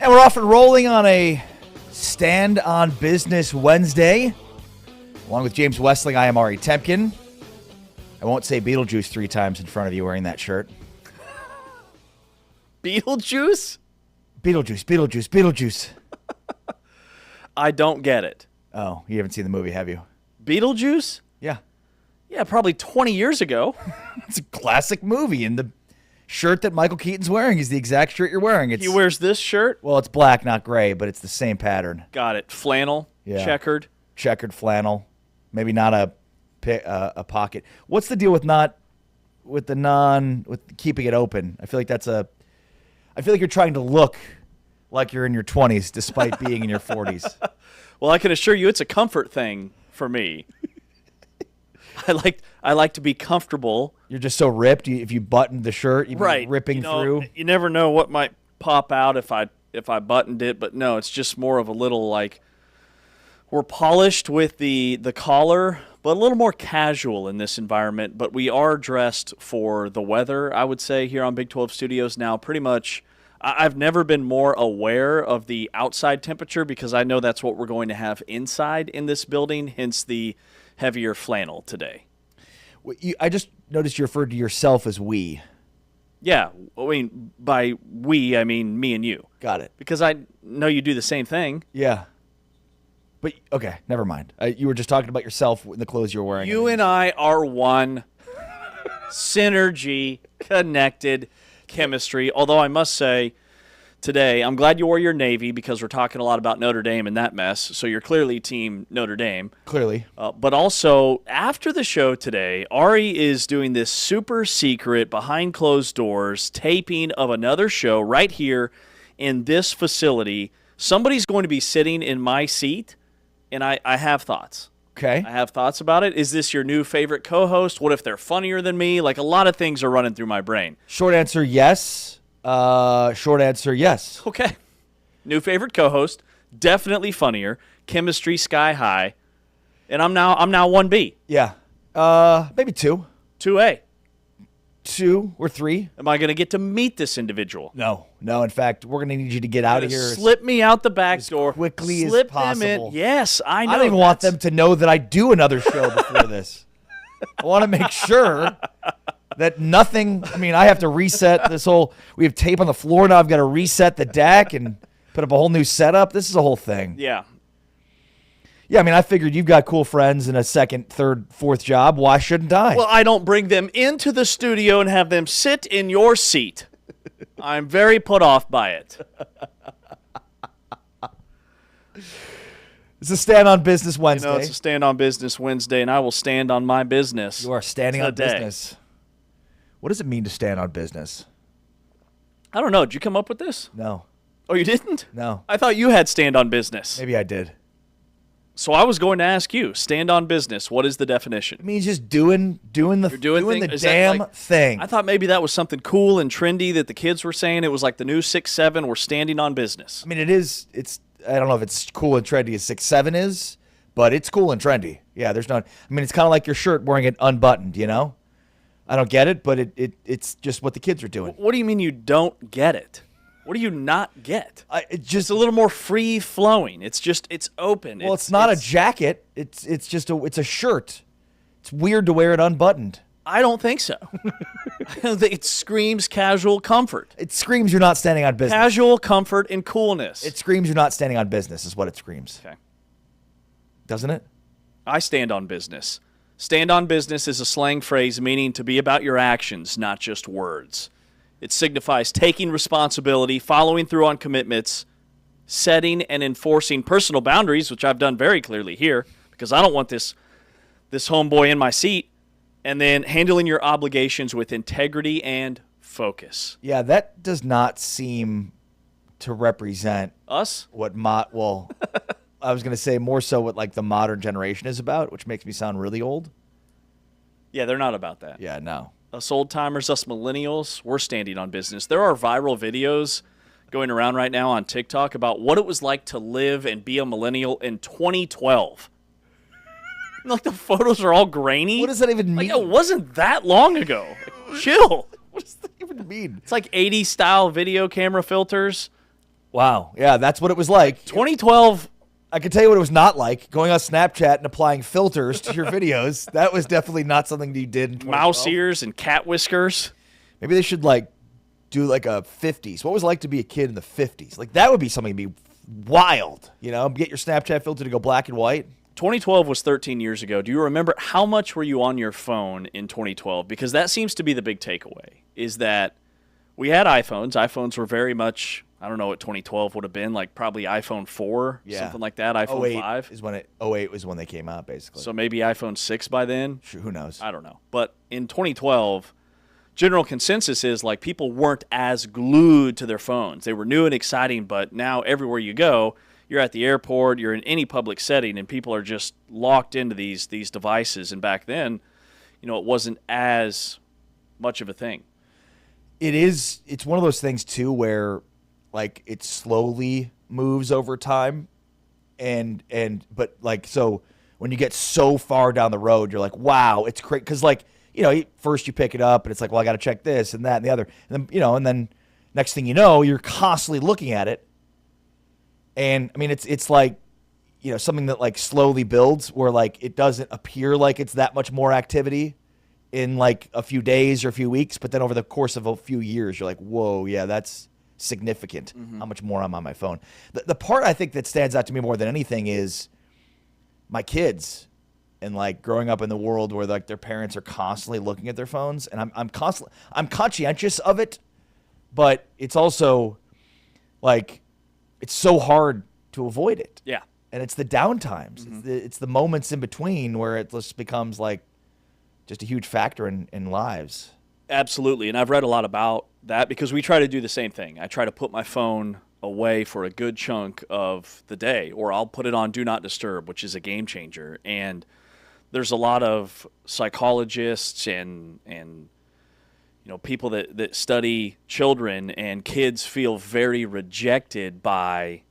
And we're off and rolling on a Stand on Business Wednesday. Along with James Westling, I am Ari Temkin. I won't say Beetlejuice 3 times in front of you wearing that shirt. Beetlejuice? Beetlejuice. I don't get it. Oh, you haven't seen the movie, have you? Beetlejuice? Yeah. Yeah, probably 20 years ago. It's a classic movie, and the shirt that Michael Keaton's wearing is the exact shirt you're wearing. He wears this shirt? Well, it's black, not gray, but it's the same pattern. Got it. Flannel? Yeah. Checkered? Checkered flannel. Maybe not a pocket. What's the deal with keeping it open? I feel like you're trying to look like you're in your 20s despite being in your 40s. Well, I can assure you it's a comfort thing for me. I like to be comfortable. You're just so ripped. If you buttoned the shirt, you'd be ripping through. You never know what might pop out if I buttoned it, but no, it's just more of a little like we're polished with the collar, but a little more casual in this environment. But we are dressed for the weather, I would say, here on Big 12 Studios now. Pretty much, I've never been more aware of the outside temperature because I know that's what we're going to have inside in this building, hence the heavier flannel today. I just noticed you referred to yourself as we. Yeah, I mean, by we, I mean me and you. Got it. Because I know you do the same thing. Yeah. But, okay, never mind. You were just talking about yourself and the clothes you were wearing. You and I are one. Synergy, connected, chemistry. Although I must say, today, I'm glad you wore your Navy because we're talking a lot about Notre Dame and that mess. So you're clearly team Notre Dame. Clearly. But also, after the show today, Ari is doing this super secret, behind closed doors, taping of another show right here in this facility. Somebody's going to be sitting in my seat, and I have thoughts. Okay. I have thoughts about it. Is this your new favorite co-host? What if they're funnier than me? Like, a lot of things are running through my brain. Short answer, yes. Short answer, yes. Okay. New favorite co-host, definitely funnier, chemistry sky high, and I'm now 1B. Yeah. Maybe 2. 2A. 2 or 3. Am I going to get to meet this individual? No. In fact, we're going to need you to get out of here. Slip me out the back door. Quickly Slip as possible. them in. Yes, I know. I don't even want them to know that I do another show before this. I want to make sure that nothing, I have to reset this whole, we have tape on the floor now. I've got to reset the deck and put up a whole new setup. This is a whole thing. Yeah. Yeah, I figured you've got cool friends in a second, third, fourth job. Why shouldn't I? Well, I don't bring them into the studio and have them sit in your seat. I'm very put off by it. It's a Stand on Business Wednesday. It's a Stand on Business Wednesday, and I will stand on my business. You are standing on today. business. What does it mean to stand on business? I don't know. Did you come up with this? No. Oh, you didn't? No. I thought you had stand on business. Maybe I did. So I was going to ask you, stand on business. What is the definition? It means just doing the damn thing. I thought maybe that was something cool and trendy that the kids were saying. It was like the new 6'7", we're standing on business. It is. I don't know if it's cool and trendy as 6'7" is, but it's cool and trendy. Yeah, there's not. It's kind of like your shirt wearing it unbuttoned. I don't get it, but it's just what the kids are doing. What do you mean you don't get it? What do you not get? It's a little more free flowing. It's open. Well, it's not a jacket. It's a shirt. It's weird to wear it unbuttoned. I don't think so. It screams casual comfort. It screams you're not standing on business. Casual comfort and coolness. It screams you're not standing on business is what it screams. Okay. Doesn't it? I stand on business. Stand on business is a slang phrase meaning to be about your actions, not just words. It signifies taking responsibility, following through on commitments, setting and enforcing personal boundaries, which I've done very clearly here because I don't want this homeboy in my seat, and then handling your obligations with integrity and focus. Yeah, that does not seem to represent us. I was going to say more so what like the modern generation is about, which makes me sound really old. Yeah, they're not about that. Yeah, no. Us old-timers, us millennials, we're standing on business. There are viral videos going around right now on TikTok about what it was like to live and be a millennial in 2012. Like, the photos are all grainy. What does that even mean? Like, it wasn't that long ago. Like, chill. What does that even mean? It's like 80s-style video camera filters. Wow. Yeah, that's what it was like. 2012. I can tell you what it was not like. Going on Snapchat and applying filters to your videos. That was definitely not something you did in 2012. Mouse ears and cat whiskers. Maybe they should do like a 50s. What was it like to be a kid in the 50s? Like that would be something to be wild. Get your Snapchat filter to go black and white. 2012 was 13 years ago. Do you remember how much were you on your phone in 2012? Because that seems to be the big takeaway, is that we had iPhones. iPhones were very much, I don't know what 2012 would have been, like probably iPhone 4, something like that, iPhone 5. Is when 08 was when they came out, basically. So maybe iPhone 6 by then? Sure, who knows? I don't know. But in 2012, general consensus is like people weren't as glued to their phones. They were new and exciting, but now everywhere you go, you're at the airport, you're in any public setting, and people are just locked into these devices. And back then, it wasn't as much of a thing. It's one of those things, too, where, like, it slowly moves over time. But, like, so when you get so far down the road, you're like, wow, it's crazy. Because, like, first you pick it up, and it's like, well, I got to check this and that and the other. And then, and then next thing you know, you're constantly looking at it. And I mean, it's like, something that like slowly builds where like it doesn't appear like it's that much more activity in like a few days or a few weeks. But then over the course of a few years, you're like, whoa, yeah, that's significant. How much more I'm on my phone. The part I think that stands out to me more than anything is my kids and like growing up in the world where like their parents are constantly looking at their phones. And I'm conscientious of it, but it's also like, it's so hard to avoid it. Yeah. And it's the downtimes. It's the moments in between where it just becomes like just a huge factor in lives. Absolutely. And I've read a lot about that because we try to do the same thing. I try to put my phone away for a good chunk of the day, or I'll put it on Do Not Disturb, which is a game changer. And there's a lot of psychologists and people that study children, and kids feel very rejected by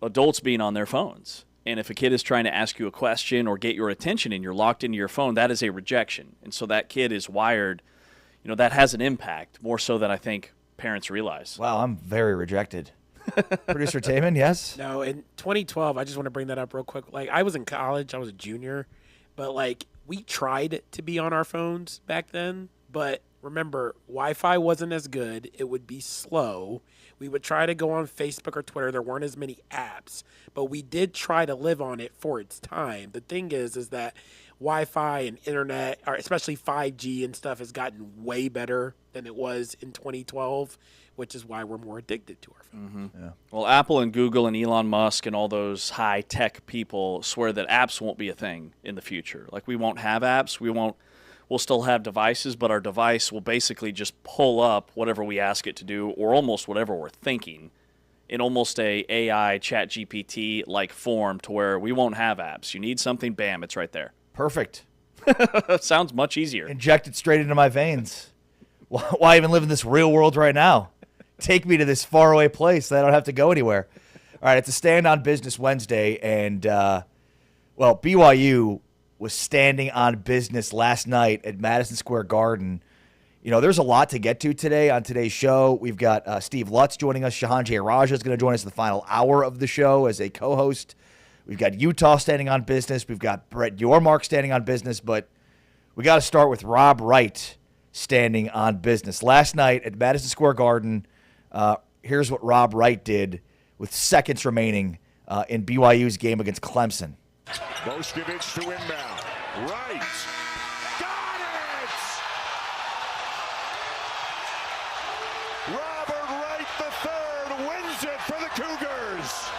adults being on their phones. And if a kid is trying to ask you a question or get your attention and you're locked into your phone, that is a rejection. And so that kid is wired, that has an impact more so than I think parents realize. Wow, I'm very rejected. Producer Taman, yes? No, in 2012, I just want to bring that up real quick. Like, I was in college, I was a junior, but like we tried to be on our phones back then, but remember, Wi-Fi wasn't as good. It would be slow. We would try to go on Facebook or Twitter. There weren't as many apps, but we did try to live on it for its time. The thing is that Wi-Fi and internet, or especially 5G and stuff, has gotten way better than it was in 2012, which is why we're more addicted to our phone. Yeah. Well, Apple and Google and Elon Musk and all those high-tech people swear that apps won't be a thing in the future. Like, we won't have apps. We'll still have devices, but our device will basically just pull up whatever we ask it to do, or almost whatever we're thinking, in almost a AI chat GPT like form, to where we won't have apps. You need something, bam, it's right there. Perfect. Sounds much easier. Inject it straight into my veins. Why even live in this real world right now? Take me to this faraway place so I don't have to go anywhere. All right, it's a Stand on Business Wednesday, and, BYU was standing on business last night at Madison Square Garden. There's a lot to get to today on today's show. We've got Steve Lutz joining us. Shehan Jeyarajah is going to join us in the final hour of the show as a co-host. We've got Utah standing on business. We've got Brett Yormark standing on business. But we got to start with Rob Wright standing on business. Last night at Madison Square Garden, here's what Rob Wright did with seconds remaining in BYU's game against Clemson. Boskovic to inbound. Right. Got it! Robert Wright III wins it for the Cougars.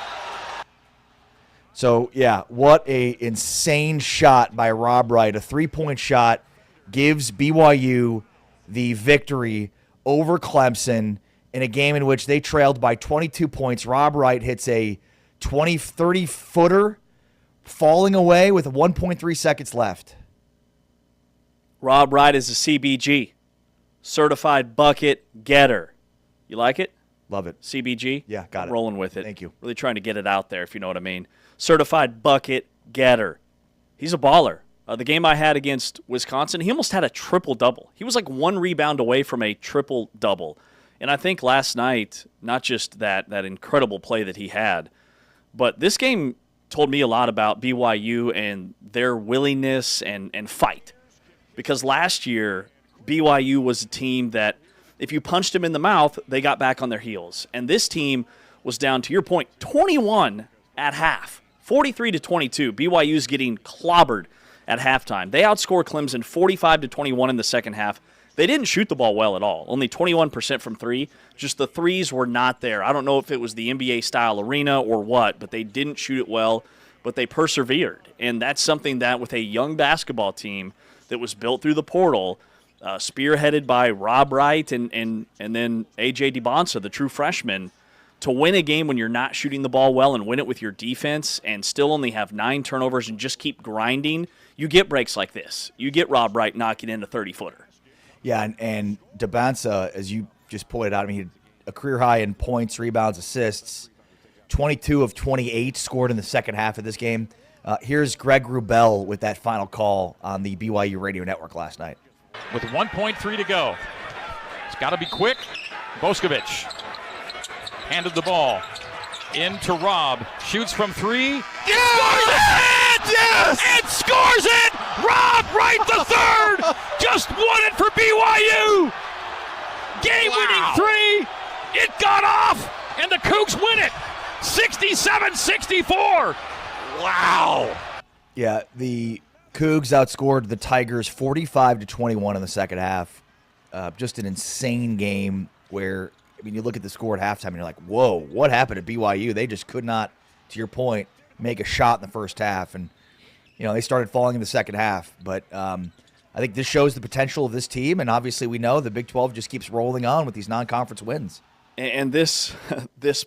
So, yeah, what a insane shot by Rob Wright. A three-point shot gives BYU the victory over Clemson in a game in which they trailed by 22 points. Rob Wright hits a 30-footer falling away with 1.3 seconds left. Rob Wright is a CBG, certified bucket getter. You like it? Love it. CBG? Yeah, got it. Rolling with it. Thank you. Really trying to get it out there, if you know what I mean. Certified bucket getter. He's a baller. The game I had against Wisconsin, he almost had a triple-double. He was like one rebound away from a triple-double. And I think last night, not just that incredible play that he had, but this game told me a lot about BYU and their willingness and fight. Because last year, BYU was a team that if you punched them in the mouth, they got back on their heels. And this team was down, to your point, 21 at half, 43-22. BYU's getting clobbered at halftime. They outscored Clemson 45-21 in the second half. They didn't shoot the ball well at all, only 21% from three. Just the threes were not there. I don't know if it was the NBA-style arena or what, but they didn't shoot it well, but they persevered. And that's something that with a young basketball team that was built through the portal, spearheaded by Rob Wright and then A.J. DeBonsa, the true freshman, to win a game when you're not shooting the ball well and win it with your defense and still only have 9 turnovers and just keep grinding, you get breaks like this. You get Rob Wright knocking in a 30-footer. Yeah, and DeBonsa, as you just pointed out, I mean, he had a career high in points, rebounds, assists, 22 of 28 scored in the second half of this game. Here's Greg Wrubell with that final call on the BYU radio network last night. With 1.3 to go. It's got to be quick. Boscovich handed the ball into Rob. Shoots from 3. Yes! Yes! And scores it! Rob Wright the third! Just won it for BYU! Game-winning 3! It got off! And the Cougs win it! 67-64! Wow! Yeah, the Cougs outscored the Tigers 45-21 in the second half. Just an insane game where, I mean, you look at the score at halftime and you're like, whoa, what happened to BYU? They just could not, to your point, make a shot in the first half. And, you know, they started falling in the second half. But I think this shows the potential of this team. And obviously we know the Big 12 just keeps rolling on with these non-conference wins. And this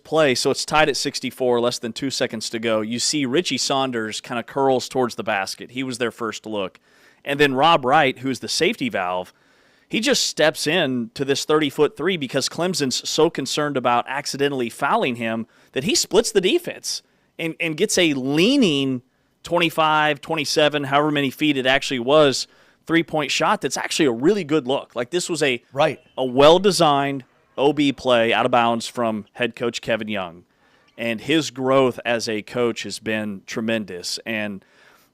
play, so it's tied at 64, less than 2 seconds to go. You see Richie Saunders kind of curls towards the basket. He was their first look. And then Rob Wright, who's the safety valve, he just steps in to this 30-foot three because Clemson's so concerned about accidentally fouling him that he splits the defense and gets a leaning 25, 27, however many feet it actually was, three-point shot that's actually a really good look. Like this was a well-designed OB play out of bounds from head coach Kevin Young. And his growth as a coach has been tremendous. And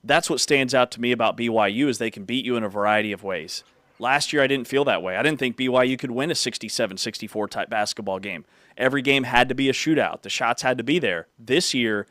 that's what stands out to me about BYU is they can beat you in a variety of ways. Last year I didn't feel that way. I didn't think BYU could win a 67-64 type basketball game. Every game had to be a shootout. The shots had to be there. This year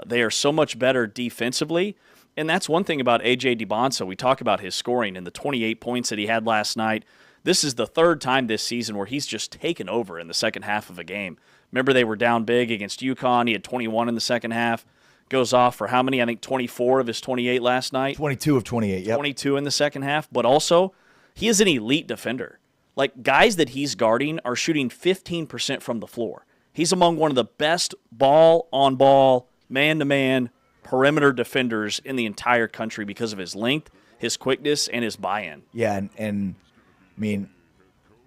they are so much better defensively. And that's one thing about A.J. DeBonsa. We talk about his scoring and the 28 points that he had last night. This is the third time this season where he's just taken over in the second half of a game. Remember, they were down big against UConn. He had 21 in the second half. Goes off for how many? I think 24 of his 28 last night. 22 of 28, yep. 22 in the second half. But also, he is an elite defender. Like, guys that he's guarding are shooting 15% from the floor. He's among one of the best ball-on-ball, man-to-man perimeter defenders in the entire country because of his length, his quickness, and his buy-in. Yeah, and I mean,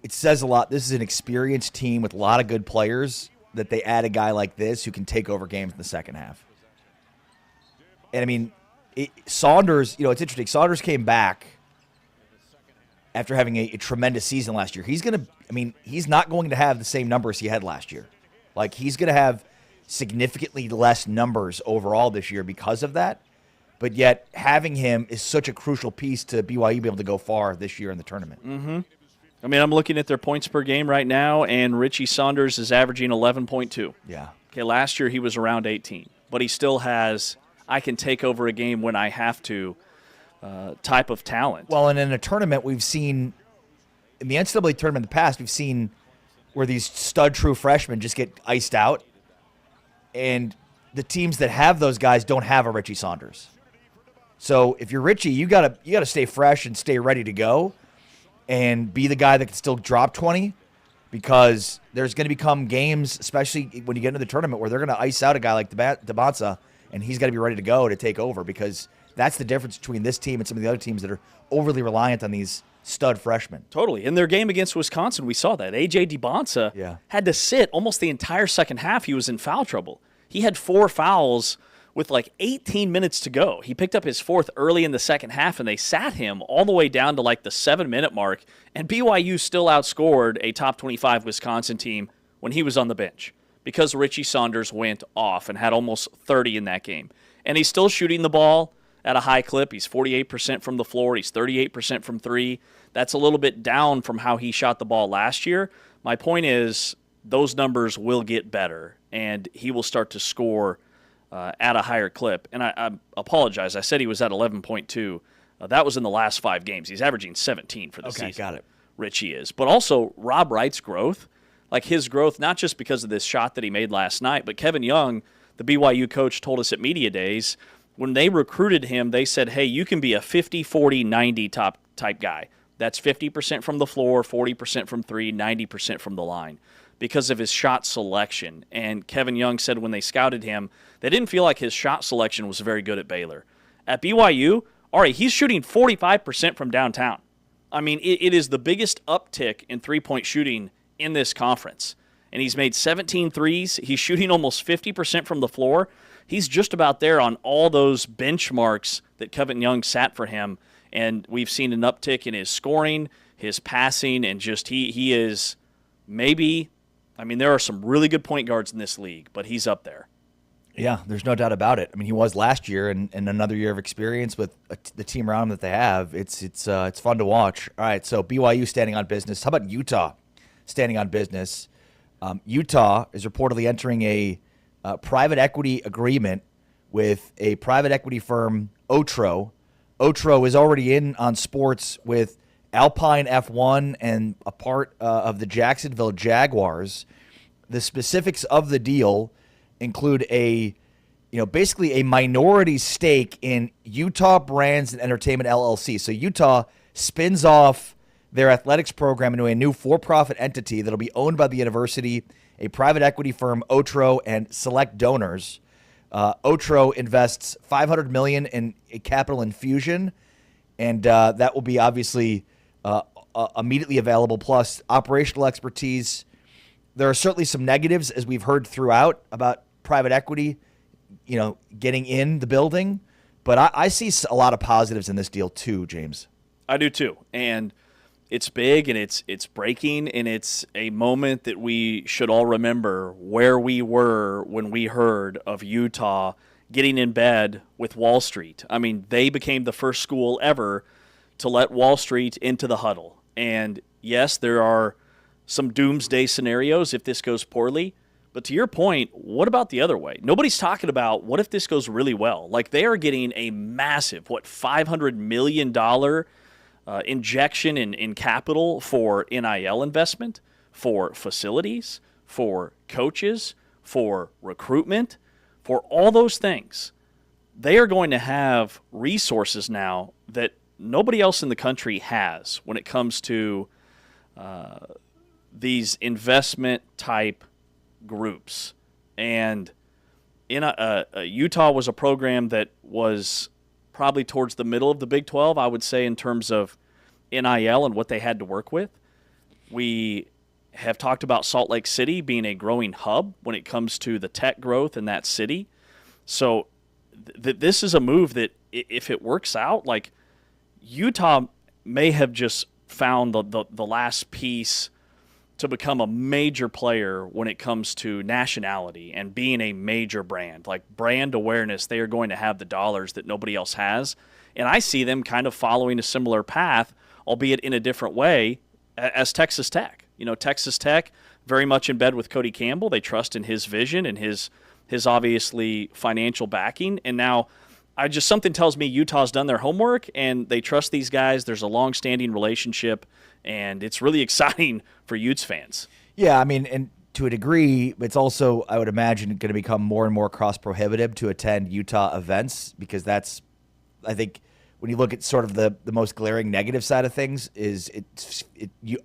it says a lot. This is an experienced team with a lot of good players that they add a guy like this who can take over games in the second half. And, I mean, Saunders, you know, it's interesting. Saunders came back after having a tremendous season last year. He's not going to have the same numbers he had last year. Like, he's going to have significantly less numbers overall this year because of that. But yet, having him is such a crucial piece to BYU be able to go far this year in the tournament. Mm-hmm. I mean, I'm looking at their points per game right now, and Richie Saunders is averaging 11.2. Yeah. Okay, last year he was around 18. But he still has, I can take over a game when I have to, type of talent. Well, and in a tournament we've seen, in the NCAA tournament in the past, we've seen where these stud true freshmen just get iced out. And the teams that have those guys don't have a Richie Saunders. So if you're Richie, you gotta stay fresh and stay ready to go and be the guy that can still drop 20 because there's going to become games, especially when you get into the tournament, where they're going to ice out a guy like DeBonsa, and he's got to be ready to go to take over because that's the difference between this team and some of the other teams that are overly reliant on these stud freshmen. Totally. In their game against Wisconsin, we saw that. A.J. DeBonsa had to sit almost the entire second half. He was in foul trouble. He had 4 fouls with like 18 minutes to go. He picked up his fourth early in the second half, and they sat him all the way down to like the 7-minute mark, and BYU still outscored a top 25 Wisconsin team when he was on the bench because Richie Saunders went off and had almost 30 in that game. And he's still shooting the ball at a high clip. He's 48% from the floor. He's 38% from three. That's a little bit down from how he shot the ball last year. My point is those numbers will get better, and he will start to score at a higher clip. And I apologize. I said he was at 11.2. That was in the last 5 games. He's averaging 17 for the season. Okay, got it. Richie is. But also Rob Wright's growth, like his growth, not just because of this shot that he made last night, but Kevin Young, the BYU coach, told us at Media Days, when they recruited him, they said, hey, you can be a 50, 40, 90 top type guy. That's 50% from the floor, 40% from three, 90% from the line because of his shot selection. And Kevin Young said when they scouted him, they didn't feel like his shot selection was very good at Baylor. At BYU, all right, he's shooting 45% from downtown. I mean, it is the biggest uptick in three-point shooting in this conference. And he's made 17 threes. He's shooting almost 50% from the floor. He's just about there on all those benchmarks that Kevin Young sat for him. And we've seen an uptick in his scoring, his passing, and just he is maybe, I mean, there are some really good point guards in this league, but he's up there. Yeah, there's no doubt about it. I mean, he was last year, and another year of experience with the team around him that they have. It's fun to watch. All right, so BYU standing on business. How about Utah standing on business? Utah is reportedly entering a private equity agreement with a private equity firm, Otro. Otro is already in on sports with Alpine F1 and a part of the Jacksonville Jaguars. The specifics of the deal include basically a minority stake in Utah Brands and Entertainment LLC. So Utah spins off their athletics program into a new for-profit entity that'll be owned by the university, a private equity firm, Otro, and select donors. Otro invests $500 million in a capital infusion, and that will be obviously immediately available, plus operational expertise. There are certainly some negatives, as we've heard throughout, about private equity, getting in the building. But I see a lot of positives in this deal too, James. I do too. And it's big, and it's breaking, and it's a moment that we should all remember where we were when we heard of Utah getting in bed with Wall Street. I mean, they became the first school ever to let Wall Street into the huddle. And yes, there are some doomsday scenarios if this goes poorly. But to your point, what about the other way? Nobody's talking about what if this goes really well. Like, they are getting a massive, $500 million injection in capital for NIL investment, for facilities, for coaches, for recruitment, for all those things. They are going to have resources now that nobody else in the country has when it comes to these investment type groups. And Utah was a program that was probably towards the middle of the Big 12, I would say, in terms of NIL and what they had to work with. We have talked about Salt Lake City being a growing hub when it comes to the tech growth in that city. So this is a move that, if it works out, like, Utah may have just found the last piece to become a major player when it comes to nationality and being a major brand. Like, brand awareness, they are going to have the dollars that nobody else has. And I see them kind of following a similar path, albeit in a different way, as Texas Tech. Texas Tech, very much in bed with Cody Campbell. They trust in his vision and his obviously financial backing. And now something tells me Utah's done their homework and they trust these guys. There's a long-standing relationship, and it's really exciting for Utes fans. Yeah, I mean, and to a degree, it's also, I would imagine, going to become more and more cost-prohibitive to attend Utah events, because that's, I think, when you look at sort of the most glaring negative side of things, is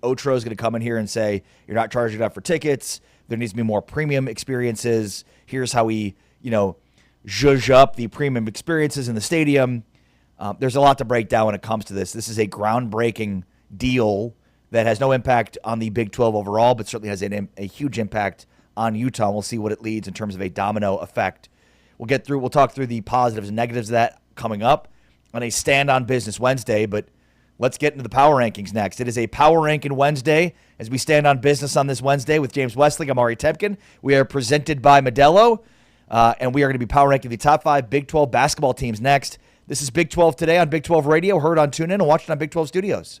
Otro is going to come in here and say, you're not charging enough for tickets, there needs to be more premium experiences, here's how we, zhuzh up the premium experiences in the stadium. There's a lot to break down when it comes to this. This is a groundbreaking deal that has no impact on the Big 12 overall, but certainly has a huge impact on Utah. We'll see what it leads in terms of a domino effect. We'll talk through the positives and negatives of that coming up on a Stand on Business Wednesday. But let's get into the power rankings next. It is a power ranking Wednesday as we stand on business on this Wednesday with James Westlake. I'm Ari Tepkin. We are presented by Modelo, and we are going to be power ranking the top 5 Big 12 basketball teams next. This is Big 12 Today on Big 12 Radio, heard on TuneIn and watched on Big 12 Studios.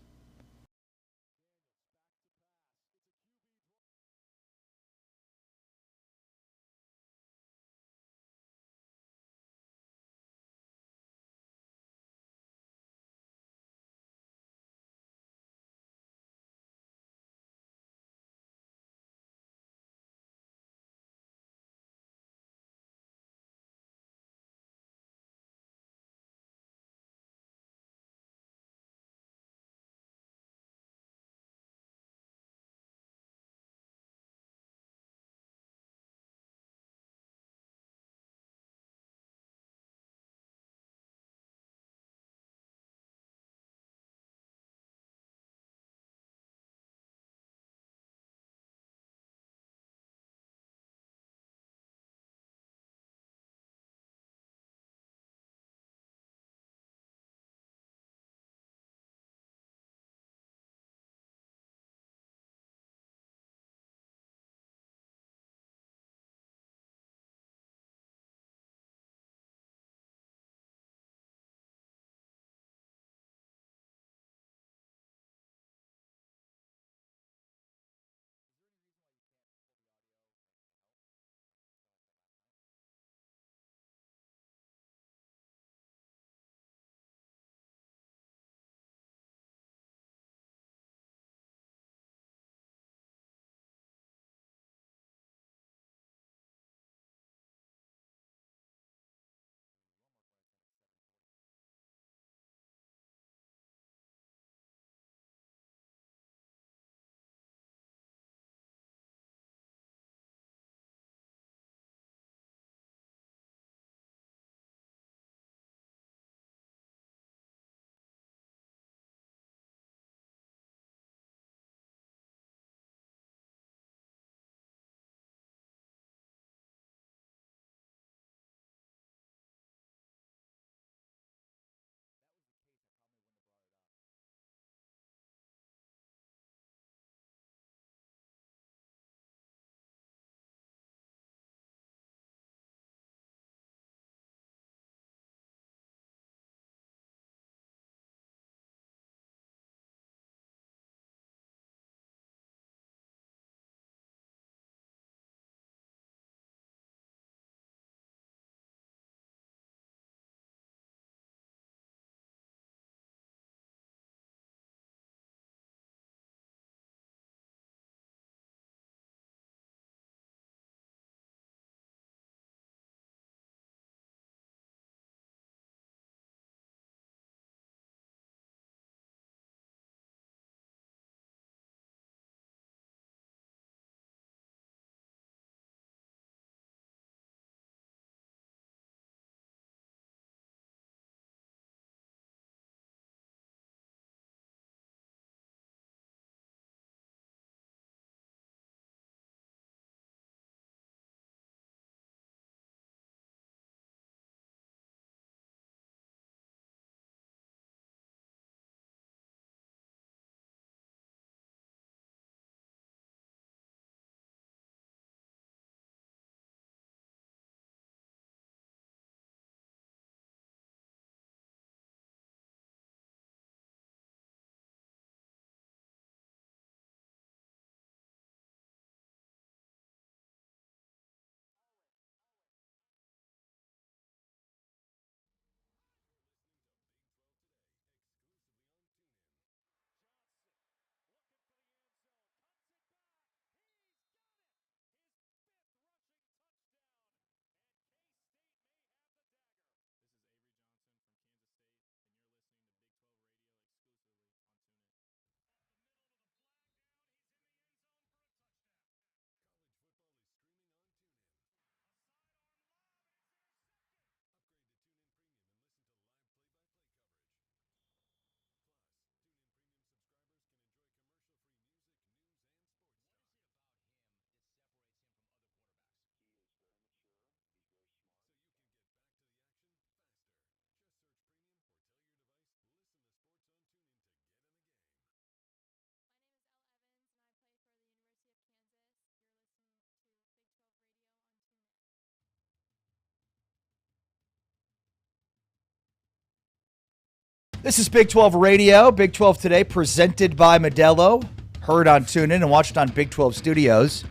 This is Big 12 Radio, Big 12 Today, presented by Modelo. Heard on TuneIn and watched on Big 12 Studios.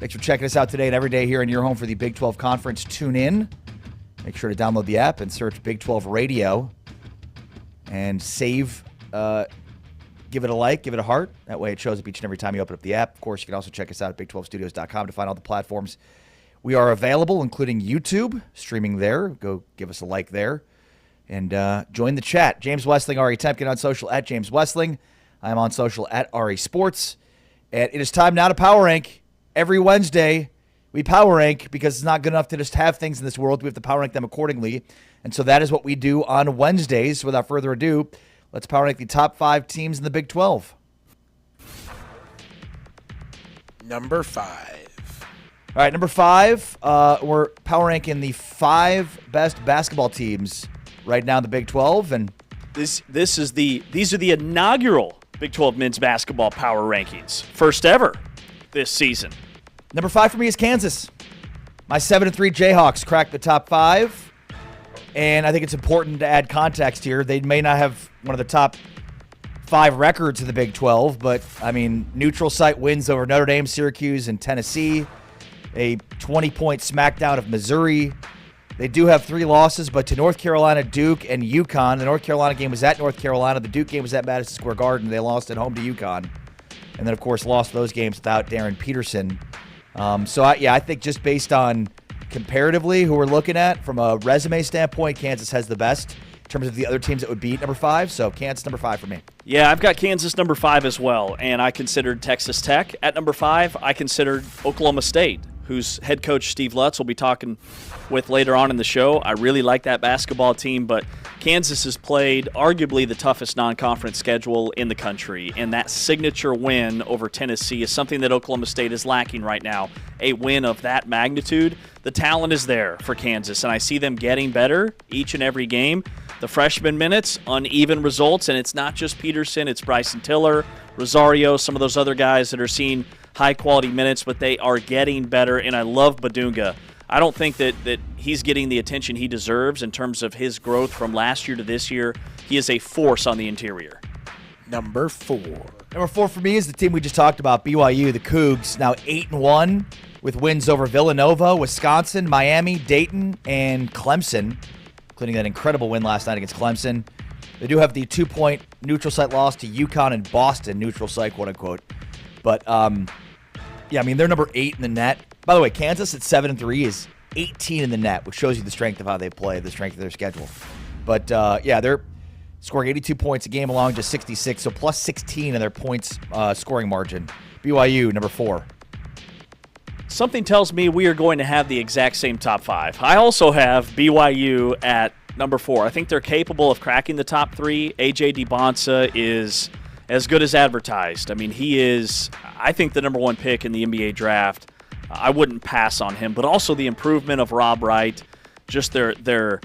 Thanks for checking us out today and every day here in your home for the Big 12 Conference. Tune in. Make sure to download the app and search Big 12 Radio and save. Give it a like, give it a heart. That way it shows up each and every time you open up the app. Of course, you can also check us out at big12studios.com to find all the platforms we are available, including YouTube, streaming there. Go give us a like there. And join the chat. James Westling, Ari Temkin on social at James Westling. I'm on social at Ari Sports. And it is time now to power rank. Every Wednesday, we power rank because it's not good enough to just have things in this world. We have to power rank them accordingly. And so that is what we do on Wednesdays. Without further ado, let's power rank the top 5 teams in the Big 12. Number 5. All right, number 5, we're power ranking the 5 best basketball teams right now in the Big 12, and these are the inaugural Big 12 men's basketball power rankings, first ever this season. Number 5 for me is Kansas. My 7-3 Jayhawks cracked the top 5, and I think it's important to add context here. They may not have one of the top 5 records in the Big 12, but I mean, neutral site wins over Notre Dame, Syracuse, and Tennessee. A 20-point smackdown of Missouri. They do have 3 losses, but to North Carolina, Duke, and UConn. The North Carolina game was at North Carolina. The Duke game was at Madison Square Garden. They lost at home to UConn. And then, of course, lost those games without Darren Peterson. I think just based on comparatively who we're looking at from a resume standpoint, Kansas has the best in terms of the other teams that would beat number 5. So Kansas number 5 for me. Yeah, I've got Kansas number 5 as well, and I considered Texas Tech at number 5. I considered Oklahoma State, whose head coach Steve Lutz will be talking with later on in the show. I really like that basketball team, but Kansas has played arguably the toughest non-conference schedule in the country, and that signature win over Tennessee is something that Oklahoma State is lacking right now. A win of that magnitude, the talent is there for Kansas, and I see them getting better each and every game. The freshman minutes, uneven results, and it's not just Peterson, it's Bryson Tiller, Rosario, some of those other guys that are seeing high-quality minutes, but they are getting better, and I love Badunga. I don't think that he's getting the attention he deserves in terms of his growth from last year to this year. He is a force on the interior. Number 4. Number 4 for me is the team we just talked about, BYU, the Cougs, now 8-1 with wins over Villanova, Wisconsin, Miami, Dayton, and Clemson, including that incredible win last night against Clemson. They do have the 2-point neutral site loss to UConn and Boston, neutral site, quote-unquote. But, they're number 8 in the net. By the way, Kansas at 7-3 is 18 in the net, which shows you the strength of how they play, the strength of their schedule. But, they're scoring 82 points a game along just 66, so plus 16 in their points scoring margin. BYU, number 4. Something tells me we are going to have the exact same top 5. I also have BYU at number 4. I think they're capable of cracking the top 3. A.J. DiBonsa is as good as advertised. I mean, he is, I think, the number 1 pick in the NBA draft. I wouldn't pass on him, but also the improvement of Rob Wright, just their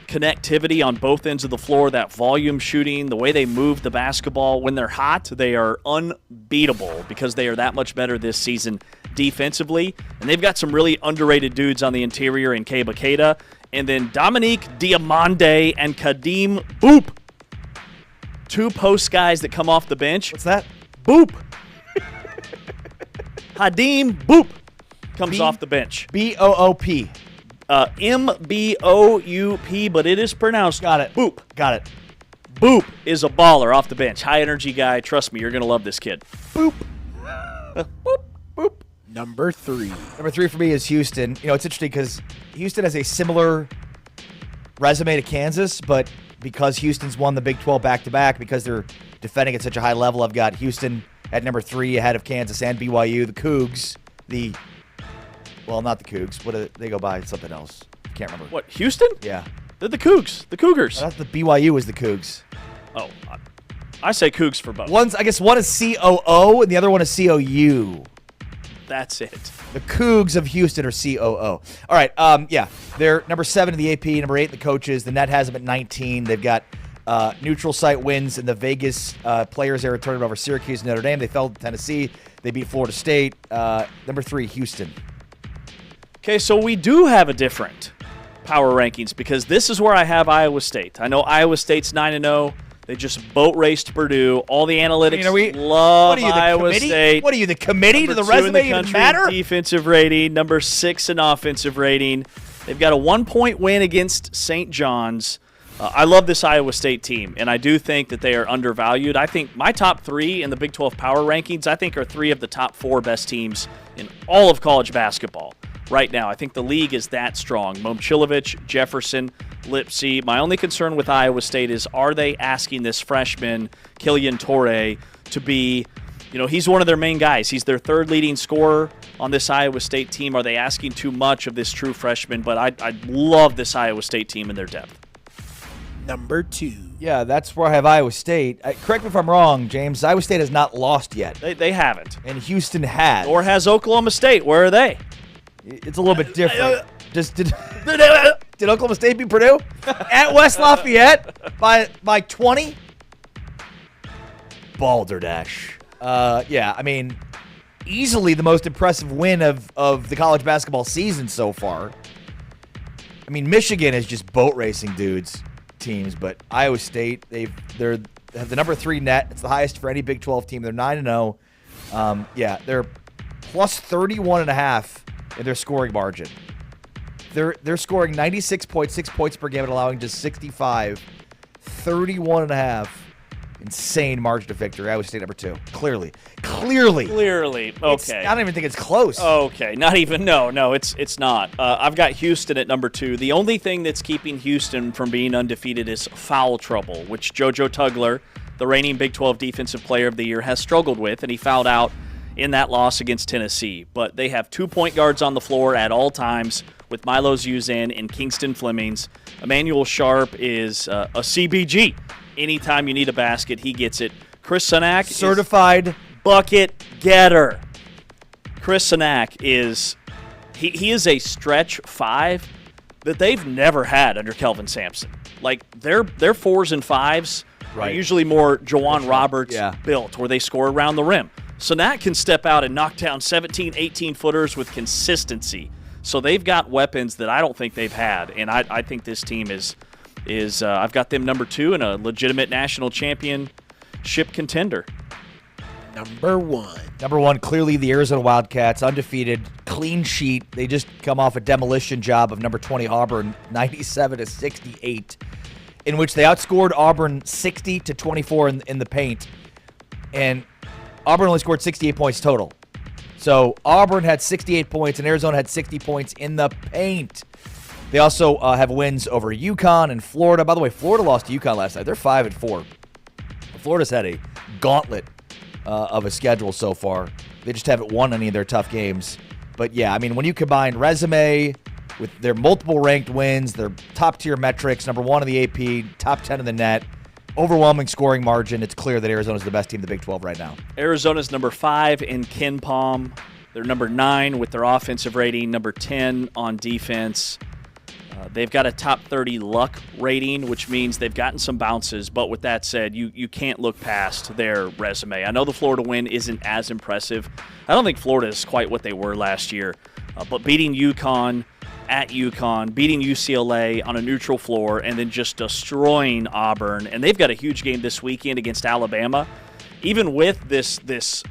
connectivity on both ends of the floor, that volume shooting, the way they move the basketball. When they're hot, they are unbeatable because they are that much better this season defensively. And they've got some really underrated dudes on the interior in Keba Keita. And then Dominique Diamande and Kadeem Boop. 2 post guys that come off the bench. What's that? Boop. Hadim Boop comes off the bench. B-O-O-P. M-B-O-U-P, but it is pronounced Got it. Boop. Got it. Boop is a baller off the bench. High energy guy. Trust me, you're going to love this kid. Boop. Boop. Boop. Number 3. Number 3 for me is Houston. You know, it's interesting because Houston has a similar resume to Kansas, but because Houston's won the Big 12 back-to-back, because they're defending at such a high level, I've got Houston at number 3 ahead of Kansas and BYU. The Cougs, not the Cougs. What do they go by? Something else. I can't remember. What, Houston? Yeah. They're the Cougs. The Cougars. I thought the BYU was the Cougs. Oh, I say Cougs for both. I guess one is C-O-O and the other one is C-O-U. That's it. The Cougs of Houston are C-O-O. All right, they're number 7 in the AP, number 8 in the coaches. The net has them at 19. They've got neutral site wins in the Vegas players era tournament over Syracuse and Notre Dame. They fell to Tennessee. They beat Florida State. Number 3, Houston. Okay, so we do have a different power rankings because this is where I have Iowa State. I know Iowa State's 9-0. They just boat raced Purdue. All the analytics love Iowa State. What are you, the committee? Number to the 2 in resume the even country matter? in defensive rating, number 6 in offensive rating. They've got a 1-point win against St. John's. I love this Iowa State team, and I do think that they are undervalued. I think my top 3 in the Big 12 power rankings, I think, are 3 of the top 4 best teams in all of college basketball right now. I think the league is that strong. Momcilovic, Jefferson, Lipsy. My only concern with Iowa State is, are they asking this freshman, Killian Torrey, to be, he's one of their main guys. He's their 3rd leading scorer on this Iowa State team. Are they asking too much of this true freshman? But I love this Iowa State team and their depth. Number 2. Yeah, that's where I have Iowa State. Correct me if I'm wrong, James. Iowa State has not lost yet. They haven't. And Houston has. Or has Oklahoma State. Where are they? It's a little bit different. Did Oklahoma State beat Purdue? At West Lafayette by 20? Balderdash. Yeah, I mean, easily the most impressive win of the college basketball season so far. I mean, Michigan is just boat racing teams, but Iowa State, they have the number 3 net. It's the highest for any Big 12 team. They're 9-0. Yeah, they're plus 31.5 in their scoring margin. They're scoring 96.6 points per game and allowing just 65. 31.5. Insane margin of victory. Iowa State number 2. Clearly. Okay. I don't even think it's close. Okay. Not even. No, it's not. I've got Houston at number 2. The only thing that's keeping Houston from being undefeated is foul trouble, which JoJo Tugler, the reigning Big 12 Defensive Player of the Year, has struggled with, and he fouled out in that loss against Tennessee. But they have 2 point guards on the floor at all times with Milo Zuzan and Kingston Flemings. Emmanuel Sharp is a CBG. Anytime you need a basket, he gets it. Chris Sunak certified bucket getter. Chris Sunak is he is a stretch 5 that they've never had under Kelvin Sampson. Like their 4s and 5s are usually more Jawan Roberts built, where they score around the rim. Sunak can step out and knock down 17, 18-footers with consistency. So they've got weapons that I don't think they've had, and I think this team is I've got them number 2 and a legitimate national championship contender. Number 1. Number 1, clearly the Arizona Wildcats, undefeated, clean sheet. They just come off a demolition job of number 20 Auburn, 97-68, in which they outscored Auburn 60-24 in the paint, and Auburn only scored 68 points total. So Auburn had 68 points, and Arizona had 60 points in the paint. They also have wins over UConn and Florida. By the way, Florida lost to UConn last night. They're 5-4. Florida's had a gauntlet of a schedule so far. They just haven't won any of their tough games. But, yeah, I mean, when you combine resume with their multiple ranked wins, their top-tier metrics, number 1 in the AP, top 10 in the net, overwhelming scoring margin, it's clear that Arizona's the best team in the Big 12 right now. Arizona's number 5 in KenPom. They're number 9 with their offensive rating, number 10 on defense. They've got a top 30 luck rating, which means they've gotten some bounces. But with that said, you can't look past their resume. I know the Florida win isn't as impressive. I don't think Florida is quite what they were last year. But beating UConn at UConn, beating UCLA on a neutral floor, and then just destroying Auburn. And they've got a huge game this weekend against Alabama. Even with this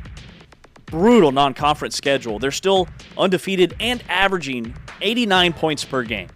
brutal non-conference schedule, they're still undefeated and averaging 89 points per game.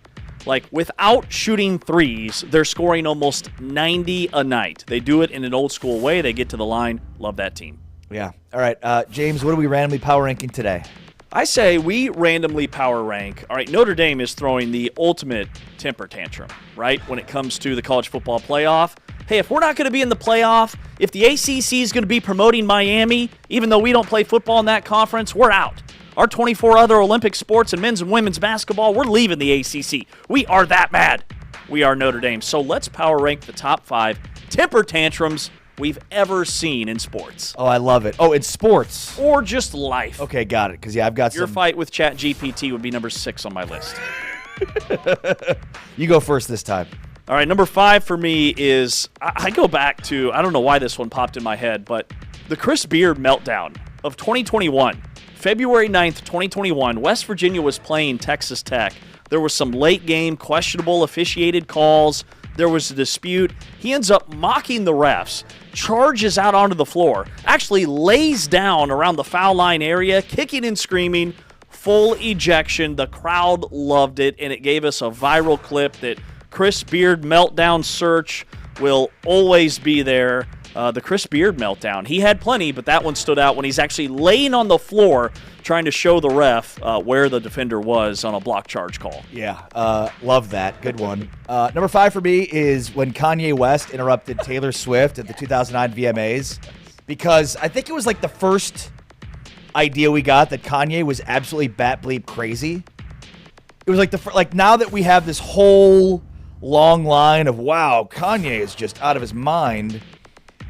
Like, without shooting threes, they're scoring almost 90 a night. They do it in an old-school way. They get to the line. Love that team. Yeah. All right, James, what are we randomly power ranking today? I say we randomly power rank. All right, Notre Dame is throwing the ultimate temper tantrum, right, when it comes to the college football playoff. Hey, if we're not going to be in the playoff, if the ACC is going to be promoting Miami, even though we don't play football in that conference, we're out. Our 24 other Olympic sports and men's and women's basketball, we're leaving the ACC. We are that mad. We are Notre Dame. So let's power rank the top 5 temper tantrums we've ever seen in sports. Oh, I love it. Oh, in sports. Or just life. Okay, got it. Because, yeah, I've got Your fight with ChatGPT would be number 6 on my list. You go first this time. All right, number 5 for me is, I go back to, I don't know why this one popped in my head, but the Chris Beard meltdown of 2021. February 9th, 2021, West Virginia was playing Texas Tech. There was some late game, questionable officiated calls. There was a dispute. He ends up mocking the refs, charges out onto the floor, actually lays down around the foul line area, kicking and screaming, full ejection. The crowd loved it, and it gave us a viral clip that Chris Beard meltdown search will always be there. The Chris Beard meltdown. He had plenty, but that one stood out when he's actually laying on the floor trying to show the ref where the defender was on a block charge call. Yeah, love that. Good one. Number 5 for me is when Kanye West interrupted Taylor Swift at the 2009 VMAs, because I think it was like the first idea we got that Kanye was absolutely bat bleep crazy. It was like now that we have this whole long line of, wow, Kanye is just out of his mind.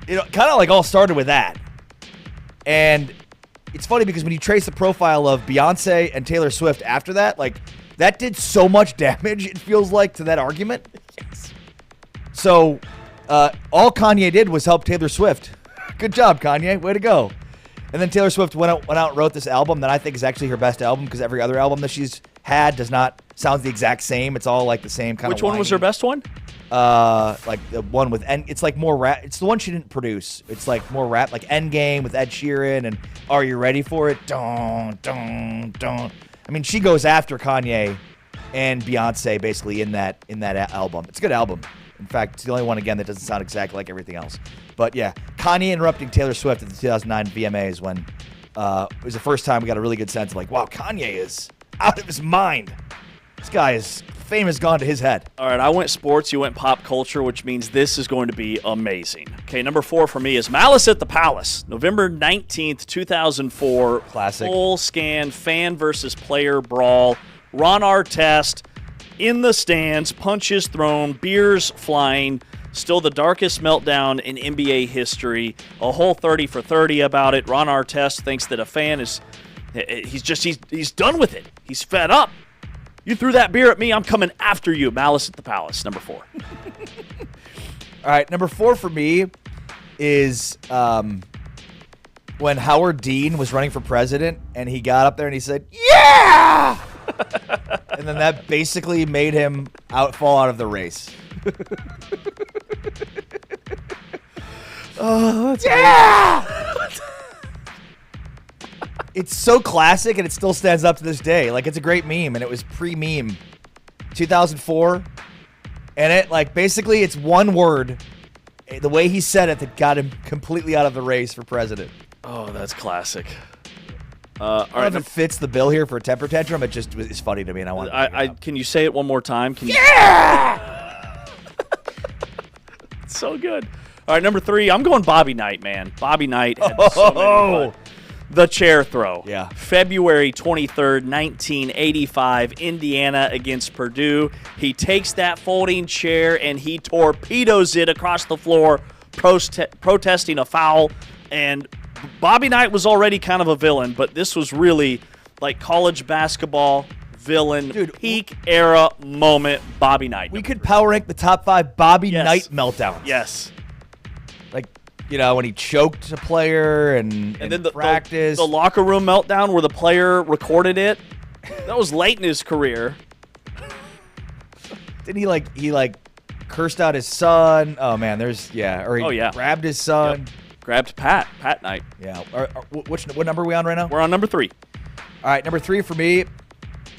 It kind of like all started with that. And it's funny because when you trace the profile of Beyonce and Taylor Swift after that, like that did so much damage, it feels like, to that argument. Yes. So all Kanye did was help Taylor Swift. Good job, Kanye. Way to go. And then Taylor Swift went out and wrote this album that I think is actually her best album, because every other album that she's had sounds the exact same. It's all like the same kind of. Which one was her best one? Like the one with, and it's like more rap. It's the one she didn't produce. It's like more rap, like Endgame with Ed Sheeran and Are You Ready for It? Don't. I mean, she goes after Kanye and Beyonce basically in that album. It's a good album. In fact, it's the only one, again, that doesn't sound exactly like everything else. But yeah, Kanye interrupting Taylor Swift at the 2009 VMAs when it was the first time we got a really good sense of like, wow, Kanye is out of his mind. This guy fame has gone to his head. All right, I went sports, you went pop culture, which means this is going to be amazing. Okay, number 4 for me is Malice at the Palace, November 19th, 2004. Classic. Full scan, fan versus player brawl. Ron Artest in the stands, punches thrown, beers flying. Still the darkest meltdown in NBA history. A whole 30 for 30 about it. Ron Artest thinks that a fan he's done with it. He's fed up. You threw that beer at me, I'm coming after you. Malice at the Palace, number 4. All right, number 4 for me is when Howard Dean was running for president, and he got up there and he said, "Yeah!" And then that basically made him fall out of the race. Oh, that's yeah! It's so classic, and it still stands up to this day. Like, it's a great meme, and it was pre-meme. 2004, and it, like, basically it's one word, the way he said it, that got him completely out of the race for president. Oh, that's classic. I don't know if it fits the bill here for a temper tantrum. It just is funny to me, and I want to can you say it one more time? Yeah! It's so good. All right, number 3, I'm going Bobby Knight, man. Bobby Knight had so many fun. The chair throw. Yeah. February 23rd, 1985, Indiana against Purdue. He takes that folding chair and he torpedoes it across the floor, protesting a foul. And Bobby Knight was already kind of a villain, but this was really like college basketball villain, peak era moment, Bobby Knight. We could power rank the top 5 Bobby Knight meltdowns. Yes. Like, you know, when he choked a player and then practice. The locker room meltdown where the player recorded it. That was late in his career. Didn't he cursed out his son? Oh man, grabbed his son. Yep. Grabbed Pat Knight. Yeah. What number are we on right now? We're on number 3. All right, number 3 for me.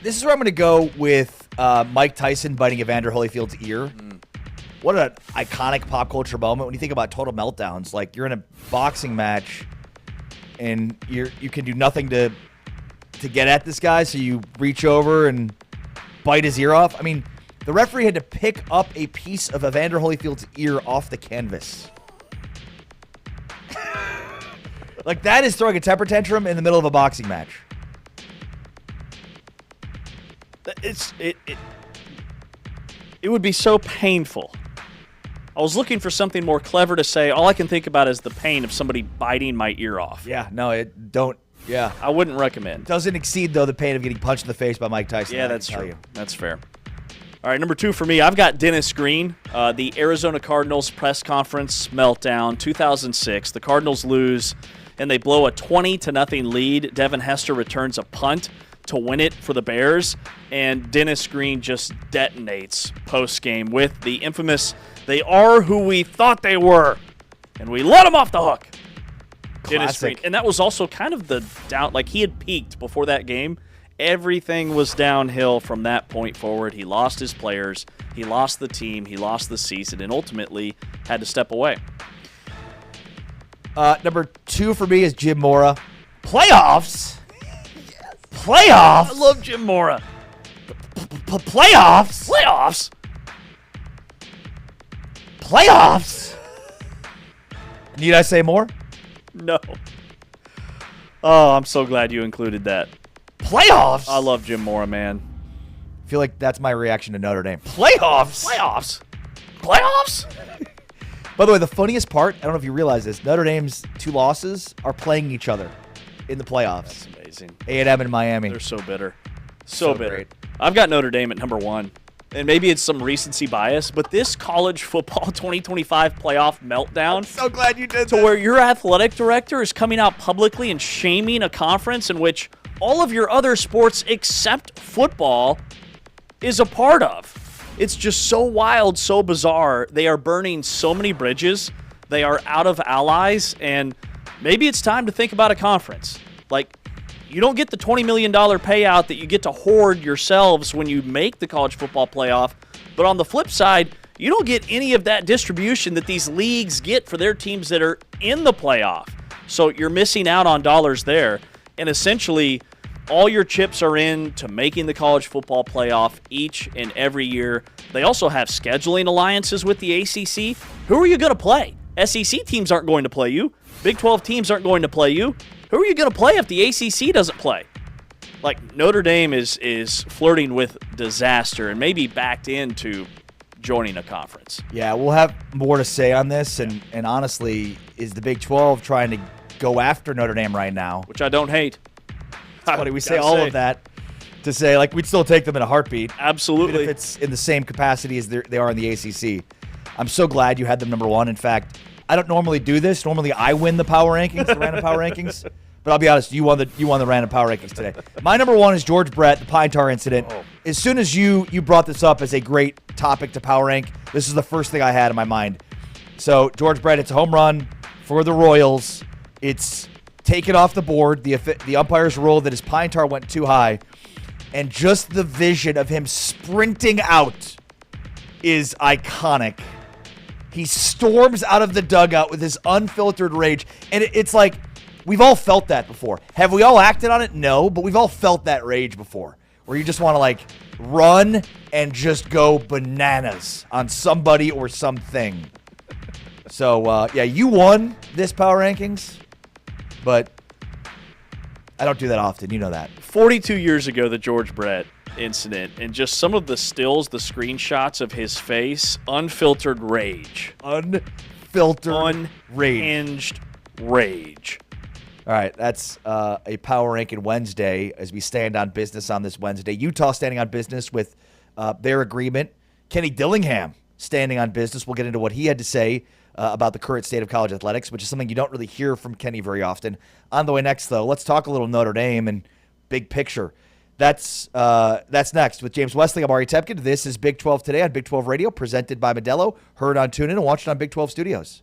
This is where I'm going to go with Mike Tyson biting Evander Holyfield's ear. What an iconic pop culture moment when you think about total meltdowns. Like, you're in a boxing match and you can do nothing to get at this guy, so you reach over and bite his ear off. I mean, the referee had to pick up a piece of Evander Holyfield's ear off the canvas. Like, that is throwing a temper tantrum in the middle of a boxing match. It would be so painful. I was looking for something more clever to say. All I can think about is the pain of somebody biting my ear off. Yeah, no, I wouldn't recommend. Doesn't exceed, though, the pain of getting punched in the face by Mike Tyson. Yeah, that's true. That's fair. All right, number 2 for me, I've got Dennis Green, the Arizona Cardinals press conference meltdown, 2006. The Cardinals lose and they blow a 20-0 lead. Devin Hester returns a punt to win it for the Bears, and Dennis Green just detonates post-game with the infamous, "They are who we thought they were, and we let them off the hook." Dennis Green. And that was also kind of the down, like he had peaked before that game. Everything was downhill from that point forward. He lost his players, he lost the team, he lost the season, and ultimately had to step away. Number 2 for me is Jim Mora. Playoffs? Yes. Playoffs? I love Jim Mora. Playoffs? Playoffs? Playoffs? Need I say more? No. Oh, I'm so glad you included that. Playoffs? I love Jim Mora, man. I feel like that's my reaction to Notre Dame. Playoffs? Playoffs? Playoffs? By the way, the funniest part, I don't know if you realize this, Notre Dame's 2 losses are playing each other in the playoffs. That's amazing. A&M and Miami. They're so bitter. So bitter. Great. I've got Notre Dame at number 1. And maybe it's some recency bias, but this college football 2025 playoff meltdown, So glad you did to where your athletic director is coming out publicly and shaming a conference in which all of your other sports except football is a part of. It's just so wild, so bizarre. They are burning so many bridges. They are out of allies, and maybe it's time to think about a conference. Like, you don't get the $20 million payout that you get to hoard yourselves when you make the college football playoff. But on the flip side, you don't get any of that distribution that these leagues get for their teams that are in the playoff. So you're missing out on dollars there. And essentially, all your chips are in to making the college football playoff each and every year. They also have scheduling alliances with the ACC. Who are you going to play? SEC teams aren't going to play you. Big 12 teams aren't going to play you. Who are you going to play if the ACC doesn't play? Like, Notre Dame is flirting with disaster and maybe backed into joining a conference. Yeah, we'll have more to say on this, and honestly, is the Big 12 trying to go after Notre Dame right now? Which I don't hate. It's funny, we say all of that to say, like, we'd still take them in a heartbeat. Absolutely. Even if it's in the same capacity as they are in the ACC. I'm so glad you had them number 1. In fact, I don't normally do this. Normally, I win the power rankings, the random power rankings. But I'll be honest, you won the random power rankings today. My number 1 is George Brett, the Pine Tar incident. Oh. As soon as you brought this up as a great topic to power rank, this is the first thing I had in my mind. So George Brett, it's a home run for the Royals. It's taken off the board. The umpires ruled that his Pine Tar went too high, and just the vision of him sprinting out is iconic. He storms out of the dugout with his unfiltered rage, and it's like, we've all felt that before. Have we all acted on it? No, but we've all felt that rage before, where you just want to, like, run and just go bananas on somebody or something. So, yeah, you won this power rankings, but I don't do that often. You know that. 42 years ago, the George Brett incident, and just some of the stills, the screenshots of his face, unfiltered rage. Unfiltered rage. Unhinged rage. All right, that's a power ranking Wednesday as we stand on business on this Wednesday. Utah standing on business with their agreement. Kenny Dillingham standing on business. We'll get into what he had to say about the current state of college athletics, which is something you don't really hear from Kenny very often. On the way next, though, let's talk a little Notre Dame and big picture. That's next with James Wesley. I'm Ari Tepkin. This is Big 12 Today on Big 12 Radio, presented by Modelo. Heard on TuneIn and watched on Big 12 Studios.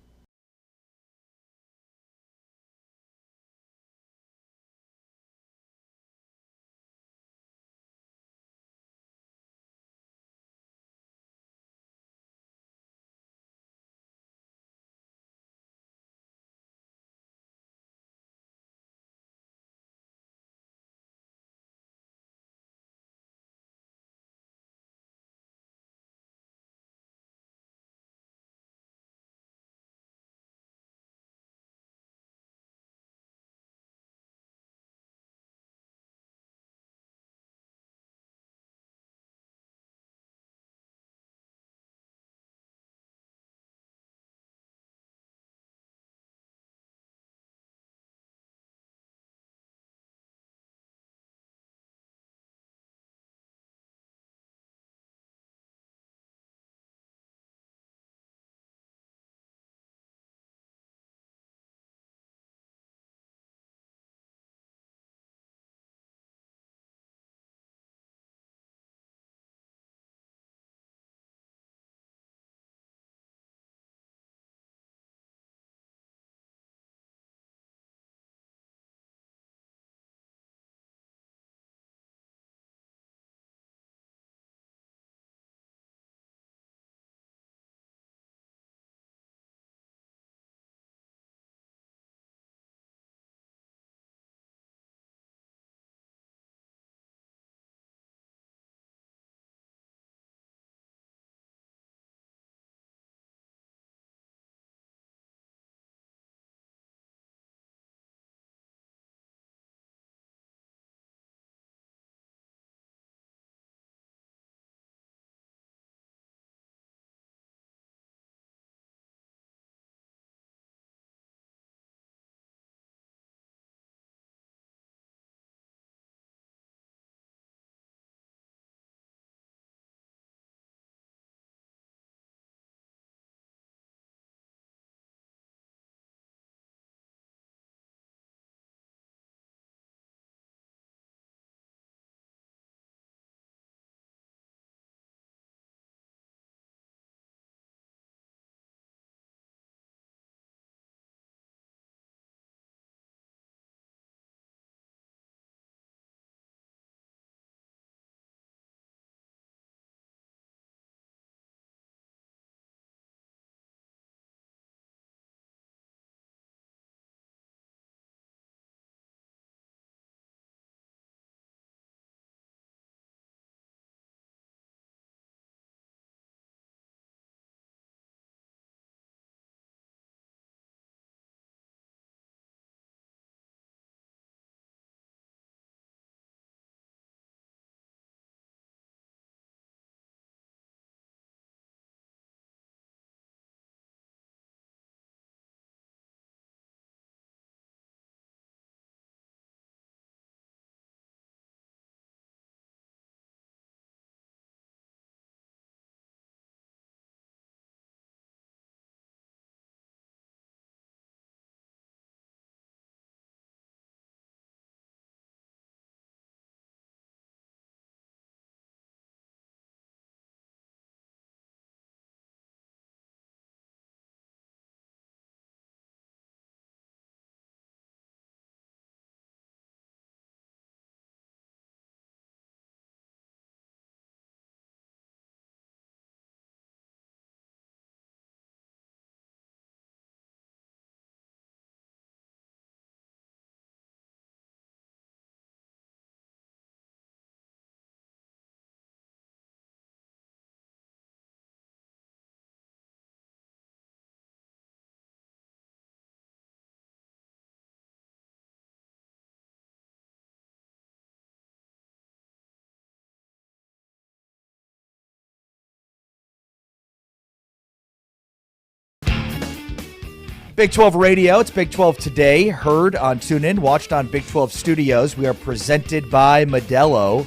Big 12 Radio. It's Big 12 Today. Heard on TuneIn, watched on Big 12 Studios. We are presented by Modelo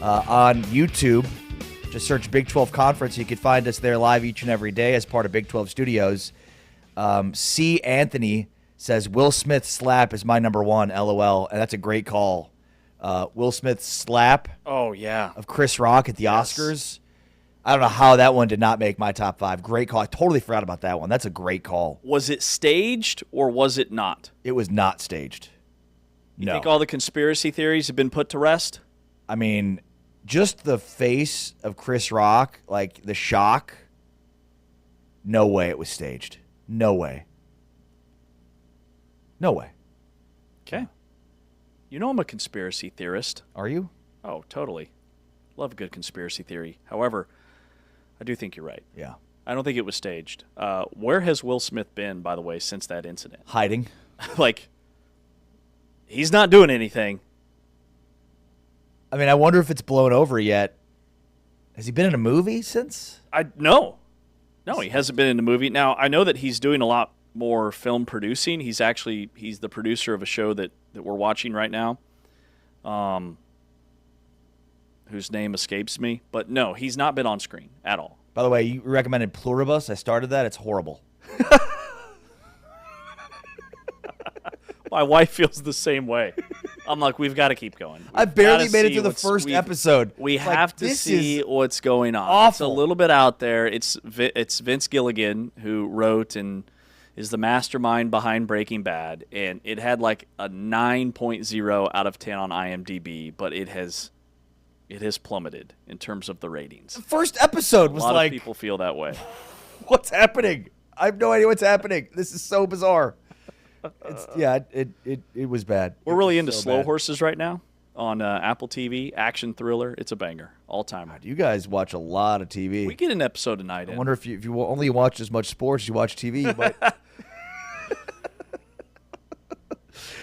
on YouTube. Just search Big 12 Conference. You can find us there live each and every day as part of Big 12 Studios. C. Anthony says, Will Smith's slap is my number one, LOL. And that's a great call. Will Smith's slap Oh, yeah. of Chris Rock at the Oscars. I don't know how that one did not make my top 5. Great call. I totally forgot about that one. That's a great call. Was it staged or was it not? It was not staged. You No. think all the conspiracy theories have been put to rest? I mean, just the face of Chris Rock, like the shock. No way it was staged. No way. No way. Okay. You know I'm a conspiracy theorist. Are you? Oh, totally. Love a good conspiracy theory. However, I do think you're right. Yeah. I don't think it was staged. Where has Will Smith been, by the way, since that incident? Hiding. Like, he's not doing anything. I mean, I wonder if it's blown over yet. Has he been in a movie since? No, he hasn't been in a movie. Now, I know that he's doing a lot more film producing. He's the producer of a show that we're watching right now, whose name escapes me. But no, he's not been on screen at all. By the way, you recommended Pluribus. I started that. It's horrible. My wife feels the same way. I'm like, we've got to keep going. I barely made it through the first episode. We It's like, have to this see is what's going on. awful. It's a little bit out there. It's Vince Gilligan who wrote and is the mastermind behind Breaking Bad, and it had like a 9.0 out of 10 on IMDb, but it has plummeted in terms of the ratings. The first episode was A lot like, of people feel that way. what's happening? I have no idea what's happening. This is so bizarre. It was bad. We're really into so Slow bad. Horses right now on Apple TV. Action thriller. It's a banger. All time. You guys watch a lot of TV. We get an episode a night I in. wonder if you only watch as much sports as you watch TV. You might...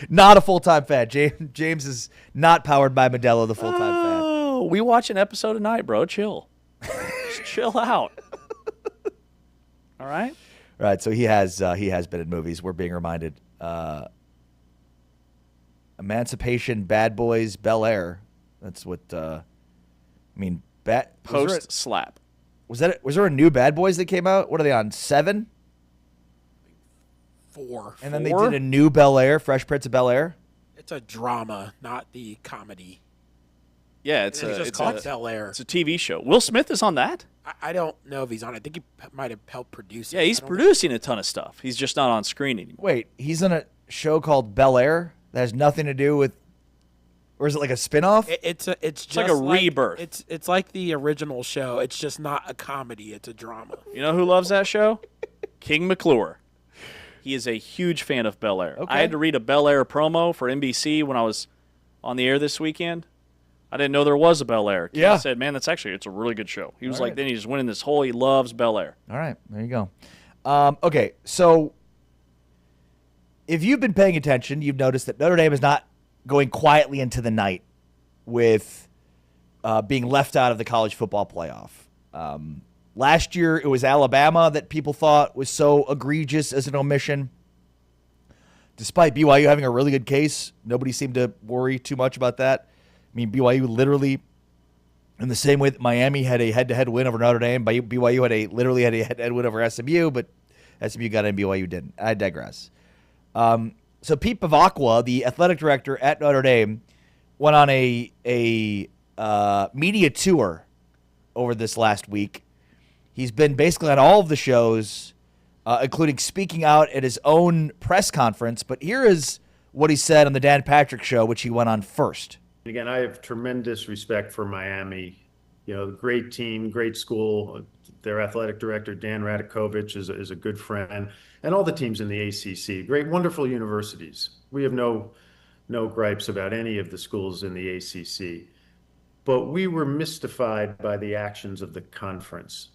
Not a full-time fan. James is not powered by Modelo, the full-time fan. Oh, we watch an episode a night, bro. Chill. Just chill out. All right? All right, so he has been in movies. We're being reminded. Emancipation, Bad Boys, Bel Air. That's what Post slap. Was there a new Bad Boys that came out? What are they on? 7? 4. And then they 4? did a new Bel Air, Fresh Prince of Bel Air. It's a drama, not the comedy. Yeah, It's just called Bel Air. It's a TV show. Will Smith is on that? I don't know if he's on it. I think he might have helped produce it. Yeah, he's I don't- producing a ton of stuff. He's just not on screen anymore. Wait, he's in a show called Bel Air that has nothing to do with, or is it like a spinoff? It's just like a rebirth. It's like the original show. It's just not a comedy. It's a drama. You know who loves that show? King McClure. He is a huge fan of Bel Air. Okay. I had to read a Bel Air promo for NBC when I was on the air this weekend. I didn't know there was a Bel Air. King Yeah. said, man, it's a really good show. He was All like, right. then he just went in this hole. He loves Bel Air. All right, there you go. Okay, so if you've been paying attention, you've noticed that Notre Dame is not going quietly into the night with being left out of the college football playoff. Last year, it was Alabama that people thought was so egregious as an omission. Despite BYU having a really good case, nobody seemed to worry too much about that. I mean, BYU literally, in the same way that Miami had a head-to-head win over Notre Dame, BYU literally had a head-to-head win over SMU, but SMU got in, BYU didn't. I digress. So Pete Bavacqua, the athletic director at Notre Dame, went on a media tour over this last week. He's been basically on all of the shows, including speaking out at his own press conference. But here is what he said on the Dan Patrick Show, which he went on first. Again, I have tremendous respect for Miami. You know, great team, great school. Their athletic director, Dan Radakovich, is a good friend. And all the teams in the ACC, great, wonderful universities. We have no gripes about any of the schools in the ACC. But we were mystified by the actions of the conference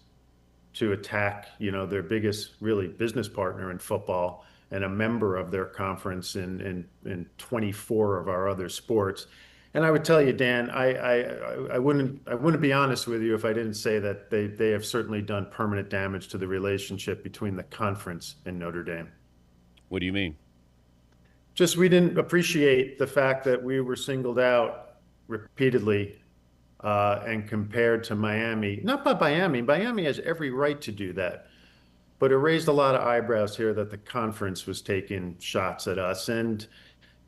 to attack, their biggest really business partner in football and a member of their conference in 24 of our other sports. And I would tell you, Dan, I wouldn't be honest with you if I didn't say that they have certainly done permanent damage to the relationship between the conference and Notre Dame. What do you mean? Just we didn't appreciate the fact that we were singled out repeatedly and compared to Miami. Not by Miami. Miami has every right to do that. But it raised a lot of eyebrows here that the conference was taking shots at us. And,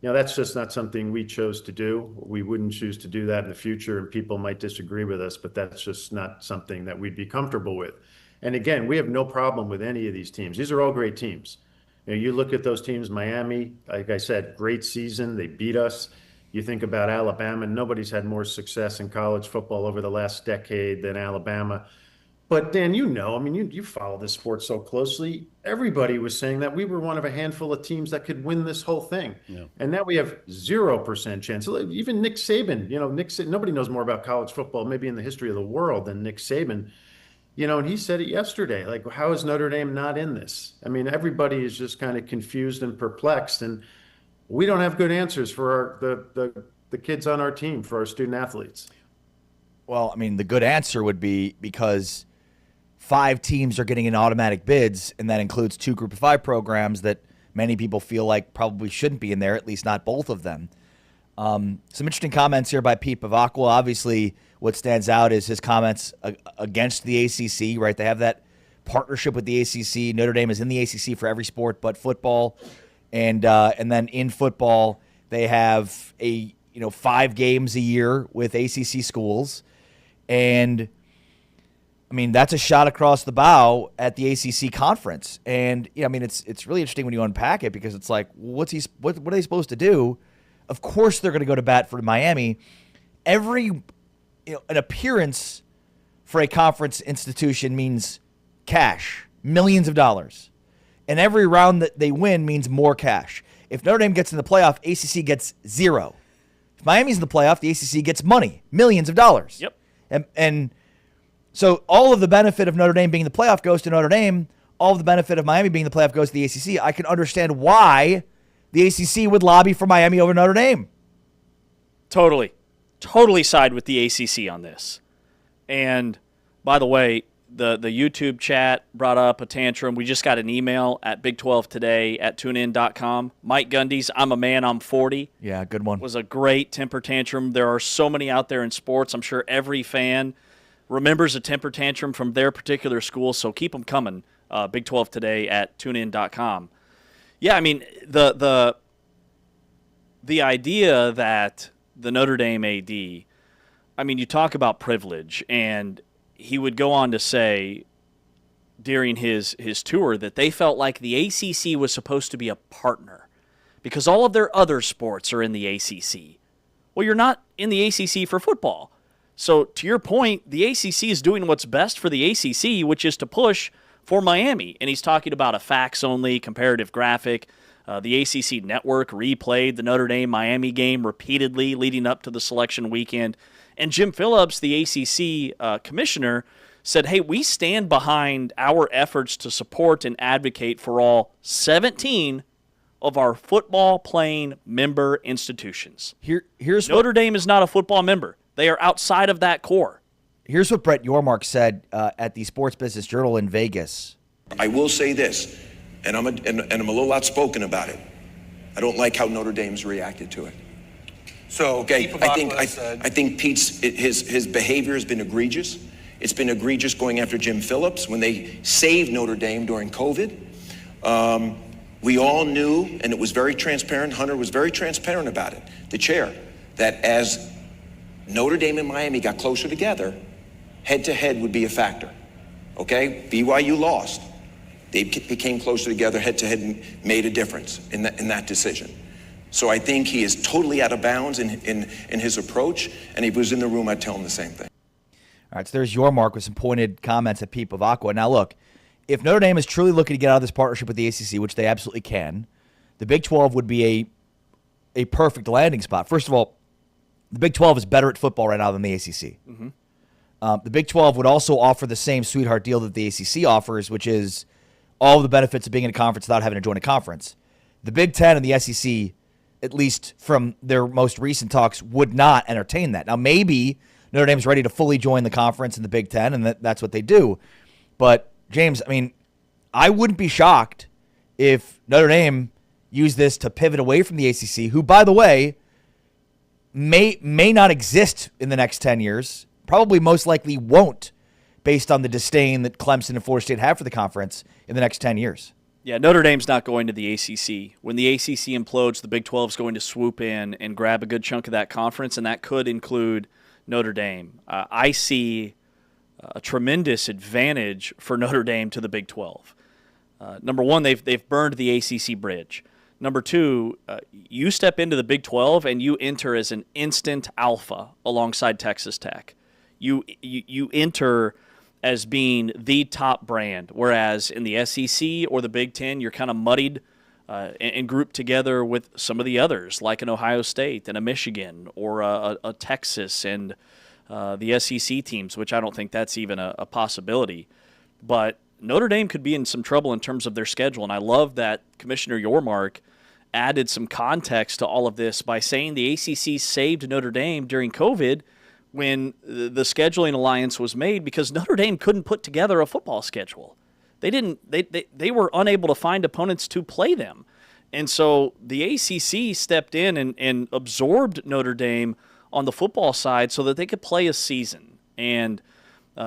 that's just not something we chose to do. We wouldn't choose to do that in the future, and people might disagree with us, but that's just not something that we'd be comfortable with. And again, we have no problem with any of these teams. These are all great teams. You look at those teams, Miami, like I said, great season. They beat us. You think about Alabama, nobody's had more success in college football over the last decade than Alabama. But Dan, you follow this sport so closely. Everybody was saying that we were one of a handful of teams that could win this whole thing. Yeah. And now we have 0% chance. Even Nick Saban, nobody knows more about college football maybe in the history of the world than Nick Saban. And he said it yesterday, like, how is Notre Dame not in this? Everybody is just kind of confused and perplexed, and we don't have good answers for the kids on our team, for our student athletes. Well, the good answer would be because 5 teams are getting in automatic bids, and that includes 2 Group of 5 programs that many people feel like probably shouldn't be in there, at least not both of them. Some interesting comments here by Pete Bavacqua. Obviously, what stands out is his comments against the ACC, right? They have that partnership with the ACC. Notre Dame is in the ACC for every sport but football. And then in football, they have 5 games a year with ACC schools. And that's a shot across the bow at the ACC conference. And it's really interesting when you unpack it, because it's like, what are they supposed to do? Of course they're going to go to bat for Miami. Every an appearance for a conference institution means cash, millions of dollars. And every round that they win means more cash. If Notre Dame gets in the playoff, ACC gets 0. If Miami's in the playoff, the ACC gets money, millions of dollars. Yep. And so all of the benefit of Notre Dame being in the playoff goes to Notre Dame. All of the benefit of Miami being in the playoff goes to the ACC. I can understand why the ACC would lobby for Miami over Notre Dame. Totally side with the ACC on this. And by the way, the YouTube chat brought up a tantrum. We just got an email at Big12Today@tunein.com. Mike Gundy's "I'm a Man, I'm 40." Yeah, good one. Was a great temper tantrum. There are so many out there in sports. I'm sure every fan remembers a temper tantrum from their particular school, so keep them coming. Big12Today@tunein.com. Yeah, the idea that the Notre Dame AD, you talk about privilege, and he would go on to say during his tour that they felt like the ACC was supposed to be a partner because all of their other sports are in the ACC. Well, you're not in the ACC for football. So to your point, the ACC is doing what's best for the ACC, which is to push for Miami. And he's talking about a facts-only comparative graphic. The ACC network replayed the Notre Dame-Miami game repeatedly leading up to the selection weekend. And Jim Phillips, the ACC commissioner, said, hey, we stand behind our efforts to support and advocate for all 17 of our football-playing member institutions. Here's Notre Dame is not a football member. They are outside of that core. Here's what Brett Yormark said at the Sports Business Journal in Vegas. I will say this, and I'm a little outspoken about it. I don't like how Notre Dame's reacted to it. So okay, I think Pete's his behavior has been egregious. It's been egregious going after Jim Phillips when they saved Notre Dame during COVID. We all knew, and it was very transparent. Hunter was very transparent about it, the chair, that as Notre Dame and Miami got closer together, head-to-head would be a factor. Okay, BYU lost. They became closer together, head-to-head, and made a difference in that decision. So I think he is totally out of bounds in his approach, and if he was in the room, I'd tell him the same thing. All right, so there's Yormark with some pointed comments at Pete Bavacqua. Now, look, if Notre Dame is truly looking to get out of this partnership with the ACC, which they absolutely can, the Big 12 would be a perfect landing spot. First of all, the Big 12 is better at football right now than the ACC. Mm-hmm. The Big 12 would also offer the same sweetheart deal that the ACC offers, which is all of the benefits of being in a conference without having to join a conference. The Big 10 and the SEC, at least from their most recent talks, would not entertain that. Now, maybe Notre Dame's ready to fully join the conference in the Big 10, and that's what they do. But, James, I mean, I wouldn't be shocked if Notre Dame used this to pivot away from the ACC, who, by the way, may not exist in the next 10 years, probably most likely won't, based on the disdain that Clemson and Florida State have for the conference in the next 10 years. Yeah, Notre Dame's not going to the ACC. When the ACC implodes, the Big 12 is going to swoop in and grab a good chunk of that conference, and that could include Notre Dame. I see a tremendous advantage for Notre Dame to the Big 12. Number one, they've burned the ACC bridge. Number two, you step into the Big 12 and you enter as an instant alpha alongside Texas Tech. You enter as being the top brand, whereas in the SEC or the Big Ten, you're kind of muddied and grouped together with some of the others, like an Ohio State and a Michigan or a Texas and the SEC teams, which I don't think that's even a possibility. But Notre Dame could be in some trouble in terms of their schedule, and I love that Commissioner Yormark added some context to all of this by saying the ACC saved Notre Dame during COVID when the scheduling alliance was made because Notre Dame couldn't put together a football schedule. They were unable to find opponents to play them. And so the ACC stepped in and absorbed Notre Dame on the football side so that they could play a season. And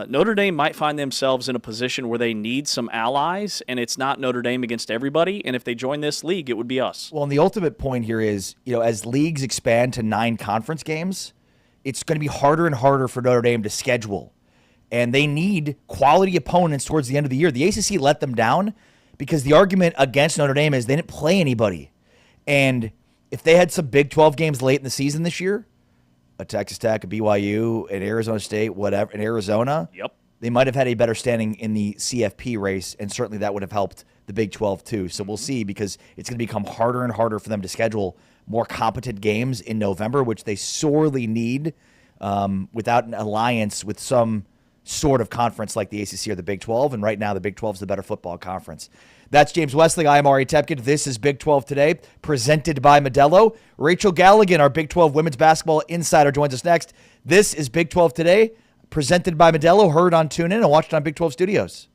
Notre Dame might find themselves in a position where they need some allies, and it's not Notre Dame against everybody. And if they join this league, it would be us. Well, and the ultimate point here is, as leagues expand to 9 conference games, it's going to be harder and harder for Notre Dame to schedule. And they need quality opponents towards the end of the year. The ACC let them down because the argument against Notre Dame is they didn't play anybody. And if they had some Big 12 games late in the season this year, a Texas Tech, a BYU, an Arizona State, whatever, in Arizona, Yep. they might have had a better standing in the CFP race, and certainly that would have helped the Big 12 too. So we'll see, because it's going to become harder and harder for them to schedule more competent games in November, which they sorely need without an alliance with some sort of conference like the ACC or the Big 12. And right now, the Big 12 is the better football conference. That's James Wesley. I am Ari Tepkin. This is Big 12 Today, presented by Modelo. Rachel Galligan, our Big 12 women's basketball insider, joins us next. This is Big 12 Today, presented by Modelo, heard on TuneIn and watched on Big 12 Studios.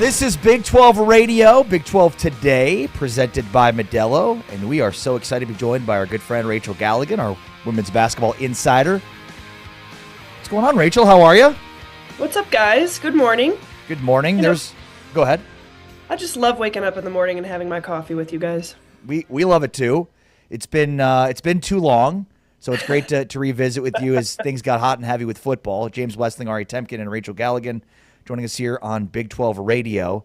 This is Big 12 Radio, Big 12 Today, presented by Modelo, and we are so excited to be joined by our good friend Rachel Galligan, our women's basketball insider. What's going on, Rachel? How are you? What's up, guys? Good morning. Good morning. Go ahead. I just love waking up in the morning and having my coffee with you guys. We love it too. It's been too long, so it's great to revisit with you as things got hot and heavy with football. James Westling, Ari Temkin, and Rachel Galligan joining us here on Big 12 Radio.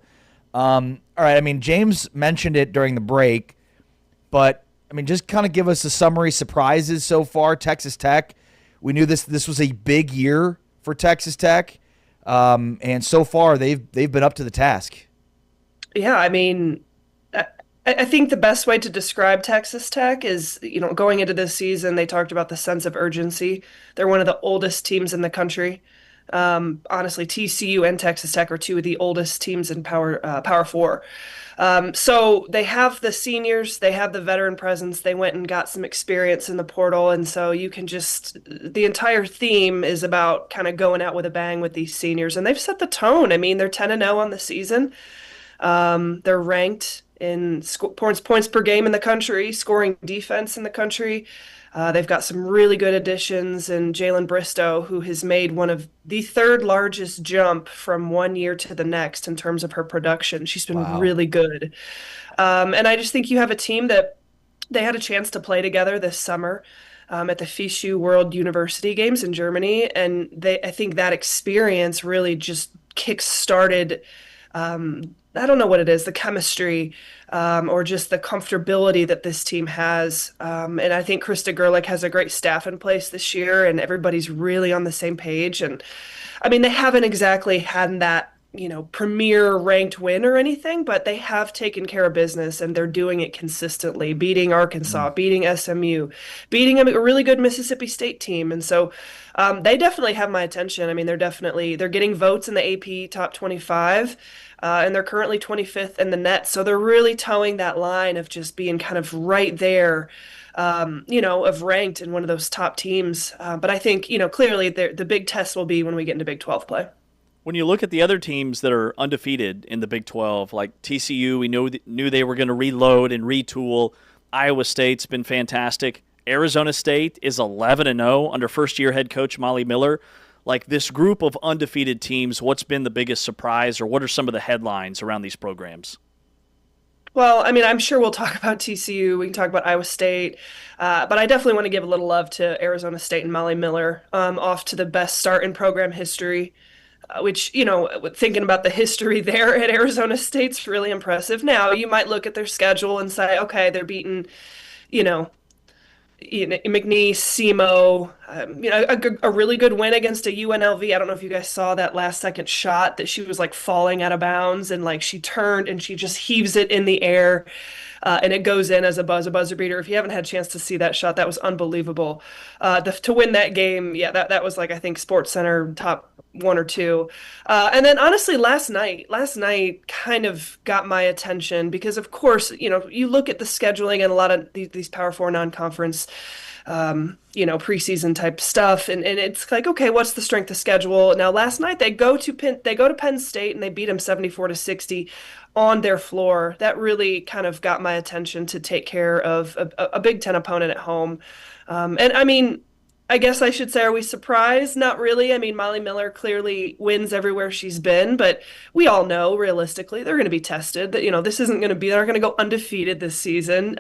All right, I mean, James mentioned it during the break, but, I mean, just kind of give us a summary surprises so far. Texas Tech, we knew this was a big year for Texas Tech, and so far they've been up to the task. Yeah, I mean, I think the best way to describe Texas Tech is, going into this season, they talked about the sense of urgency. They're one of the oldest teams in the country. Honestly, TCU and Texas Tech are two of the oldest teams in Power Four. So they have the seniors, they have the veteran presence. They went and got some experience in the portal, and so the entire theme is about kind of going out with a bang with these seniors, and they've set the tone. I mean, they're 10-0 on the season. They're ranked in points per game in the country, scoring defense in the country. They've got some really good additions, and Jalen Bristow, who has made one of the third largest jump from one year to the next in terms of her production. She's been really good. And I just think you have a team that they had a chance to play together this summer at the FISU World University Games in Germany. And I think that experience really just kick-started I don't know what it is, the chemistry or just the comfortability that this team has. And I think Krista Gerlich has a great staff in place this year, and everybody's really on the same page. And I mean, they haven't exactly had that, premier ranked win or anything, but they have taken care of business, and they're doing it consistently, beating Arkansas, beating SMU, beating a really good Mississippi State team. And so they definitely have my attention. I mean, they're getting votes in the AP top 25. And they're currently 25th in the net. So they're really towing that line of just being kind of right there, of ranked in one of those top teams. But I think, clearly the big test will be when we get into Big 12 play. When you look at the other teams that are undefeated in the Big 12, like TCU, we knew they were going to reload and retool. Iowa State's been fantastic. Arizona State is 11-0 under first-year head coach Molly Miller. Like this group of undefeated teams, what's been the biggest surprise, or what are some of the headlines around these programs? Well, I mean, I'm sure we'll talk about TCU. We can talk about Iowa State. But I definitely want to give a little love to Arizona State and Molly Miller, off to the best start in program history, which, thinking about the history there at Arizona State's really impressive. Now, you might look at their schedule and say, okay, they're beating, McNeese, SEMO, a really good win against a UNLV. I don't know if you guys saw that last second shot that she was like falling out of bounds, and like she turned and she just heaves it in the air. And it goes in as a buzzer beater. If you haven't had a chance to see that shot, that was unbelievable. To win that game, yeah, that was like, I think, SportsCenter top 1 or 2. And then honestly, last night kind of got my attention because, of course, you look at the scheduling and a lot of these Power 4 non-conference preseason type stuff, and it's like, okay, what's the strength of schedule? Now, last night they go to Penn State and they beat them 74-60 on their floor. That really kind of got my attention to take care of a Big Ten opponent at home. And I mean, I guess I should say, are we surprised? Not really. I mean, Molly Miller clearly wins everywhere she's been, but we all know realistically they're going to be tested. That this isn't going to be, they're going to go undefeated this season.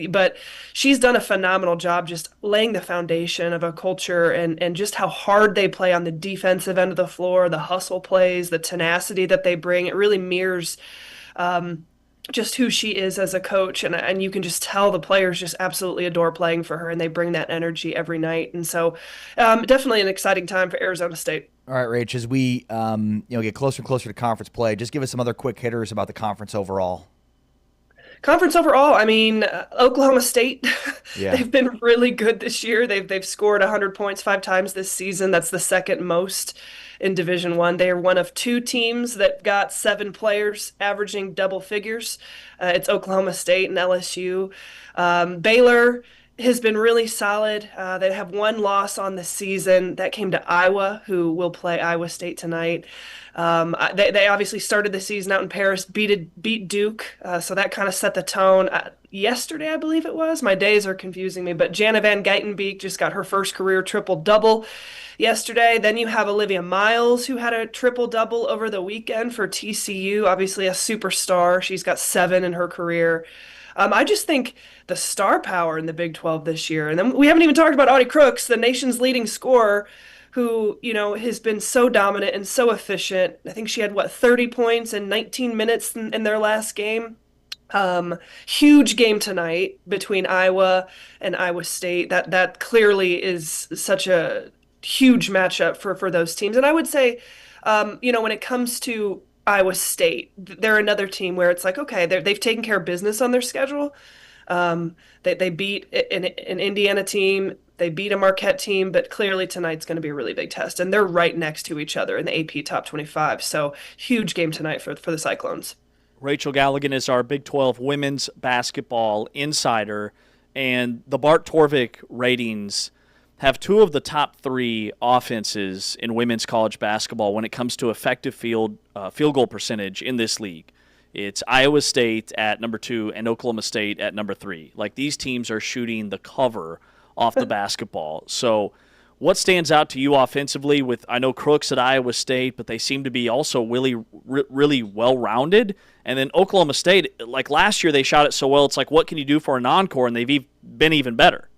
But she's done a phenomenal job just laying the foundation of a culture and just how hard they play on the defensive end of the floor, the hustle plays, the tenacity that they bring. It really mirrors just who she is as a coach, and you can just tell the players just absolutely adore playing for her, and they bring that energy every night. And so definitely an exciting time for Arizona State. All right, Rach, as we get closer and closer to conference play, just give us some other quick hitters about the conference overall. Conference overall, I mean, Oklahoma State, Yeah. They've been really good this year. They've scored 100 points 5 times this season. That's the second most in Division I. They are one of 2 teams that got 7 players averaging double figures. It's Oklahoma State and LSU. Baylor has been really solid. They have one loss on the season that came to Iowa, who will play Iowa State tonight. They obviously started the season out in Paris, beat Duke, so that kind of set the tone. Yesterday, I believe it was. My days are confusing me, but Jana Van Geitenbeek just got her first career triple-double yesterday. Then you have Olivia Miles, who had a triple-double over the weekend for TCU, obviously a superstar. She's got 7 in her career. I just think the star power in the Big 12 this year, and then we haven't even talked about Audie Crooks, the nation's leading scorer, who, has been so dominant and so efficient. I think she had, 30 points in 19 minutes in their last game. Huge game tonight between Iowa and Iowa State. That clearly is such a huge matchup for those teams. And I would say, when it comes to Iowa State, they're another team where it's like, okay, they've taken care of business on their schedule. They beat an Indiana team. They beat a Marquette team, but clearly tonight's going to be a really big test. And they're right next to each other in the AP Top 25. So huge game tonight for the Cyclones. Rachel Galligan is our Big 12 women's basketball insider, and the Bart Torvik ratings have 2 of the top 3 offenses in women's college basketball when it comes to effective field goal percentage in this league. It's Iowa State at number 2 and Oklahoma State at number 3. Like, these teams are shooting the cover off the basketball. So what stands out to you offensively with, I know Crooks at Iowa State, but they seem to be also really well-rounded. And then Oklahoma State, like last year they shot it so well, it's like, what can you do for an encore? And they've been even better.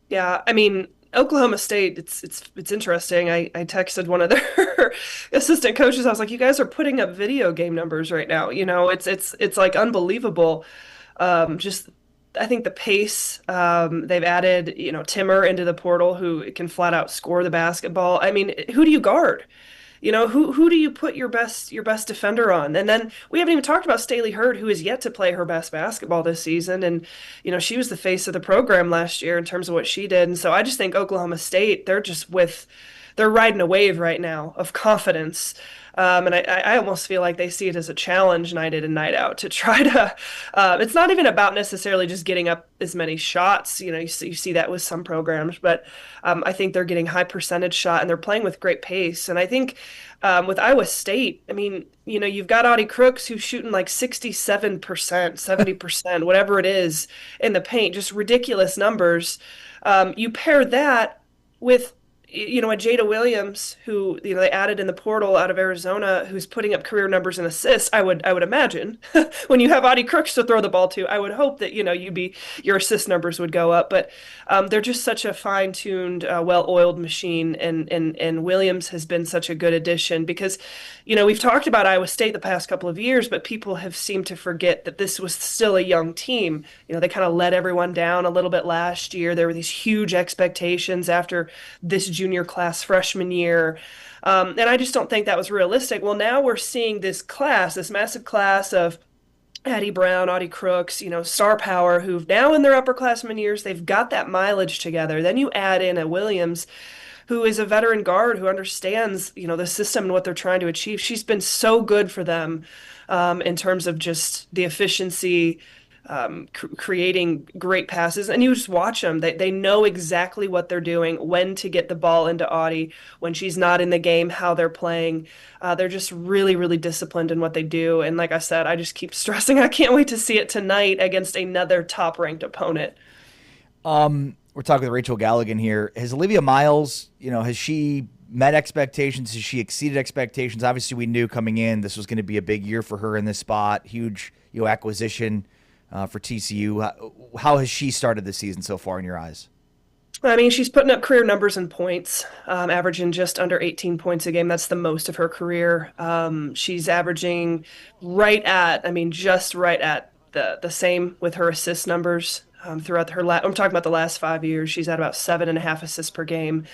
Yeah, I mean, Oklahoma State, it's interesting. I texted one of their assistant coaches. I was like, you guys are putting up video game numbers right now. It's like unbelievable. I think the pace, they've added, Timmer into the portal, who can flat out score the basketball. I mean, who do you guard? Who do you put your best defender on? And then we haven't even talked about Staley Hurd, who is yet to play her best basketball this season. And, she was the face of the program last year in terms of what she did. And so I just think Oklahoma State, they're riding a wave right now of confidence. And I almost feel like they see it as a challenge night in and night out to try to it's not even about necessarily just getting up as many shots. You see that with some programs, but I think they're getting high percentage shot and they're playing with great pace. And I think with Iowa State, I mean, you've got Audie Crooks who's shooting like 67%, 70%, whatever it is in the paint, just ridiculous numbers. You pair that with a Jada Williams, who they added in the portal out of Arizona, who's putting up career numbers and assists. I would imagine when you have Audie Crooks to throw the ball to, I would hope that your assist numbers would go up. But they're just such a fine-tuned, well-oiled machine, and Williams has been such a good addition because we've talked about Iowa State the past couple of years, but people have seemed to forget that this was still a young team. They kind of let everyone down a little bit last year. There were these huge expectations after this junior class freshman year. And I just don't think that was realistic. Well, now we're seeing this massive class of Addie Brown, Audie Crooks, star power, who've now in their upperclassmen years, they've got that mileage together. Then you add in a Williams, who is a veteran guard who understands, the system and what they're trying to achieve. She's been so good for them in terms of just the efficiency, creating great passes, and you just watch them. They know exactly what they're doing, when to get the ball into Audie, when she's not in the game, how they're playing. They're just really, really disciplined in what they do. And like I said, I just keep stressing, I can't wait to see it tonight against another top-ranked opponent. We're talking with Rachel Galligan here. Has Olivia Miles, has she met expectations? Has she exceeded expectations? Obviously, we knew coming in this was going to be a big year for her in this spot. Huge, acquisition for TCU. How has she started the season so far in your eyes? I mean, she's putting up career numbers in points, averaging just under 18 points a game. That's the most of her career. She's averaging just right at the same with her assist numbers throughout her I'm talking about the last 5 years. She's at about 7.5 assists per game.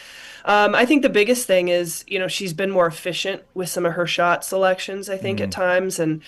I think the biggest thing is, she's been more efficient with some of her shot selections, I think, at times, and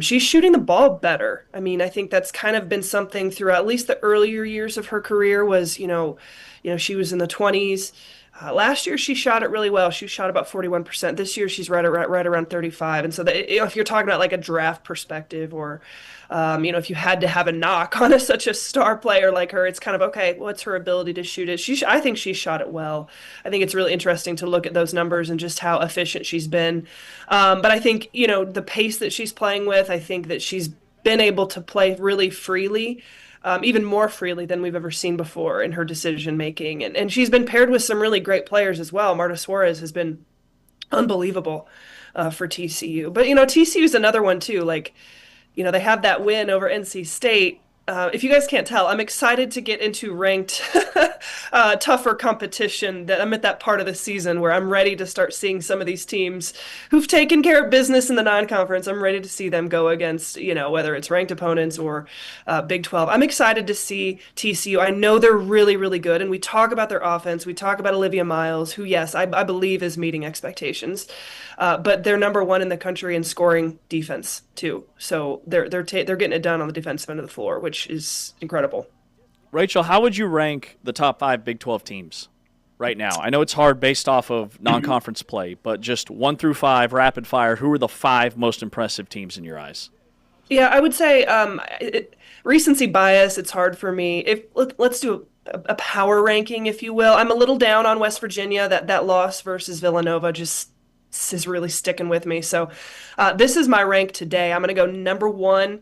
she's shooting the ball better. I mean, I think that's kind of been something throughout at least the earlier years of her career was, she was in the 20s. Last year she shot it really well. She shot about 41%. This year she's right around 35. And so if you're talking about like a draft perspective, or if you had to have a knock on such a star player like her, it's kind of okay. What's her ability to shoot it? I think she shot it well. I think it's really interesting to look at those numbers and just how efficient she's been. But I think the pace that she's playing with, I think that she's been able to play really freely, even more freely than we've ever seen before in her decision making. And she's been paired with some really great players as well. Marta Suarez has been unbelievable for TCU. But, TCU is another one too. Like, they have that win over NC State. If you guys can't tell, I'm excited to get into ranked, tougher competition. That I'm at that part of the season where I'm ready to start seeing some of these teams who've taken care of business in the non-conference. I'm ready to see them go against, whether it's ranked opponents or Big 12. I'm excited to see TCU. I know they're really, really good, and we talk about their offense. We talk about Olivia Miles, who, yes, I believe is meeting expectations, but they're number one in the country in scoring defense too. So they're getting it done on the defensive end of the floor, which is incredible. Rachel, how would you rank the top 5 Big 12 teams right now? I know it's hard based off of non-conference play, but just 1 through 5, rapid fire, who are the 5 most impressive teams in your eyes? Yeah, I would say recency bias, it's hard for me. Let's do a power ranking, if you will. I'm a little down on West Virginia. That loss versus Villanova just is really sticking with me. So this is my rank today. I'm going to go number 1,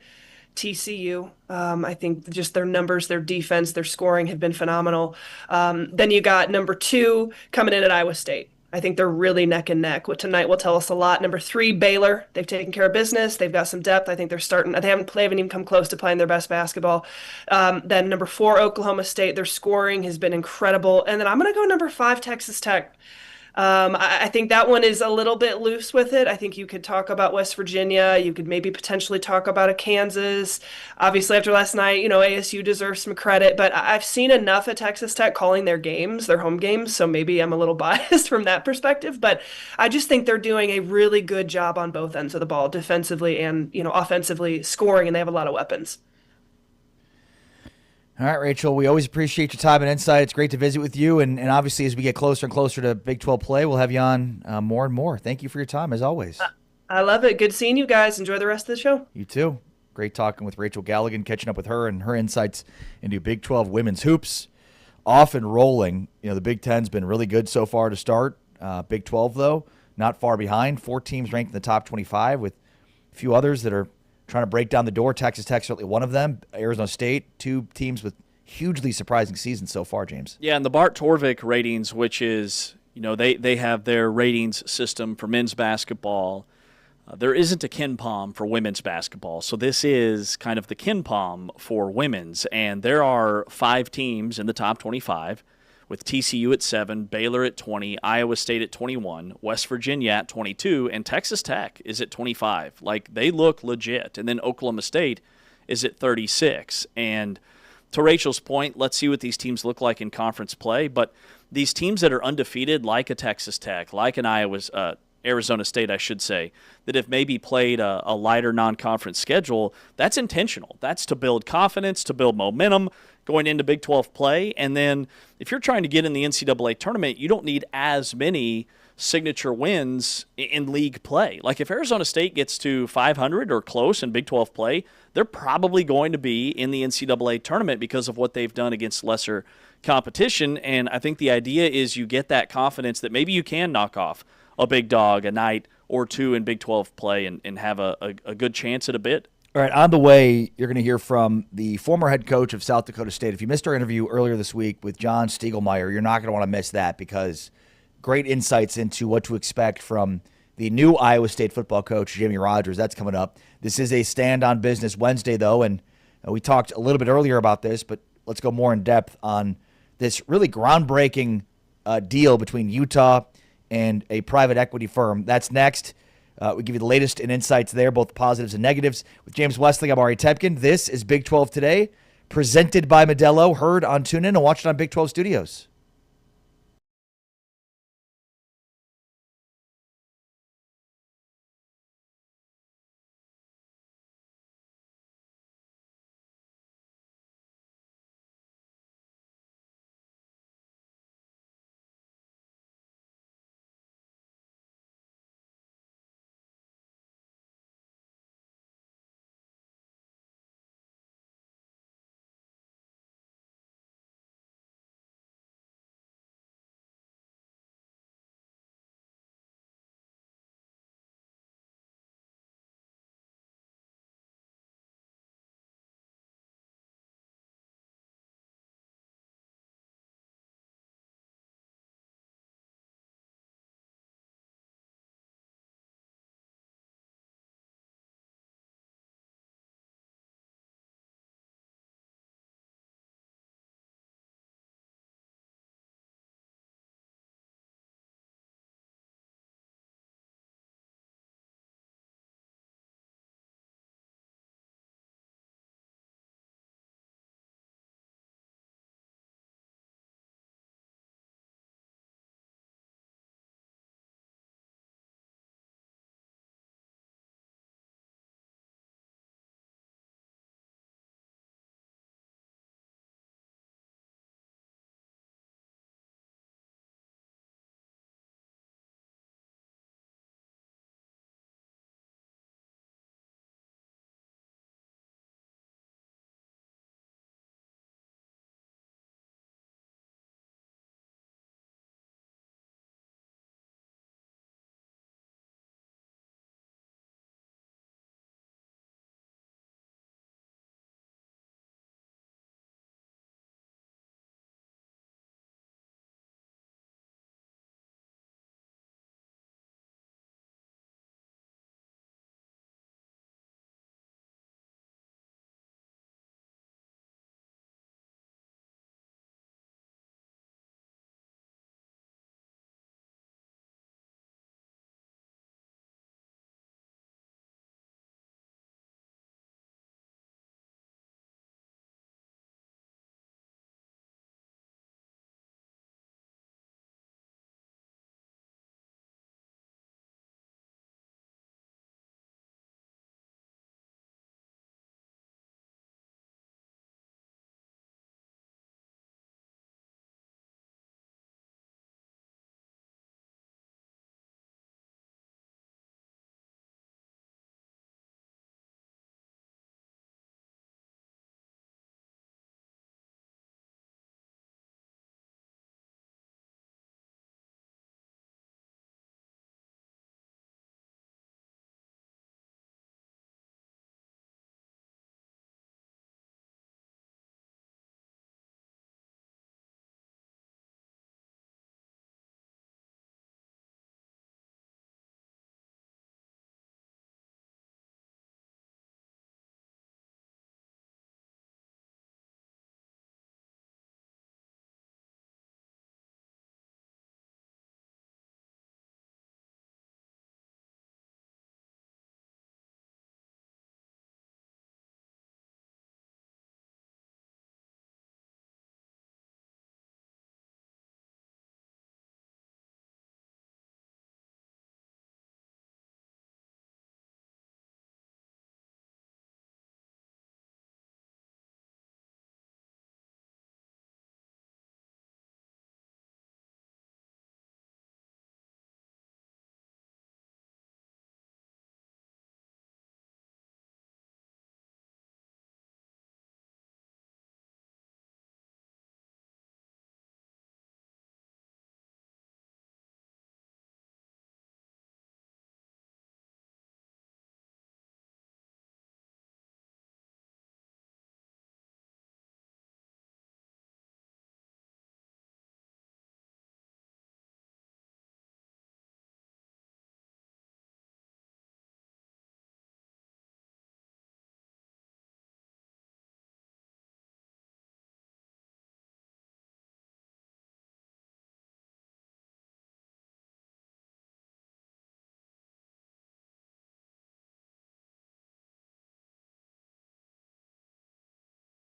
TCU. I think just their numbers, their defense, their scoring have been phenomenal. Then you got number 2 coming in at Iowa State. I think they're really neck and neck. What tonight will tell us a lot. Number 3, Baylor. They've taken care of business. They've got some depth. I think they're starting. They haven't even come close to playing their best basketball. Then number 4, Oklahoma State. Their scoring has been incredible. And then I'm going to go number 5, Texas Tech. I think that one is a little bit loose with it. I think you could talk about West Virginia. You could maybe potentially talk about a Kansas. Obviously, after last night, ASU deserves some credit, but I've seen enough at Texas Tech calling their games, their home games, so maybe I'm a little biased from that perspective, but I just think they're doing a really good job on both ends of the ball, defensively and, offensively scoring, and they have a lot of weapons. All right, Rachel, we always appreciate your time and insight. It's great to visit with you. And obviously, as we get closer and closer to Big 12 play, we'll have you on more and more. Thank you for your time, as always. I love it. Good seeing you guys. Enjoy the rest of the show. You too. Great talking with Rachel Galligan, catching up with her and her insights into Big 12 women's hoops. Off and rolling. The Big 10's been really good so far to start. Big 12, though, not far behind. 4 teams ranked in the top 25 with a few others that are trying to break down the door. Texas Tech, certainly one of them. Arizona State, 2 teams with hugely surprising seasons so far, James. Yeah, and the Bart Torvik ratings, which is, they have their ratings system for men's basketball. There isn't a KenPom for women's basketball, so this is kind of the KenPom for women's. And there are 5 teams in the top 25, with TCU at 7, Baylor at 20, Iowa State at 21, West Virginia at 22, and Texas Tech is at 25. Like, they look legit. And then Oklahoma State is at 36. And to Rachel's point, let's see what these teams look like in conference play. But these teams that are undefeated, like a Texas Tech, like an Arizona State, I should say, that have maybe played a lighter non-conference schedule, that's intentional. That's to build confidence, to build momentum going into Big 12 play. And then if you're trying to get in the NCAA tournament, you don't need as many signature wins in league play. Like, if Arizona State gets to 500 or close in Big 12 play, they're probably going to be in the NCAA tournament because of what they've done against lesser competition. And I think the idea is you get that confidence that maybe you can knock off a big dog a night or 2 in Big 12 play and have a good chance at a bid. All right, on the way, you're going to hear from the former head coach of South Dakota State. If you missed our interview earlier this week with John Stiegelmeier, you're not going to want to miss that, because great insights into what to expect from the new Iowa State football coach, Jamie Rogers. That's coming up. This is a Stand on Business Wednesday, though, and we talked a little bit earlier about this, but let's go more in depth on this really groundbreaking deal between Utah and a private equity firm. That's next. We give you the latest and insights there, both positives and negatives. With James Westling, I'm Ari Tepkin. This is Big 12 Today, presented by Modelo, heard on TuneIn and watched on Big 12 Studios.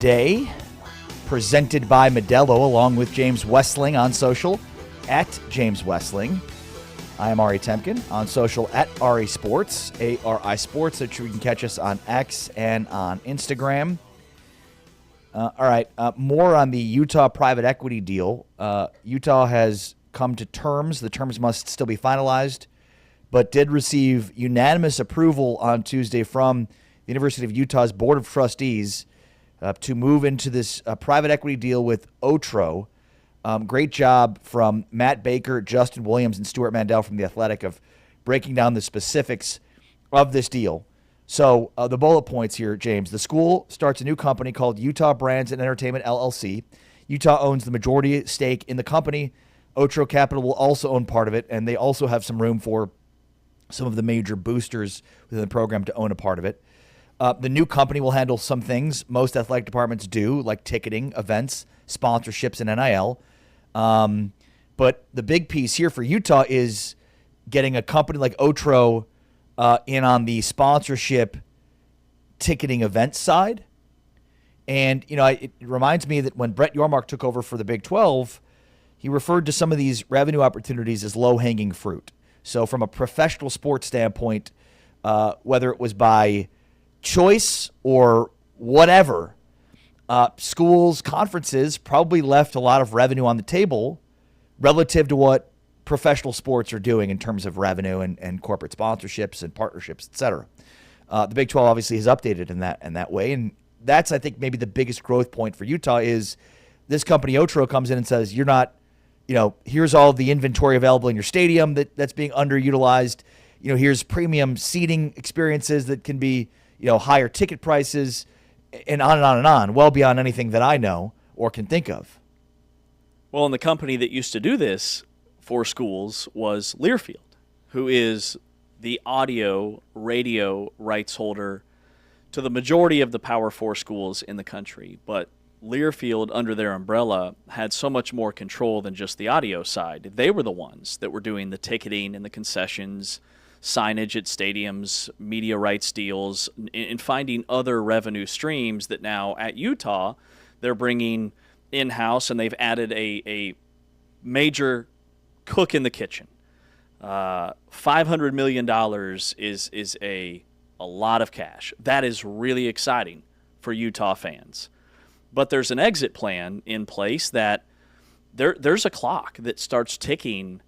Day, presented by Modelo, along with James Westling on social at James Westling. I am Ari Temkin on social at Ari Sports, ARI Sports, so you can catch us on X and on Instagram. All right, more on the Utah private equity deal. Utah has come to terms. The terms must still be finalized, but did receive unanimous approval on Tuesday from the University of Utah's Board of Trustees to move into this private equity deal with Otro. Great job from Matt Baker, Justin Williams, and Stuart Mandel from The Athletic of breaking down the specifics of this deal. So the bullet points here, James. The school starts a new company called Utah Brands and Entertainment, LLC. Utah owns the majority stake in the company. Otro Capital will also own part of it, and they also have some room for some of the major boosters within the program to own a part of it. The new company will handle some things most athletic departments do, like ticketing, events, sponsorships, and NIL. But the big piece here for Utah is getting a company like Otro in on the sponsorship, ticketing, event side. And, it reminds me that when Brett Yormark took over for the Big 12, he referred to some of these revenue opportunities as low-hanging fruit. So from a professional sports standpoint, whether it was by choice or whatever, schools, conferences probably left a lot of revenue on the table relative to what professional sports are doing in terms of revenue and corporate sponsorships and partnerships, et cetera. The Big 12 obviously has updated in that way, and that's, I think, maybe the biggest growth point for Utah is this company Otro comes in and says, you're not, here's all the inventory available in your stadium that's being underutilized. Here's premium seating experiences that can be, higher ticket prices, and on and on and on, well beyond anything that I know or can think of. Well, and the company that used to do this for schools was Learfield, who is the audio, radio rights holder to the majority of the Power 4 schools in the country. But Learfield, under their umbrella, had so much more control than just the audio side. They were the ones that were doing the ticketing and the concessions, signage at stadiums, media rights deals, and finding other revenue streams that now at Utah they're bringing in-house, and they've added a major cook in the kitchen. $500 million is a lot of cash. That is really exciting for Utah fans. But there's an exit plan in place that there's a clock that starts ticking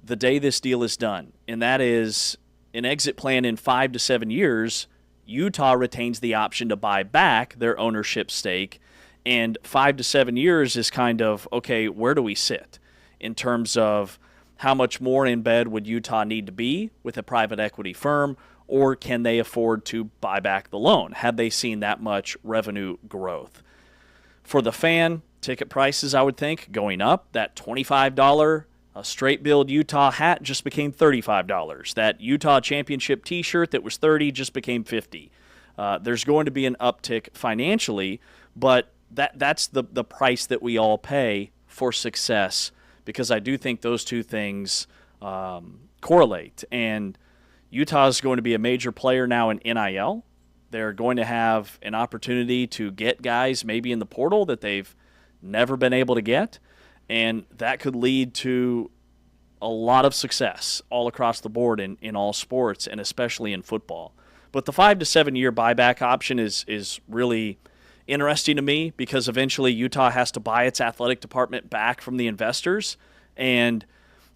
the day this deal is done, and that is an exit plan in 5 to 7 years. Utah retains the option to buy back their ownership stake, and 5 to 7 years is kind of, okay, where do we sit in terms of how much more in bed would Utah need to be with a private equity firm, or can they afford to buy back the loan? Have they seen that much revenue growth? For the fan, ticket prices, I would think, going up. That $25 a straight billed Utah hat just became $35. That Utah championship T-shirt that was $30 just became $50. There's going to be an uptick financially, but that's the price that we all pay for success, because I do think those two things correlate. And Utah is going to be a major player now in NIL. They're going to have an opportunity to get guys maybe in the portal that they've never been able to get, and that could lead to a lot of success all across the board in all sports, and especially in football. But the 5 to 7 year buyback option is really interesting to me, because eventually Utah has to buy its athletic department back from the investors, and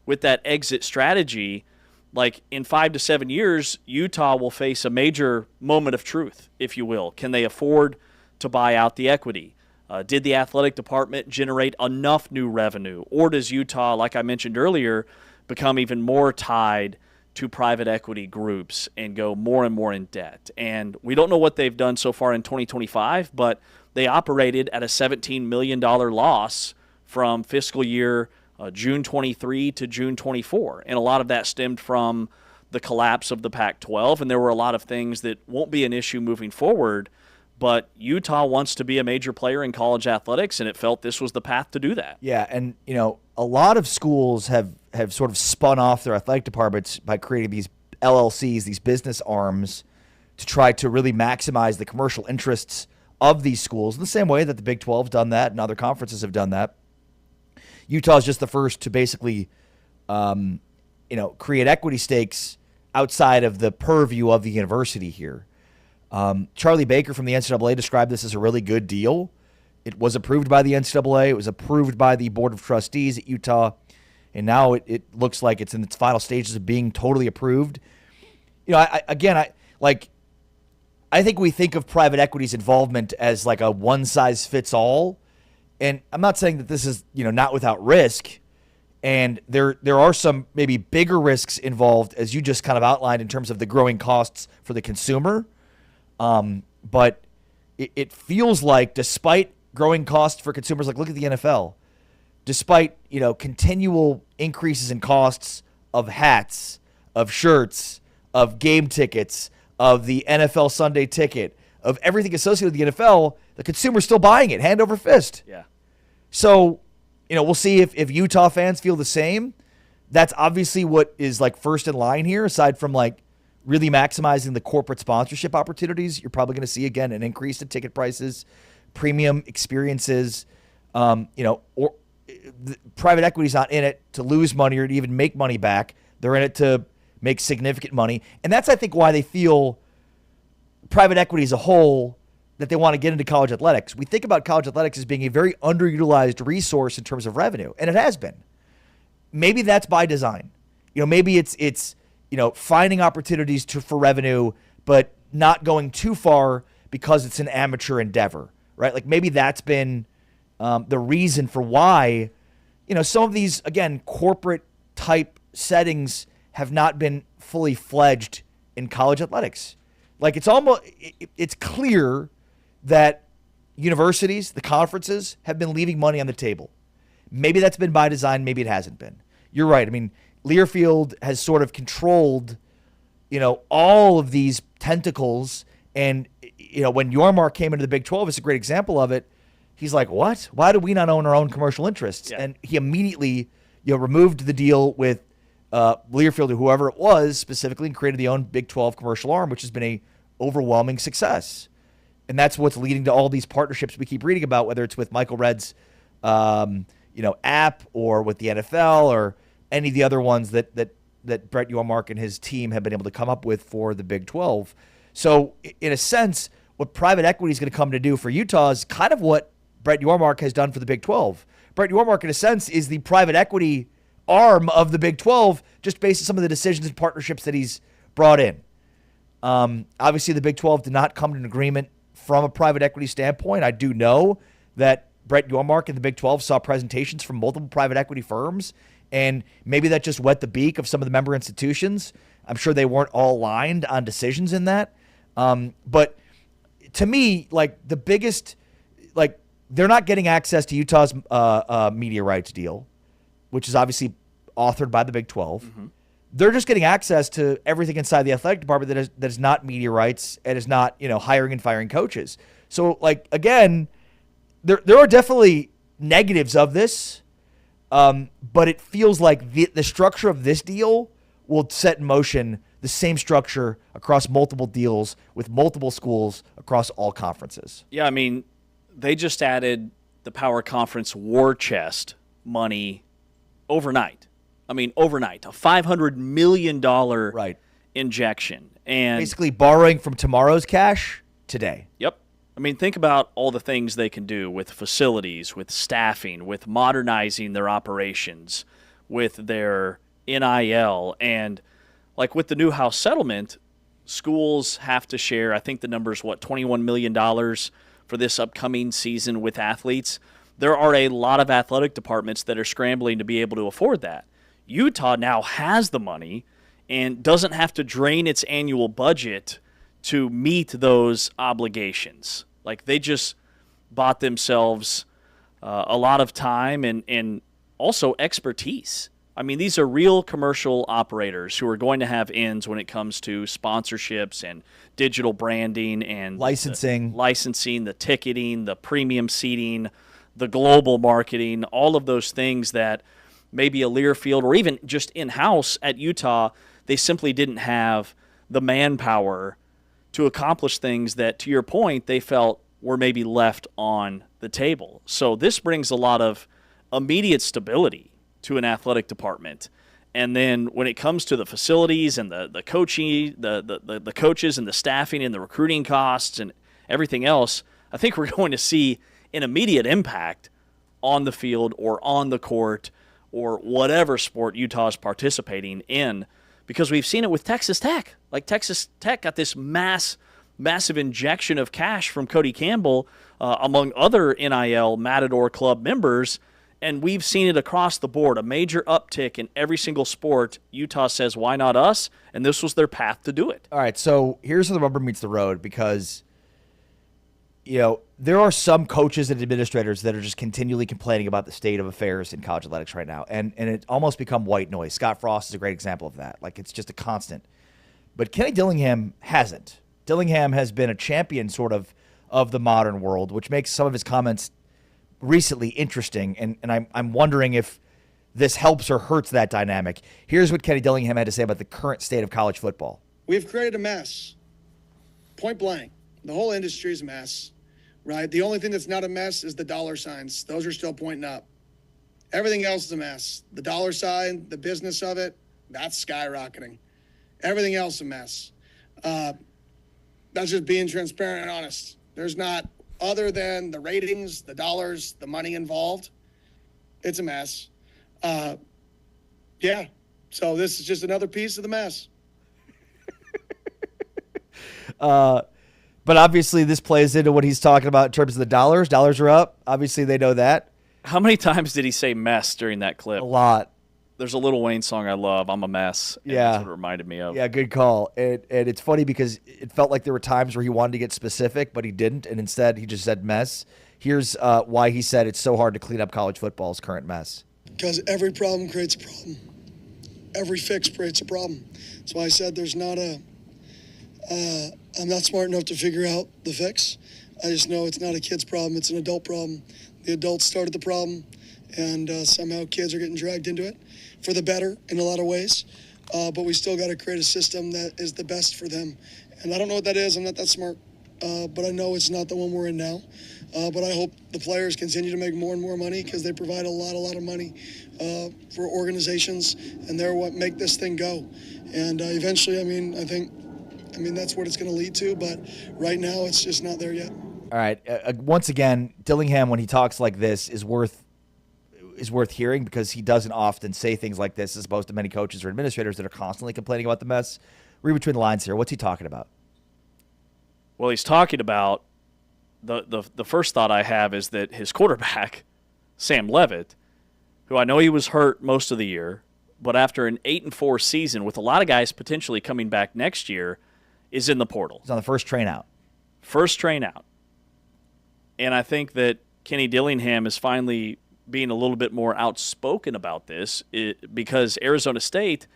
with that exit strategy, like in 5 to 7 years, Utah will face a major moment of truth, if you will. Can they afford to buy out the equity? Did the athletic department generate enough new revenue? Or does Utah, like I mentioned earlier, become even more tied to private equity groups and go more and more in debt? And we don't know what they've done so far in 2025, but they operated at a $17 million loss from fiscal year June 23 to June 24. And a lot of that stemmed from the collapse of the Pac-12, and there were a lot of things that won't be an issue moving forward. But Utah wants to be a major player in college athletics, and it felt this was the path to do that. Yeah, and a lot of schools have sort of spun off their athletic departments by creating these LLCs, these business arms, to try to really maximize the commercial interests of these schools, in the same way that the Big 12's done that and other conferences have done that. Utah is just the first to basically, create equity stakes outside of the purview of the university here. Charlie Baker from the NCAA described this as a really good deal. It was approved by the NCAA. It was approved by the Board of Trustees at Utah. And now it looks like it's in its final stages of being totally approved. I think we think of private equity's involvement as like a one-size-fits-all. And I'm not saying that this is, not without risk. And there are some maybe bigger risks involved, as you just kind of outlined, in terms of the growing costs for the consumer. But it feels like, despite growing costs for consumers, like look at the NFL, despite continual increases in costs of hats, of shirts, of game tickets, of the NFL Sunday ticket, of everything associated with the NFL, the consumer's still buying it hand over fist. Yeah. So, we'll see if Utah fans feel the same. That's obviously what is like first in line here, aside from like really maximizing the corporate sponsorship opportunities. You're probably going to see, again, an increase in ticket prices, premium experiences, or private equity's not in it to lose money or to even make money back. They're in it to make significant money. And that's, I think, why they feel, private equity as a whole, that they want to get into college athletics. We think about college athletics as being a very underutilized resource in terms of revenue, and it has been. Maybe that's by design. Maybe it's finding opportunities for revenue, but not going too far because it's an amateur endeavor, right? Like maybe that's been the reason for why, some of these, again, corporate type settings have not been fully fledged in college athletics. Like it's clear that universities, the conferences, have been leaving money on the table. Maybe that's been by design. Maybe it hasn't been. You're right. I mean, Learfield has sort of controlled, all of these tentacles. And, when Yormark came into the Big 12, it's a great example of it. He's like, what? Why do we not own our own commercial interests? Yeah. And he immediately, removed the deal with Learfield or whoever it was specifically, and created the own Big 12 commercial arm, which has been a overwhelming success. And that's what's leading to all these partnerships we keep reading about, whether it's with Michael Redd's, app, or with the NFL, or any of the other ones that Brett Yormark and his team have been able to come up with for the Big 12. So in a sense, what private equity is going to come to do for Utah is kind of what Brett Yormark has done for the Big 12. Brett Yormark, in a sense, is the private equity arm of the Big 12, just based on some of the decisions and partnerships that he's brought in. Obviously, the Big 12 did not come to an agreement from a private equity standpoint. I do know that Brett Yormark and the Big 12 saw presentations from multiple private equity firms, and maybe that just wet the beak of some of the member institutions. I'm sure they weren't all aligned on decisions in that. But to me, like the biggest, like they're not getting access to Utah's media rights deal, which is obviously authored by the Big 12. Mm-hmm. They're just getting access to everything inside the athletic department that is not media rights and is not, hiring and firing coaches. So, like, again, there are definitely negatives of this, but it feels like the structure of this deal will set in motion the same structure across multiple deals with multiple schools across all conferences. Yeah, I mean, they just added the Power Conference war chest money overnight. I mean, overnight, a $500 million injection. And basically borrowing from tomorrow's cash today. Yep. I mean, think about all the things they can do with facilities, with staffing, with modernizing their operations, with their NIL. And like with the Newhouse settlement, schools have to share, I think the number is $21 million for this upcoming season with athletes. There are a lot of athletic departments that are scrambling to be able to afford that. Utah now has the money and doesn't have to drain its annual budget to meet those obligations. Like they just bought themselves a lot of time and also expertise. I mean, these are real commercial operators who are going to have ends when it comes to sponsorships and digital branding and licensing, the ticketing, the premium seating, the global marketing, all of those things that maybe a Learfield or even just in-house at Utah, they simply didn't have the manpower to accomplish things that, to your point, they felt were maybe left on the table. So this brings a lot of immediate stability to an athletic department. And then when it comes to the facilities and the coaching, the coaches and the staffing and the recruiting costs and everything else, I think we're going to see an immediate impact on the field or on the court or whatever sport Utah is participating in, because we've seen it with Texas Tech. Like, Texas Tech got this massive injection of cash from Cody Campbell, among other NIL Matador Club members, and we've seen it across the board, a major uptick in every single sport. Utah says, why not us? And this was their path to do it. All right, so here's where the rubber meets the road, because there are some coaches and administrators that are just continually complaining about the state of affairs in college athletics right now, and it's almost become white noise. Scott Frost is a great example of that. Like, it's just a constant. But Kenny Dillingham hasn't. Dillingham has been a champion sort of the modern world, which makes some of his comments recently interesting, and I'm wondering if this helps or hurts that dynamic. Here's what Kenny Dillingham had to say about the current state of college football. We've created a mess. Point blank. The whole industry is a mess, right? The only thing that's not a mess is the dollar signs. Those are still pointing up. Everything else is a mess. The dollar sign, the business of it, that's skyrocketing. Everything else is a mess. That's just being transparent and honest. There's not, other than the ratings, the dollars, the money involved, it's a mess. Yeah. So this is just another piece of the mess. But obviously this plays into what he's talking about in terms of the dollars. Dollars are up. Obviously they know that. How many times did he say mess during that clip? A lot. There's a Lil Wayne song I love, I'm a Mess. Yeah. That's what it reminded me of. Yeah, good call. And it's funny because it felt like there were times where he wanted to get specific, but he didn't, and instead he just said mess. Here's why he said it's so hard to clean up college football's current mess. Because every problem creates a problem. Every fix creates a problem. That's why I said there's not I'm not smart enough to figure out the fix. I just know it's not a kid's problem, it's an adult problem. The adults started the problem, and somehow kids are getting dragged into it for the better in a lot of ways. But we still got to create a system that is the best for them. And I don't know what that is, I'm not that smart, but I know it's not the one we're in now. But I hope the players continue to make more and more money, because they provide a lot of money for organizations, and they're what make this thing go. And eventually, I think that's what it's going to lead to, but right now it's just not there yet. All right. Once again, Dillingham, when he talks like this, is worth hearing, because he doesn't often say things like this, as opposed to many coaches or administrators that are constantly complaining about the mess. Read between the lines here. What's he talking about? Well, he's talking about the first thought I have is that his quarterback, Sam Leavitt, who I know he was hurt most of the year, but after an 8-4 season with a lot of guys potentially coming back next year, is in the portal. He's on the first train out. First train out. And I think that Kenny Dillingham is finally being a little bit more outspoken about this, because Arizona State,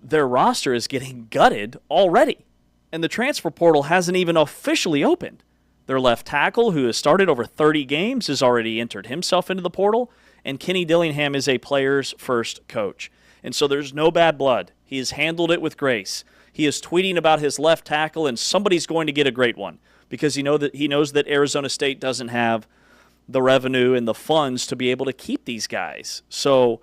their roster is getting gutted already. And the transfer portal hasn't even officially opened. Their left tackle, who has started over 30 games, has already entered himself into the portal. And Kenny Dillingham is a player's first coach. And so there's no bad blood. He has handled it with grace. He is tweeting about his left tackle, and somebody's going to get a great one, because he knows that Arizona State doesn't have the revenue and the funds to be able to keep these guys. So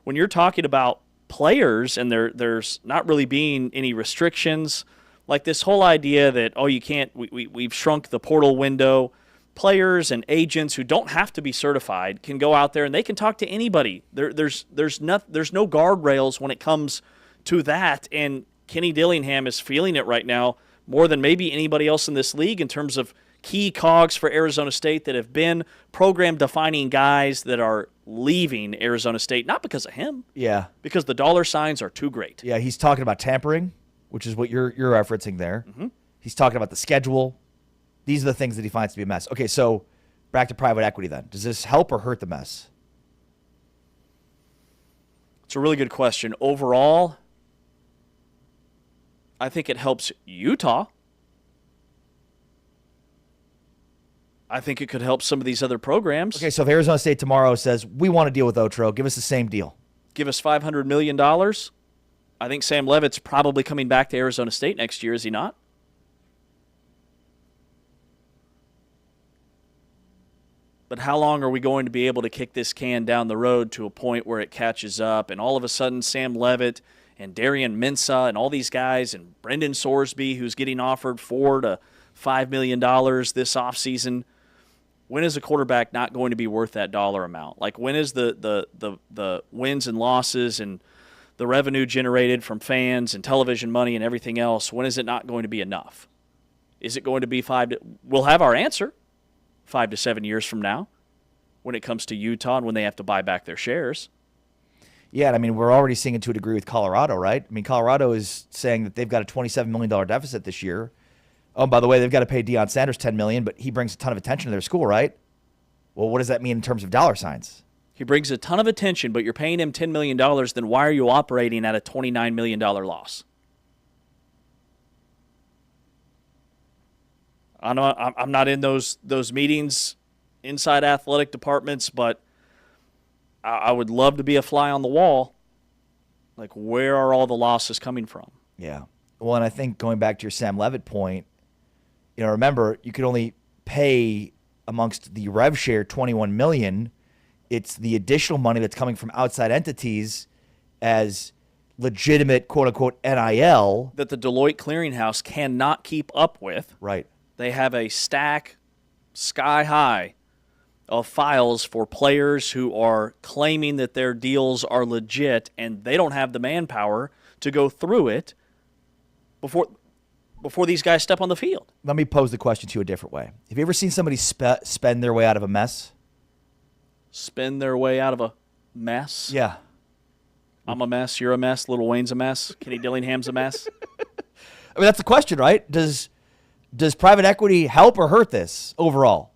when you're talking about players and there's not really being any restrictions, like this whole idea that, you can't, we've shrunk the portal window, players and agents who don't have to be certified can go out there and they can talk to anybody. There's no guardrails when it comes to that, and Kenny Dillingham is feeling it right now more than maybe anybody else in this league in terms of key cogs for Arizona State that have been program-defining guys that are leaving Arizona State, not because of him. Yeah. Because the dollar signs are too great. Yeah, he's talking about tampering, which is what you're referencing there. Mm-hmm. He's talking about the schedule. These are the things that he finds to be a mess. Okay, so back to private equity then. Does this help or hurt the mess? It's a really good question. Overall, I think it helps Utah. I think it could help some of these other programs. Okay, so if Arizona State tomorrow says, we want to deal with Otro, give us the same deal. Give us $500 million. I think Sam Leavitt's probably coming back to Arizona State next year, is he not? But how long are we going to be able to kick this can down the road to a point where it catches up? And all of a sudden, Sam Levitt and Darian Mensah and all these guys and Brendan Sorsby, who's getting offered $4 to $5 million this offseason, when is a quarterback not going to be worth that dollar amount? Like, when is the wins and losses and the revenue generated from fans and television money and everything else, when is it not going to be enough? Is it going to be we'll have our answer 5 to 7 years from now when it comes to Utah and when they have to buy back their shares. Yeah, and I mean, we're already seeing it to a degree with Colorado, right? I mean, Colorado is saying that they've got a $27 million deficit this year. Oh, and by the way, they've got to pay Deion Sanders $10 million, but he brings a ton of attention to their school, right? Well, what does that mean in terms of dollar signs? He brings a ton of attention, but you're paying him $10 million, then why are you operating at a $29 million loss? I'm not in those meetings inside athletic departments, but I would love to be a fly on the wall. Like, where are all the losses coming from? Yeah. Well, and I think going back to your Sam Levitt point, remember, you could only pay amongst the rev share $21 million. It's the additional money that's coming from outside entities as legitimate, quote-unquote, NIL. That the Deloitte Clearinghouse cannot keep up with. Right. They have a stack sky high of files for players who are claiming that their deals are legit, and they don't have the manpower to go through it before these guys step on the field. Let me pose the question to you a different way. Have you ever seen somebody spend their way out of a mess? Spend their way out of a mess? Yeah. I'm a mess, you're a mess, Lil Wayne's a mess, Kenny Dillingham's a mess. I mean, that's the question, right? Does private equity help or hurt this overall?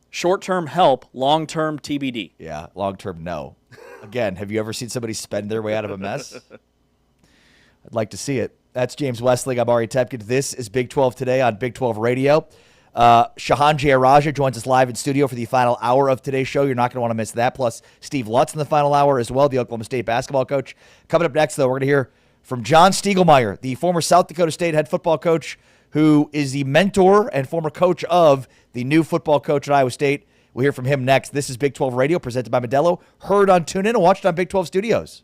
Short-term help, long-term TBD. Yeah, long-term no. Again, have you ever seen somebody spend their way out of a mess? I'd like to see it. That's James Westling. I'm Ari Tepkin. This is Big 12 Today on Big 12 Radio. Shehan Jeyarajah joins us live in studio for the final hour of today's show. You're not going to want to miss that. Plus, Steve Lutz in the final hour as well, the Oklahoma State basketball coach. Coming up next, though, we're going to hear from John Stiegelmeier, the former South Dakota State head football coach, who is the mentor and former coach of the new football coach at Iowa State. We'll hear from him next. This is Big 12 Radio, presented by Modelo, heard on TuneIn and watched on Big 12 Studios.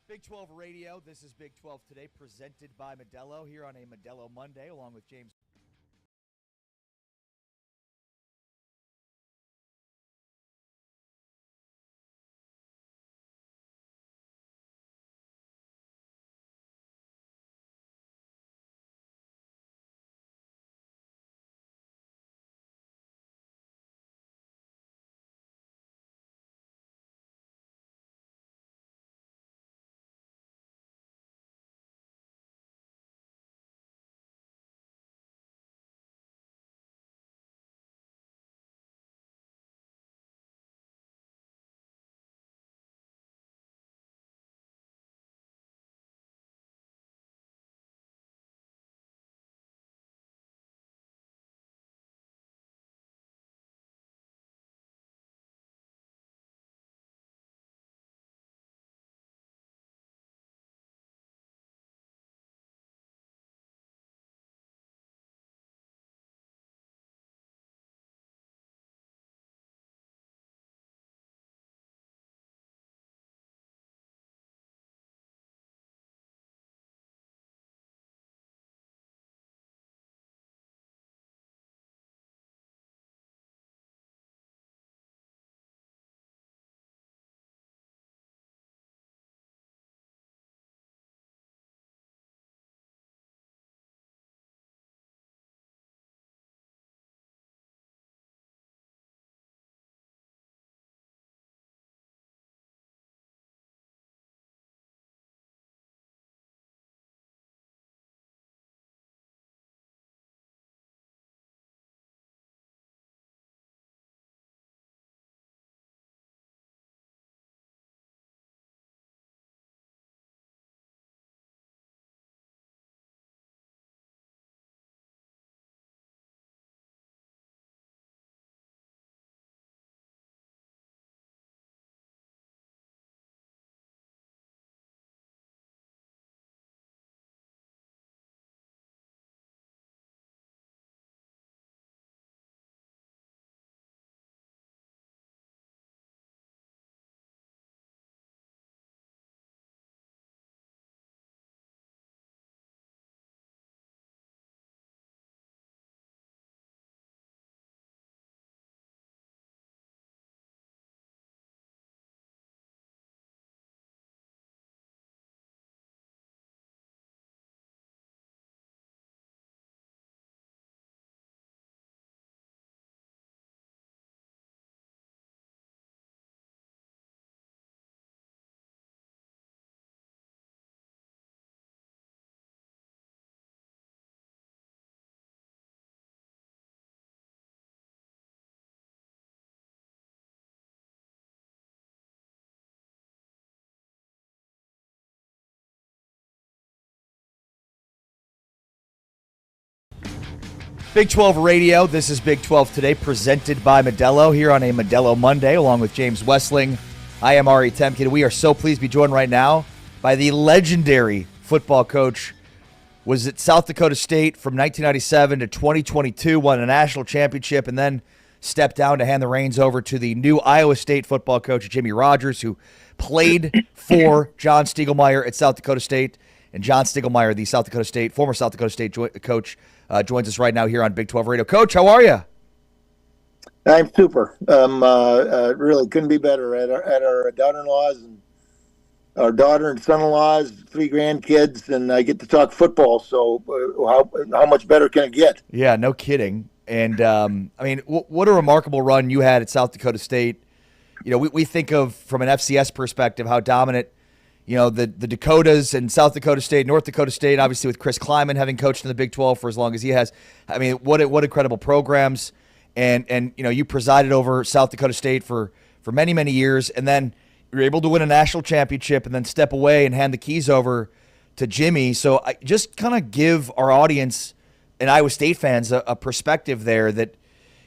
Big 12 Radio, this is Big 12 Today, presented by Modelo, here on a Modelo Monday, along with James. Big 12 Radio. This is Big 12 Today, presented by Modelo here on a Modelo Monday, along with James Westling. I am Ari Temkin. We are so pleased to be joined right now by the legendary football coach. Was at South Dakota State from 1997 to 2022, won a national championship, and then stepped down to hand the reins over to the new Iowa State football coach, Jeyarajah, who played for John Stiegelmeier at South Dakota State. And John Stiegelmeier, the former South Dakota State coach, joins us right now here on Big 12 Radio. Coach, how are you? I'm super. Really couldn't be better at our daughter-in-laws and our daughter and son-in-laws, 3 grandkids, and I get to talk football. So how much better can it get? Yeah, no kidding. And what a remarkable run you had at South Dakota State. You know, we think of from an FCS perspective how dominant, the Dakotas and South Dakota State, North Dakota State, obviously with Chris Kleiman having coached in the Big 12 for as long as he has. I mean, what incredible programs. And you presided over South Dakota State for many, many years, and then you were able to win a national championship and then step away and hand the keys over to Jimmy. So I just kind of give our audience and Iowa State fans a perspective there that,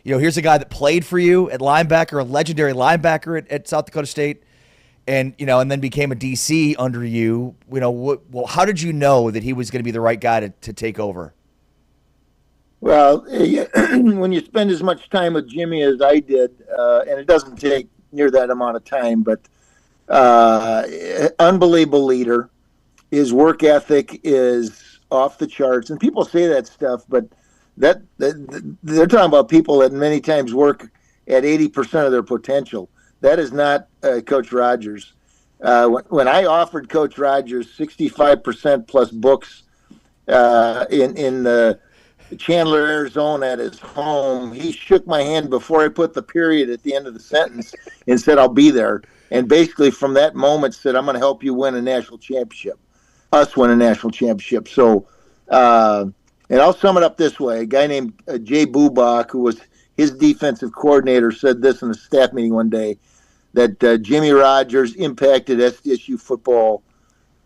here's a guy that played for you at linebacker, a legendary linebacker at South Dakota State, and then became a DC under you. How did you know that he was going to be the right guy to take over? Well, when you spend as much time with Jimmy as I did, and it doesn't take near that amount of time, but unbelievable leader. His work ethic is off the charts. And people say that stuff, but that they're talking about people that many times work at 80% of their potential. That is not Coach Rogers. When I offered Coach Rogers 65% plus books in the Chandler, Arizona at his home, he shook my hand before I put the period at the end of the sentence and said, I'll be there. And basically from that moment said, I'm going to help you win a national championship, us win a national championship. So, and I'll sum it up this way. A guy named Jay Bubach, who was his defensive coordinator, said this in a staff meeting one day, that Jimmy Rogers impacted SDSU football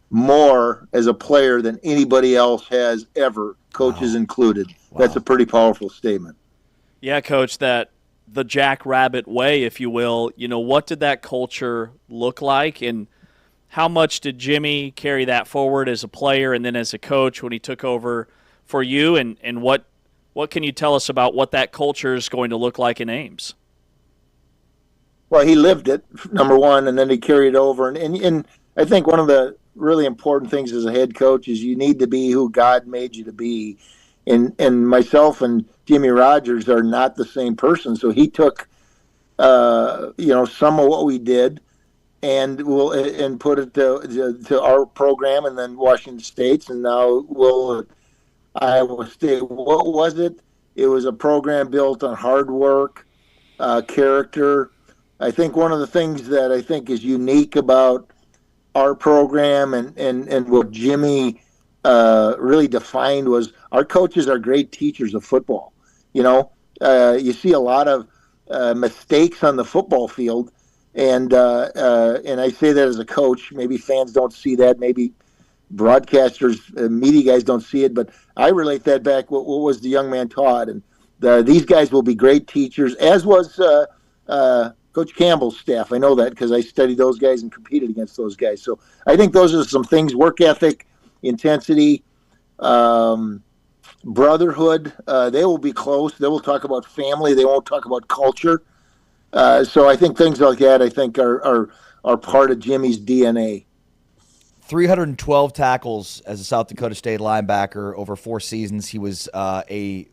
more as a player than anybody else has ever, coaches included. Wow. That's a pretty powerful statement. Yeah, Coach, that the Jackrabbit way, if you will, what did that culture look like, and how much did Jimmy carry that forward as a player and then as a coach when he took over for you, and what can you tell us about what that culture is going to look like in Ames? Well, he lived it, number one, and then he carried over. And I think one of the really important things as a head coach is you need to be who God made you to be. And myself and Jimmy Rogers are not the same person. So he took, some of what we did and put it to our program, and then Washington State's, and now Iowa State. What was it? It was a program built on hard work, character. I think one of the things that I think is unique about our program and what Jimmy really defined was our coaches are great teachers of football. You see a lot of mistakes on the football field, and I say that as a coach. Maybe fans don't see that. Maybe broadcasters, media guys don't see it, but I relate that back. What was the young man taught? And these guys will be great teachers, as was Coach Campbell's staff. I know that because I studied those guys and competed against those guys. So I think those are some things: work ethic, intensity, brotherhood. They will be close. They will talk about family. They won't talk about culture. So I think things like that, I think, are part of Jimmy's DNA. 312 tackles as a South Dakota State linebacker over 4 seasons. He was a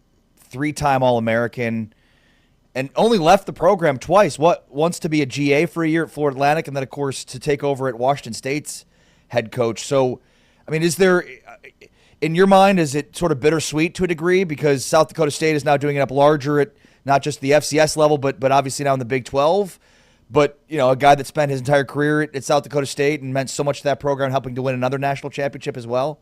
3-time All-American and only left the program twice. Once to be a GA for a year at Florida Atlantic, and then, of course, to take over at Washington State's head coach. So, I mean, is there, in your mind, is it sort of bittersweet to a degree because South Dakota State is now doing it up larger at not just the FCS level, but obviously now in the Big 12? But, a guy that spent his entire career at South Dakota State and meant so much to that program, helping to win another national championship as well?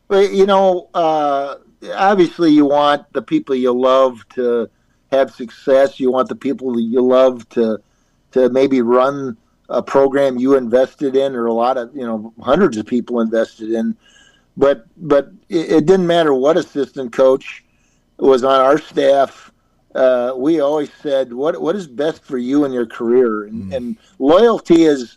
Well, obviously you want the people you love to have success. You want the people that you love to maybe run a program you invested in, or a lot of, hundreds of people invested in. But it didn't matter what assistant coach was on our staff, we always said, what is best for you in your career? And loyalty is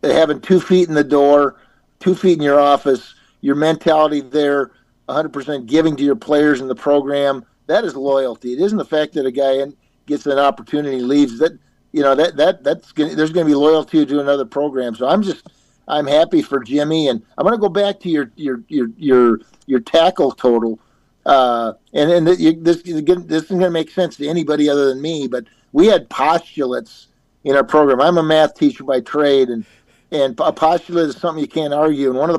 having 2 feet in the door, 2 feet in your office, your mentality there, 100% giving to your players in the program. That is loyalty. It isn't the fact that a guy gets an opportunity, leaves. That there's going to be loyalty to another program. So I'm happy for Jimmy, and I'm going to go back to your tackle total. This isn't going to make sense to anybody other than me, but we had postulates in our program. I'm a math teacher by trade, and a postulate is something you can't argue. And one of the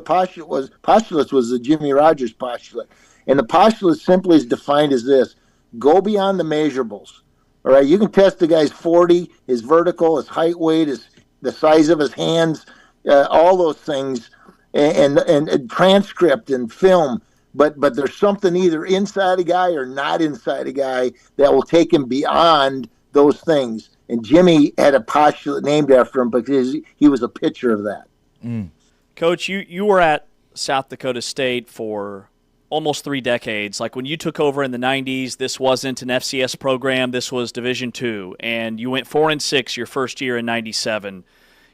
postulates was the Jimmy Rogers postulate. And the postulate simply is defined as this: go beyond the measurables. All right, you can test the guy's 40, his vertical, his height, weight, the size of his hands, all those things, and transcript and film. But there's something either inside a guy or not inside a guy that will take him beyond those things. And Jimmy had a postulate named after him because he was a picture of that. Coach, you were at South Dakota State for almost 3 decades. Like when you took over in the 90s, this wasn't an FCS program. This was Division II, and you went 4-6 your first year in 97.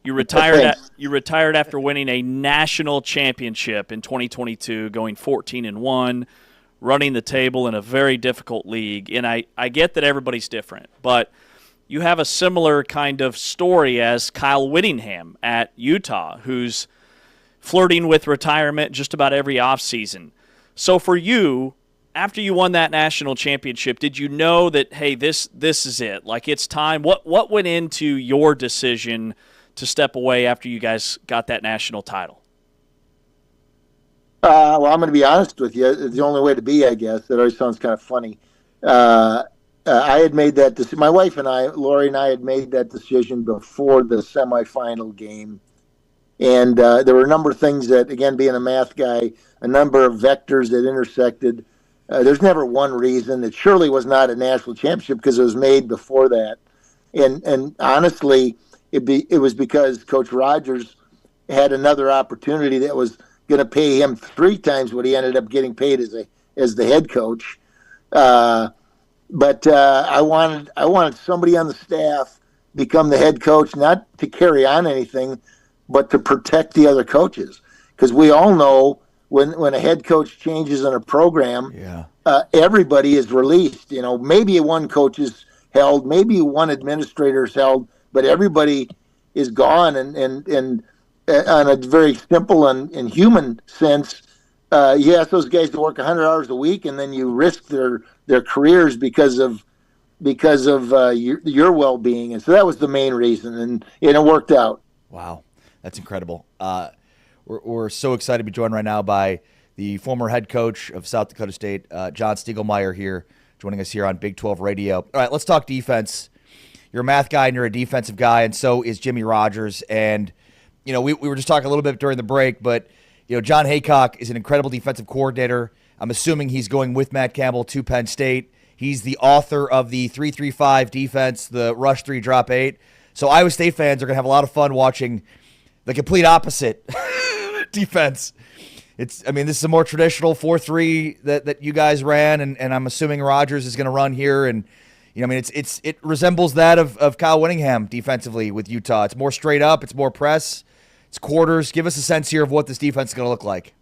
You retired after winning a national championship in 2022, going 14-1, running the table in a very difficult league. And I get that everybody's different, but you have a similar kind of story as Kyle Whittingham at Utah, who's flirting with retirement just about every offseason. So for you, after you won that national championship, did you know that, hey, this is it? Like, it's time? What went into your decision to step away after you guys got that national title? Well, I'm going to be honest with you. It's the only way to be, I guess. That always sounds kind of funny. I had made that decision. My wife and I, Lori and I, had made that decision before the semifinal game. And there were a number of things that, again, being a math guy, a number of vectors that intersected. There's never one reason. It surely was not a national championship because it was made before that. And honestly, it was because Coach Rogers had another opportunity that was going to pay him 3 times what he ended up getting paid as the head coach. But I wanted somebody on the staff become the head coach, not to carry on anything, but to protect the other coaches. Because we all know when a head coach changes in a program, everybody is released. You know, maybe one coach is held, maybe one administrator is held, but everybody is gone. And on a very simple and human sense, you ask those guys to work 100 hours a week, and then you risk their careers because of your well-being. And so that was the main reason, and it worked out. Wow, that's incredible. We're so excited to be joined right now by the former head coach of South Dakota State, John Stiegelmeier, here, joining us here on Big 12 Radio. All right, let's talk defense. You're a math guy and you're a defensive guy, and so is Jimmy Rogers. And, you know, we were just talking a little bit during the break, but, you know, John Haycock is an incredible defensive coordinator. I'm assuming he's going with Matt Campbell to Penn State. He's the author of the 3-3-5 defense, the rush 3, drop 8. So Iowa State fans are going to have a lot of fun watching the complete opposite defense. This is a more traditional 4-3 that you guys ran, and I'm assuming Rogers is going to run here. And, you know, it resembles that of Kyle Whittingham defensively with Utah. It's more straight up, it's more press, it's quarters. Give us a sense here of what this defense is going to look like.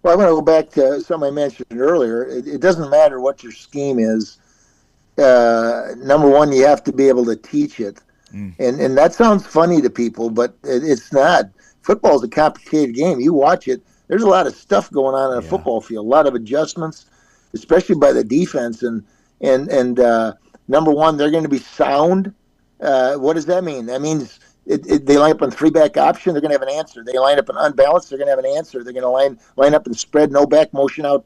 Well, I'm going to go back to something I mentioned earlier. It doesn't matter what your scheme is. Number one, you have to be able to teach it. And that sounds funny to people, but it's not. Football is a complicated game. You watch it, there's a lot of stuff going on in a football field, a lot of adjustments, especially by the defense. And number one, they're going to be sound. What does that mean? That means they line up on 3-back option, they're going to have an answer. They line up in unbalanced, they're going to have an answer. They're going to line up and spread, no back motion out,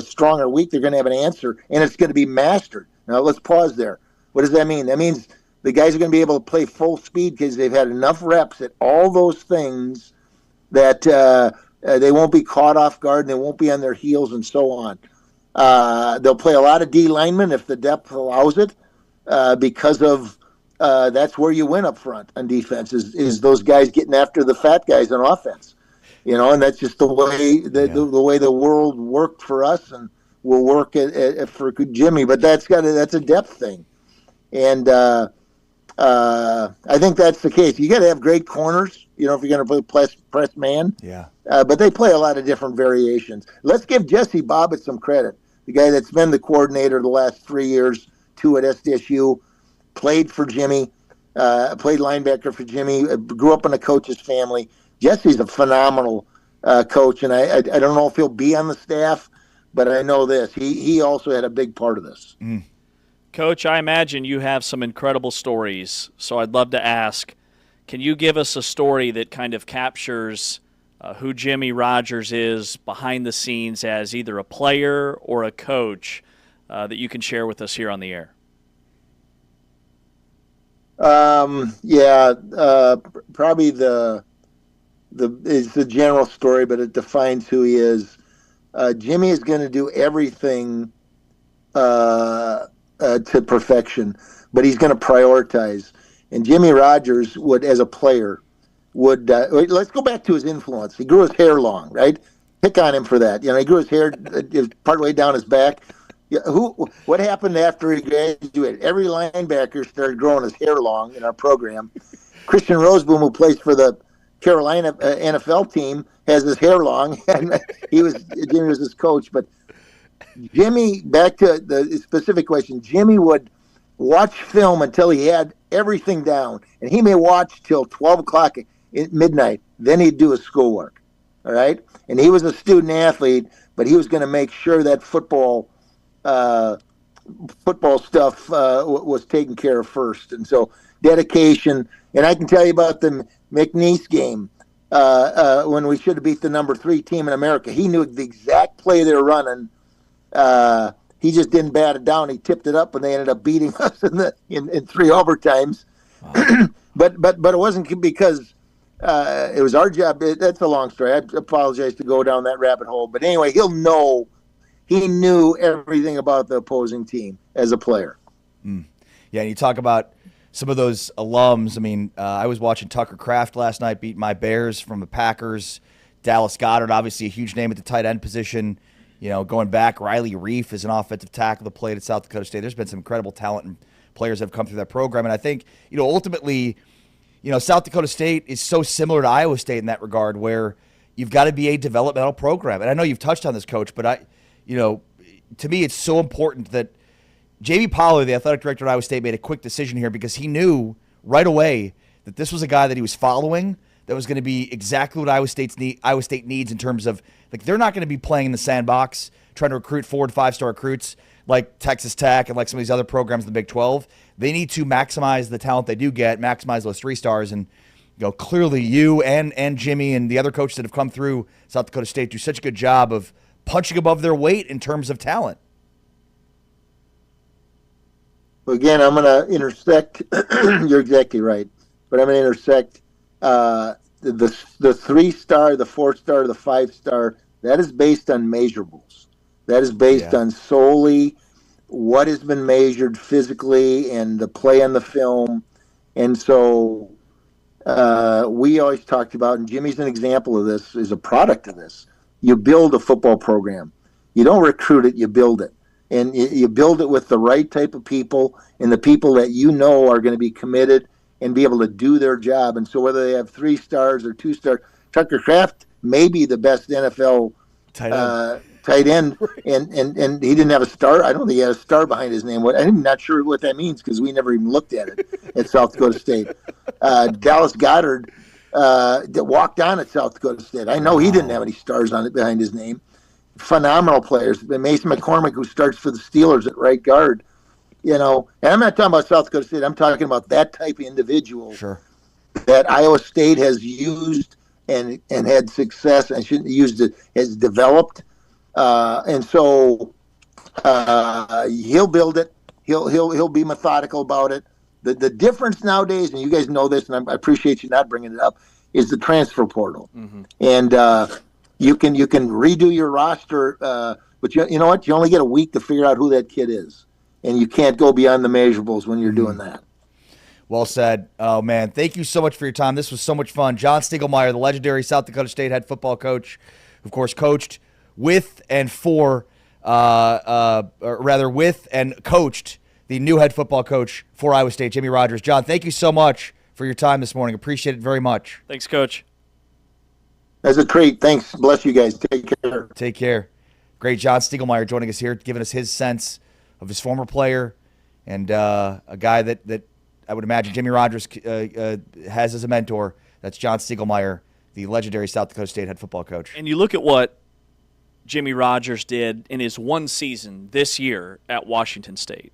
strong or weak, they're going to have an answer. And it's going to be mastered. Now, let's pause there. What does that mean? That means the guys are going to be able to play full speed because they've had enough reps at all those things that they won't be caught off guard and they won't be on their heels and so on. They'll play a lot of D linemen if the depth allows it because of that's where you win up front on defense is those guys getting after the fat guys on offense. And that's just the way the way the world worked for us, and will work for Jimmy. But that's a depth thing, and I think that's the case. You got to have great corners, if you're going to play press man. Yeah. But they play a lot of different variations. Let's give Jesse Bobbitt some credit. The guy that's been the coordinator the last 3 years, 2 at SDSU, played for Jimmy, played linebacker for Jimmy, grew up in a coach's family. Jesse's a phenomenal coach, and I don't know if he'll be on the staff, but I know this. He also had a big part of this. Mm. Coach, I imagine you have some incredible stories, so I'd love to ask, can you give us a story that kind of captures who Jimmy Rogers is behind the scenes as either a player or a coach that you can share with us here on the air? Probably it's the general story, but it defines who he is. Jimmy is going to do everything to perfection, but he's going to prioritize. And Jimmy Rogers would, as a player, let's go back to his influence. He grew his hair long, right? Pick on him for that. He grew his hair partway down his back. What happened after he graduated? Every linebacker started growing his hair long in our program. Christian Roseboom, who plays for the Carolina NFL team, has his hair long, and Jimmy was his coach. But Jimmy, back to the specific question, Jimmy would watch film until he had everything down, and he may watch till 12 o'clock at midnight. Then he'd do his schoolwork, all right? And he was a student athlete, but he was going to make sure that football stuff was taken care of first. And so dedication. And I can tell you about the McNeese game when we should have beat the number 3 team in America. He knew the exact play they were running. He just didn't bat it down. He tipped it up, and they ended up beating us in 3 overtimes. Wow. but it wasn't because it was our job. That's a long story. I apologize to go down that rabbit hole. But anyway, he knew everything about the opposing team as a player. Mm. Yeah, and you talk about some of those alums. I mean, I was watching Tucker Kraft last night beat my Bears from the Packers. Dallas Goedert, obviously a huge name at the tight end position. Going back, Riley Reif is an offensive tackle that played at South Dakota State. There's been some incredible talent and players that have come through that program. And I think, ultimately, South Dakota State is so similar to Iowa State in that regard, where you've got to be a developmental program. And I know you've touched on this, Coach, but to me, it's so important that J.B. Pollard, the athletic director at Iowa State, made a quick decision here because he knew right away that this was a guy that he was following that was going to be exactly what Iowa State needs in terms of, they're not going to be playing in the sandbox trying to recruit 4- and 5-star recruits like Texas Tech and like some of these other programs in the Big 12. They need to maximize the talent they do get, maximize those 3 stars. And clearly you and Jimmy and the other coaches that have come through South Dakota State do such a good job of punching above their weight in terms of talent. Well, again, I'm going to intersect. You're exactly right, but I'm going to intersect the 3-star, the 4-star, the 5-star. That is based on measurables. That is based on solely what has been measured physically and the play on the film. And so we always talked about, and Jimmy's an example of this, is a product of this. You build a football program. You don't recruit it, you build it. And you build it with the right type of people and the people that are going to be committed and be able to do their job. And so whether they have 3 stars or 2 stars, Tucker Kraft may be the best NFL tight end, and he didn't have a star. I don't think he had a star behind his name. I'm not sure what that means because we never even looked at it at South Dakota State. Dallas Goedert walked on at South Dakota State. I know he didn't have any stars on it behind his name. Phenomenal players. Mason McCormick, who starts for the Steelers at right guard. And I'm not talking about South Dakota State. I'm talking about that type of individual that Iowa State has used and had success and used it, has developed. And so he'll build it. He'll be methodical about it. The difference nowadays, and you guys know this, and I appreciate you not bringing it up, is the transfer portal. Mm-hmm. And you can redo your roster, but you know what? You only get a week to figure out who that kid is, and you can't go beyond the measurables when you're doing that. Well said. Oh, man. Thank you so much for your time. This was so much fun. John Stiegelmeier, the legendary South Dakota State head football coach, of course, coached with and for, or rather with and coached the new head football coach for Iowa State, Jeyarajah. John, thank you so much for your time this morning. Appreciate it very much. Thanks, Coach. That's a treat. Thanks. Bless you guys. Take care. Take care. Great John Stiegelmeier joining us here, giving us his sense of his former player and a guy that I would imagine Jeyarajah has as a mentor. That's John Stiegelmeier, the legendary South Dakota State head football coach. And you look at what Jeyarajah did in his one season this year at Washington State.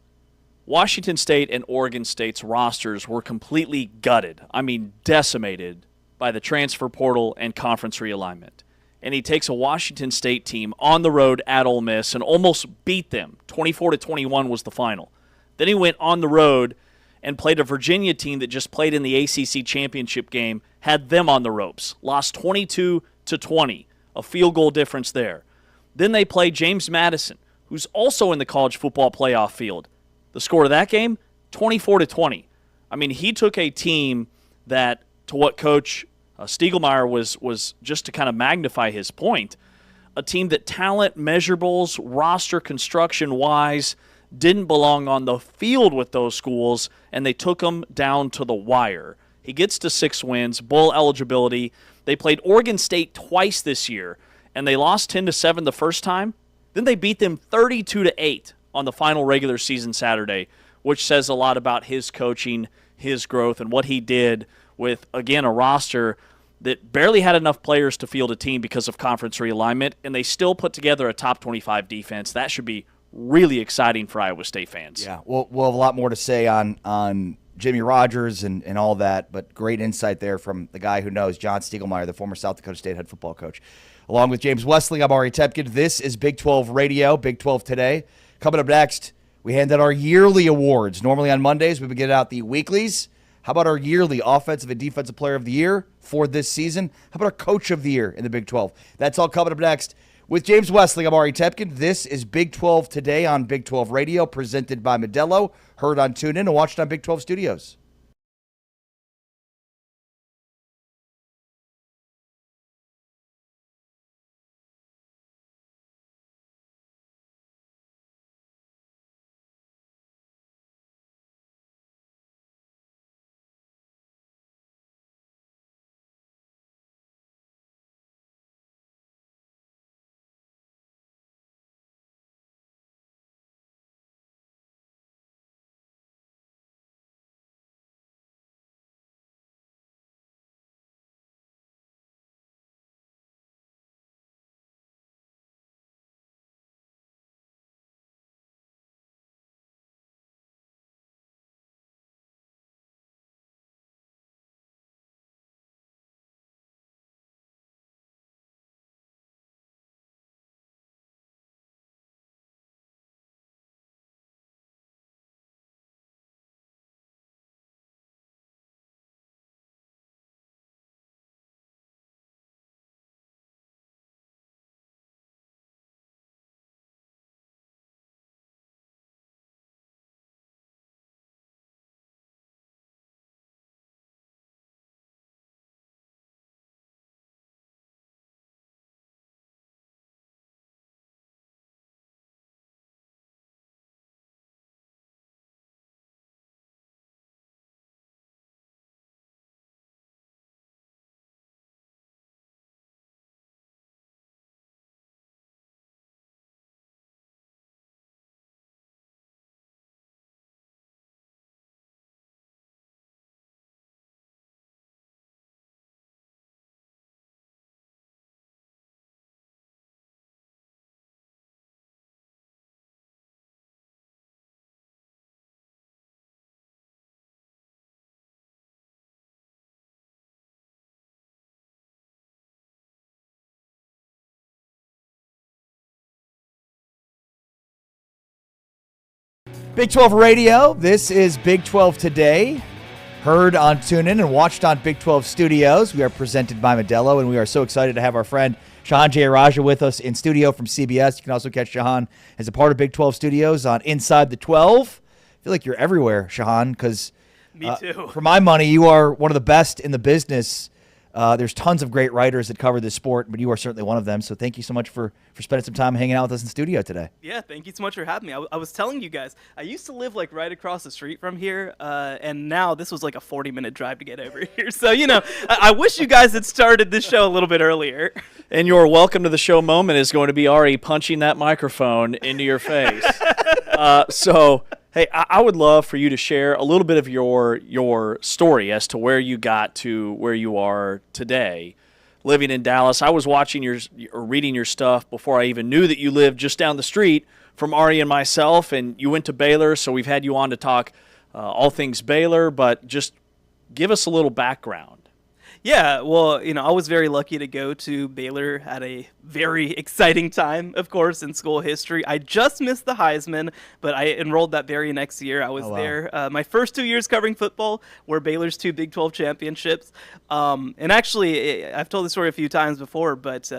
Washington State and Oregon State's rosters were completely gutted. I mean, decimated by the transfer portal and conference realignment. And he takes a Washington State team on the road at Ole Miss and almost beat them. 24-21 was the final. Then he went on the road and played a Virginia team that just played in the ACC championship game, had them on the ropes, lost 22-20, a field goal difference there. Then they played James Madison, who's also in the college football playoff field. The score of that game, 24-20. I mean, he took a team that, to what Coach Stiegelmeier was just to kind of magnify his point, a team that talent measurables, roster construction-wise, didn't belong on the field with those schools, and they took them down to the wire. He gets to 6 wins, bowl eligibility. They played Oregon State twice this year, and they lost 10-7 the first time. Then they beat them 32-8 on the final regular season Saturday, which says a lot about his coaching, his growth, and what he did with, again, a roster that barely had enough players to field a team because of conference realignment, and they still put together a top 25 defense. That should be really exciting for Iowa State fans. Yeah, we'll have a lot more to say on Jeyarajah and all that, but great insight there from the guy who knows, John Stiegelmeier, the former South Dakota State head football coach. Along with James Wesley, I'm Ari Tepkin. This is Big 12 Radio, Big 12 Today. Coming up next, we hand out our yearly awards. Normally on Mondays, we would get out the weeklies. How about our yearly Offensive and Defensive Player of the Year for this season? How about our Coach of the Year in the Big 12? That's all coming up next. With James Wesley, I'm Ari Tepkin. This is Big 12 Today on Big 12 Radio, presented by Modelo, heard on TuneIn and watched on Big 12 Studios. Big 12 Radio, this is Big 12 Today, heard on TuneIn and watched on Big 12 Studios. We are presented by Modelo, and we are so excited to have our friend Shehan Jeyarajah with us in studio from CBS. You can also catch Shehan as a part of Big 12 Studios on Inside the 12. I feel like you're everywhere, Shehan, because Me too. For my money, you are one of the best in the business. There's tons of great writers that cover this sport, but you are certainly one of them. So thank you so much for spending some time hanging out with us in studio today. Yeah, thank you so much for having me. I was telling you guys, I used to live like right across the street from here, and now this was like a 40-minute drive to get over here. So, I wish you guys had started this show a little bit earlier. And your welcome to the show moment is going to be Ari punching that microphone into your face. Hey, I would love for you to share a little bit of your story as to where you got to where you are today, living in Dallas. I was watching or reading your stuff before I even knew that you lived just down the street from Ari and myself, and you went to Baylor, so we've had you on to talk all things Baylor, but just give us a little background. Yeah, well, I was very lucky to go to Baylor at a very exciting time, of course, in school history. I just missed the Heisman, but I enrolled that very next year. I was there. My first 2 years covering football were Baylor's 2 Big 12 championships. And actually, I've told this story a few times before, but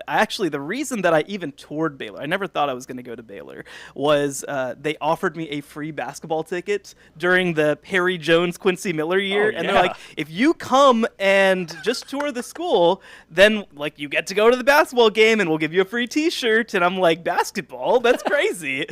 actually the reason that I even toured Baylor, I never thought I was going to go to Baylor, was they offered me a free basketball ticket during the Perry Jones, Quincy Miller year. And they're like, if you come and just tour the school, then you get to go to the basketball game and we'll give you a free t-shirt. And I'm like, basketball? That's crazy.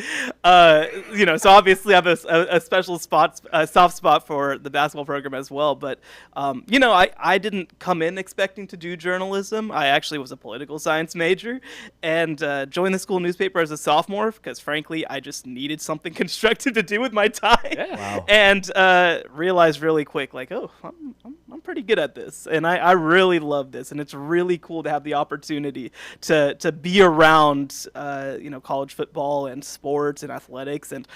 So obviously I have a special soft spot for the basketball program as well. But, I didn't come in expecting to do journalism. I actually was a political science major and joined the school newspaper as a sophomore because, frankly, I just needed something constructive to do with my time. Yeah. Wow. And realized really quick, I'm pretty good at this. And I really love this. And it's really cool to have the opportunity to be around, college football and sports and athletics, and,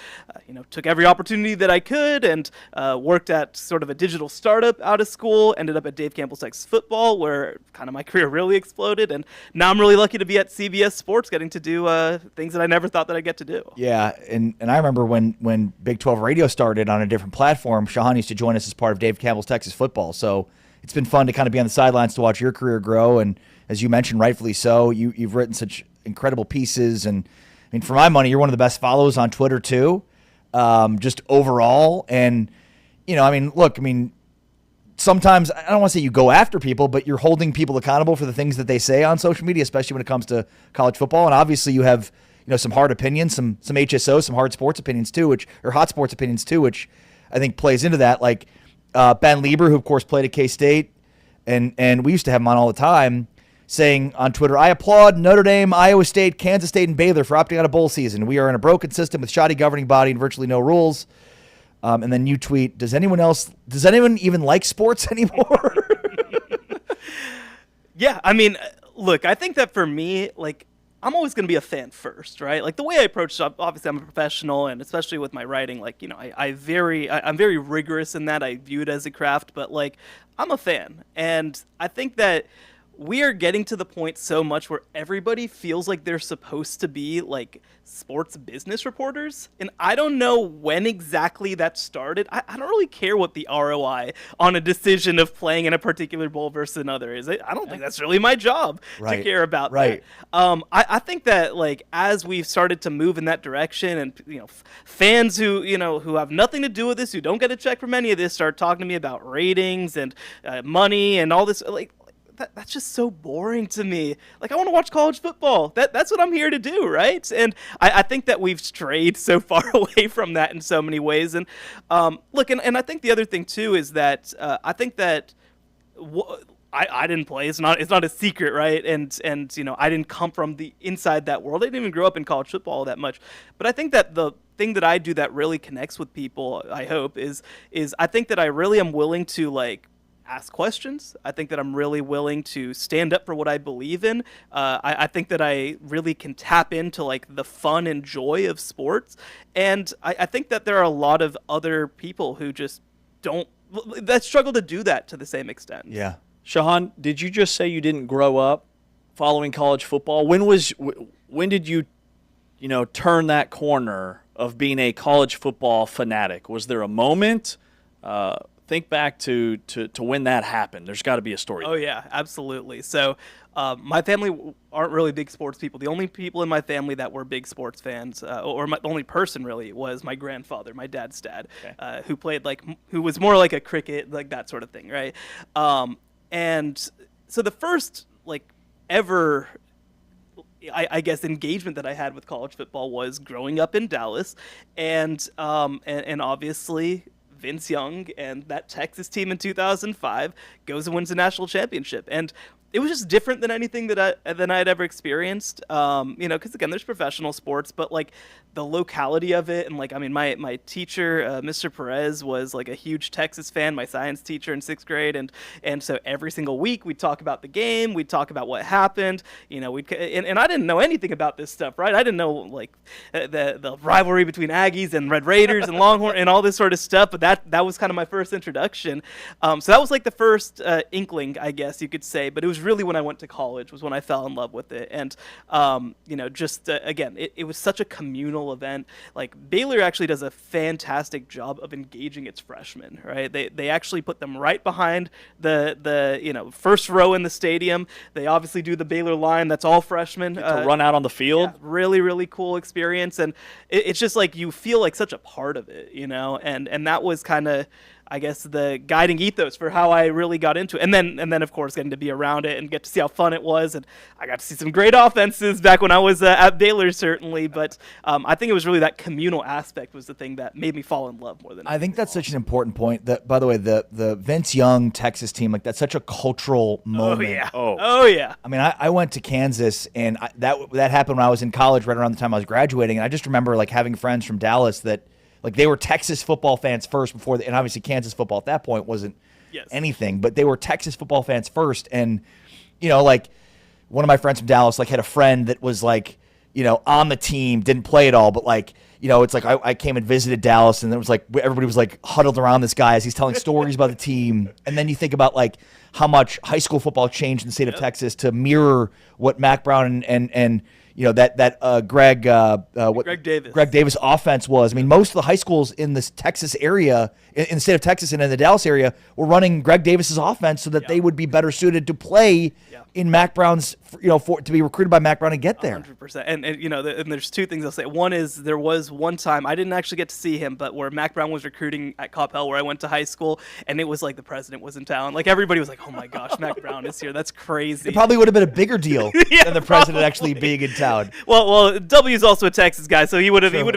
took every opportunity that I could, and worked at sort of a digital startup out of school, ended up at Dave Campbell's Texas Football, where kind of my career really exploded. And now I'm really lucky to be at CBS Sports, getting to do things that I never thought that I'd get to do. Yeah, and I remember when Big 12 Radio started on a different platform, Shehan used to join us as part of Dave Campbell's Texas Football. So it's been fun to kind of be on the sidelines to watch your career grow. And as you mentioned, rightfully so, you've written such incredible pieces. And I mean, for my money, you're one of the best follows on Twitter too, just overall. And, sometimes I don't want to say you go after people, but you're holding people accountable for the things that they say on social media, especially when it comes to college football. And obviously you have, some hard opinions, some HSO, some hard sports opinions too, or hot sports opinions too, which I think plays into that. Like, Ben Lieber, who of course played at K-State, and we used to have him on all the time, saying on Twitter, "I applaud Notre Dame, Iowa State, Kansas State, and Baylor for opting out of bowl season. We are in a broken system with shoddy governing body and virtually no rules." And then you tweet, does anyone even like sports anymore? Yeah, look, I think that for me, I'm always going to be a fan first, right? The way I approach stuff, obviously I'm a professional, and especially with my writing, I'm very rigorous in that. I view it as a craft, but I'm a fan. And I think that we are getting to the point so much where everybody feels like they're supposed to be sports business reporters. And I don't know when exactly that started. I don't really care what the ROI on a decision of playing in a particular bowl versus another is. I don't think that's really my job to care about that. I think that as we've started to move in that direction, and fans who who have nothing to do with this, who don't get a check from any of this, start talking to me about ratings and money and all this, that's just so boring to me. I want to watch college football. That's what I'm here to do, right? And I think that we've strayed so far away from that in so many ways. And look, and I think the other thing too is that I think that I didn't play. It's not a secret, right? And I didn't come from the inside that world. I didn't even grow up in college football that much. But I think that the thing that I do that really connects with people, I hope, is I think that I really am willing to ask questions. I think that I'm really willing to stand up for what I believe in. I think that I really can tap into the fun and joy of sports. And I think that there are a lot of other people who just that struggle to do that to the same extent. Yeah. Shehan, did you just say you didn't grow up following college football? When did you turn that corner of being a college football fanatic? Was there a moment think back to when that happened. There's got to be a story. Oh yeah, absolutely. So my family aren't really big sports people. The only people in my family that were big sports fans, the only person really, was my grandfather, my dad's dad, who played who was more like a cricket, like that sort of thing, right? And so the first ever, I guess, engagement that I had with college football was growing up in Dallas, and obviously Vince Young and that Texas team in 2005 goes and wins the national championship, and it was just different than anything that I had ever experienced. Because again, there's professional sports, but the locality of it, and my teacher, Mr. Perez, was a huge Texas fan. My science teacher in 6th grade, and so every single week we'd talk about the game, we'd talk about what happened. And I didn't know anything about this stuff, right? I didn't know the rivalry between Aggies and Red Raiders and Longhorn and all this sort of stuff. But that was kind of my first introduction. So that was the first inkling, I guess you could say. But it was really when I went to college was when I fell in love with it. And again, it was such a communal event. Baylor actually does a fantastic job of engaging its freshmen, right? They actually put them right behind the first row in the stadium. They obviously do the Baylor line. That's all freshmen. To run out on the field. Yeah, really, really cool experience. And it's just you feel such a part of it, and that was kind of, I guess, the guiding ethos for how I really got into it. And then of course, getting to be around it and get to see how fun it was. And I got to see some great offenses back when I was at Baylor, certainly. But I think it was really that communal aspect was the thing that made me fall in love more than anything. I think that's such an important point. That, by the way, the Vince Young Texas team, that's such a cultural moment. Oh, yeah. Oh, yeah. I mean, I went to Kansas, and that happened when I was in college, right around the time I was graduating. And I just remember having friends from Dallas that they were Texas football fans first and obviously Kansas football at that point wasn't anything, but they were Texas football fans first. And, one of my friends from Dallas, had a friend that was on the team, didn't play at all, but it's I came and visited Dallas, and it was everybody was huddled around this guy as he's telling stories about the team. And then you think about how much high school football changed in the state of Texas to mirror what Mac Brown and Greg Davis offense was. I mean, most of the high schools in this Texas area, in the state of Texas and in the Dallas area, were running Greg Davis's offense so that they would be better suited to play in Mac Brown's, to be recruited by Mac Brown and get there. 100%. And there's two things I'll say. One is there was one time I didn't actually get to see him, but where Mac Brown was recruiting at Coppell, where I went to high school, and it was the president was in town. Everybody was oh my gosh, Mac Brown is here. That's crazy. It probably would have been a bigger deal than the president actually being in town. Well, W is also a Texas guy, so he would have been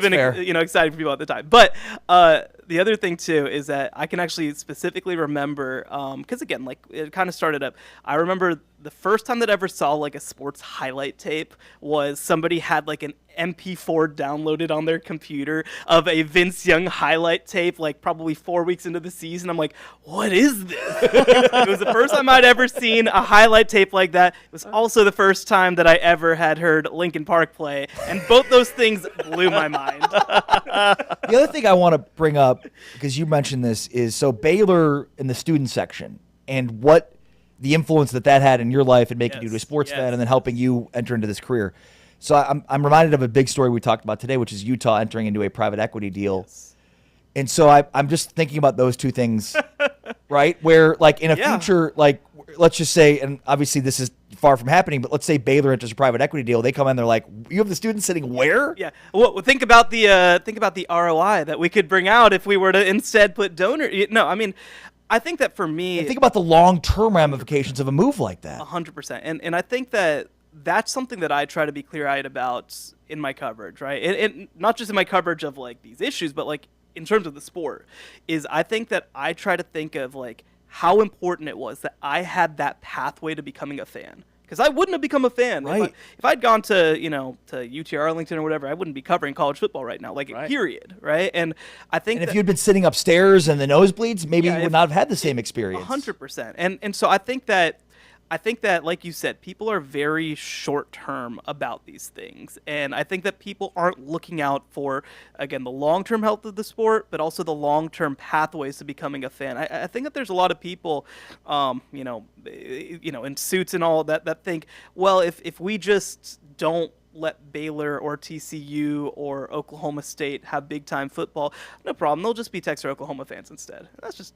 excited for people at the time. But the other thing too is that I can actually specifically remember, because again, it kind of started up. I remember the first time that I ever saw a sports highlight tape was somebody had an MP4 downloaded on their computer of a Vince Young highlight tape, probably 4 weeks into the season. I'm what is this? It was the first time I'd ever seen a highlight tape like that. It was also the first time that I ever had heard Linkin Park play, and both those things blew my mind. The other thing I want to bring up, because you mentioned this, is Baylor in the student section and what the influence that had in your life and making you a sports fan and then helping you enter into this career. So I'm reminded of a big story we talked about today, which is Utah entering into a private equity deal. Yes. And so I'm just thinking about those two things, right? Where in a future, let's just say, and obviously this is far from happening, but let's say Baylor enters a private equity deal. They come in, they're you have the students sitting where? Yeah. Well, think about the ROI that we could bring out if we were to instead put donor. No, I mean, I think that for me, and think about the long-term ramifications of a move like that. 100%. And I think that's something that I try to be clear-eyed about in my coverage, right? And not just in my coverage of these issues, but in terms of the sport, is I think that I try to think of how important it was that I had that pathway to becoming a fan. Because I wouldn't have become a fan. Right. If I'd gone to UT Arlington or whatever, I wouldn't be covering college football right now, period, right? And I think if you'd been sitting upstairs in the nosebleeds, maybe you would not have had the same experience. 100%. And so I think that, like you said, people are very short-term about these things. And I think that people aren't looking out for, again, the long-term health of the sport, but also the long-term pathways to becoming a fan. I think that there's a lot of people, in suits and all that think, well, if we just don't let Baylor or TCU or Oklahoma State have big time football, no problem. They'll just be Texas or Oklahoma fans instead. That's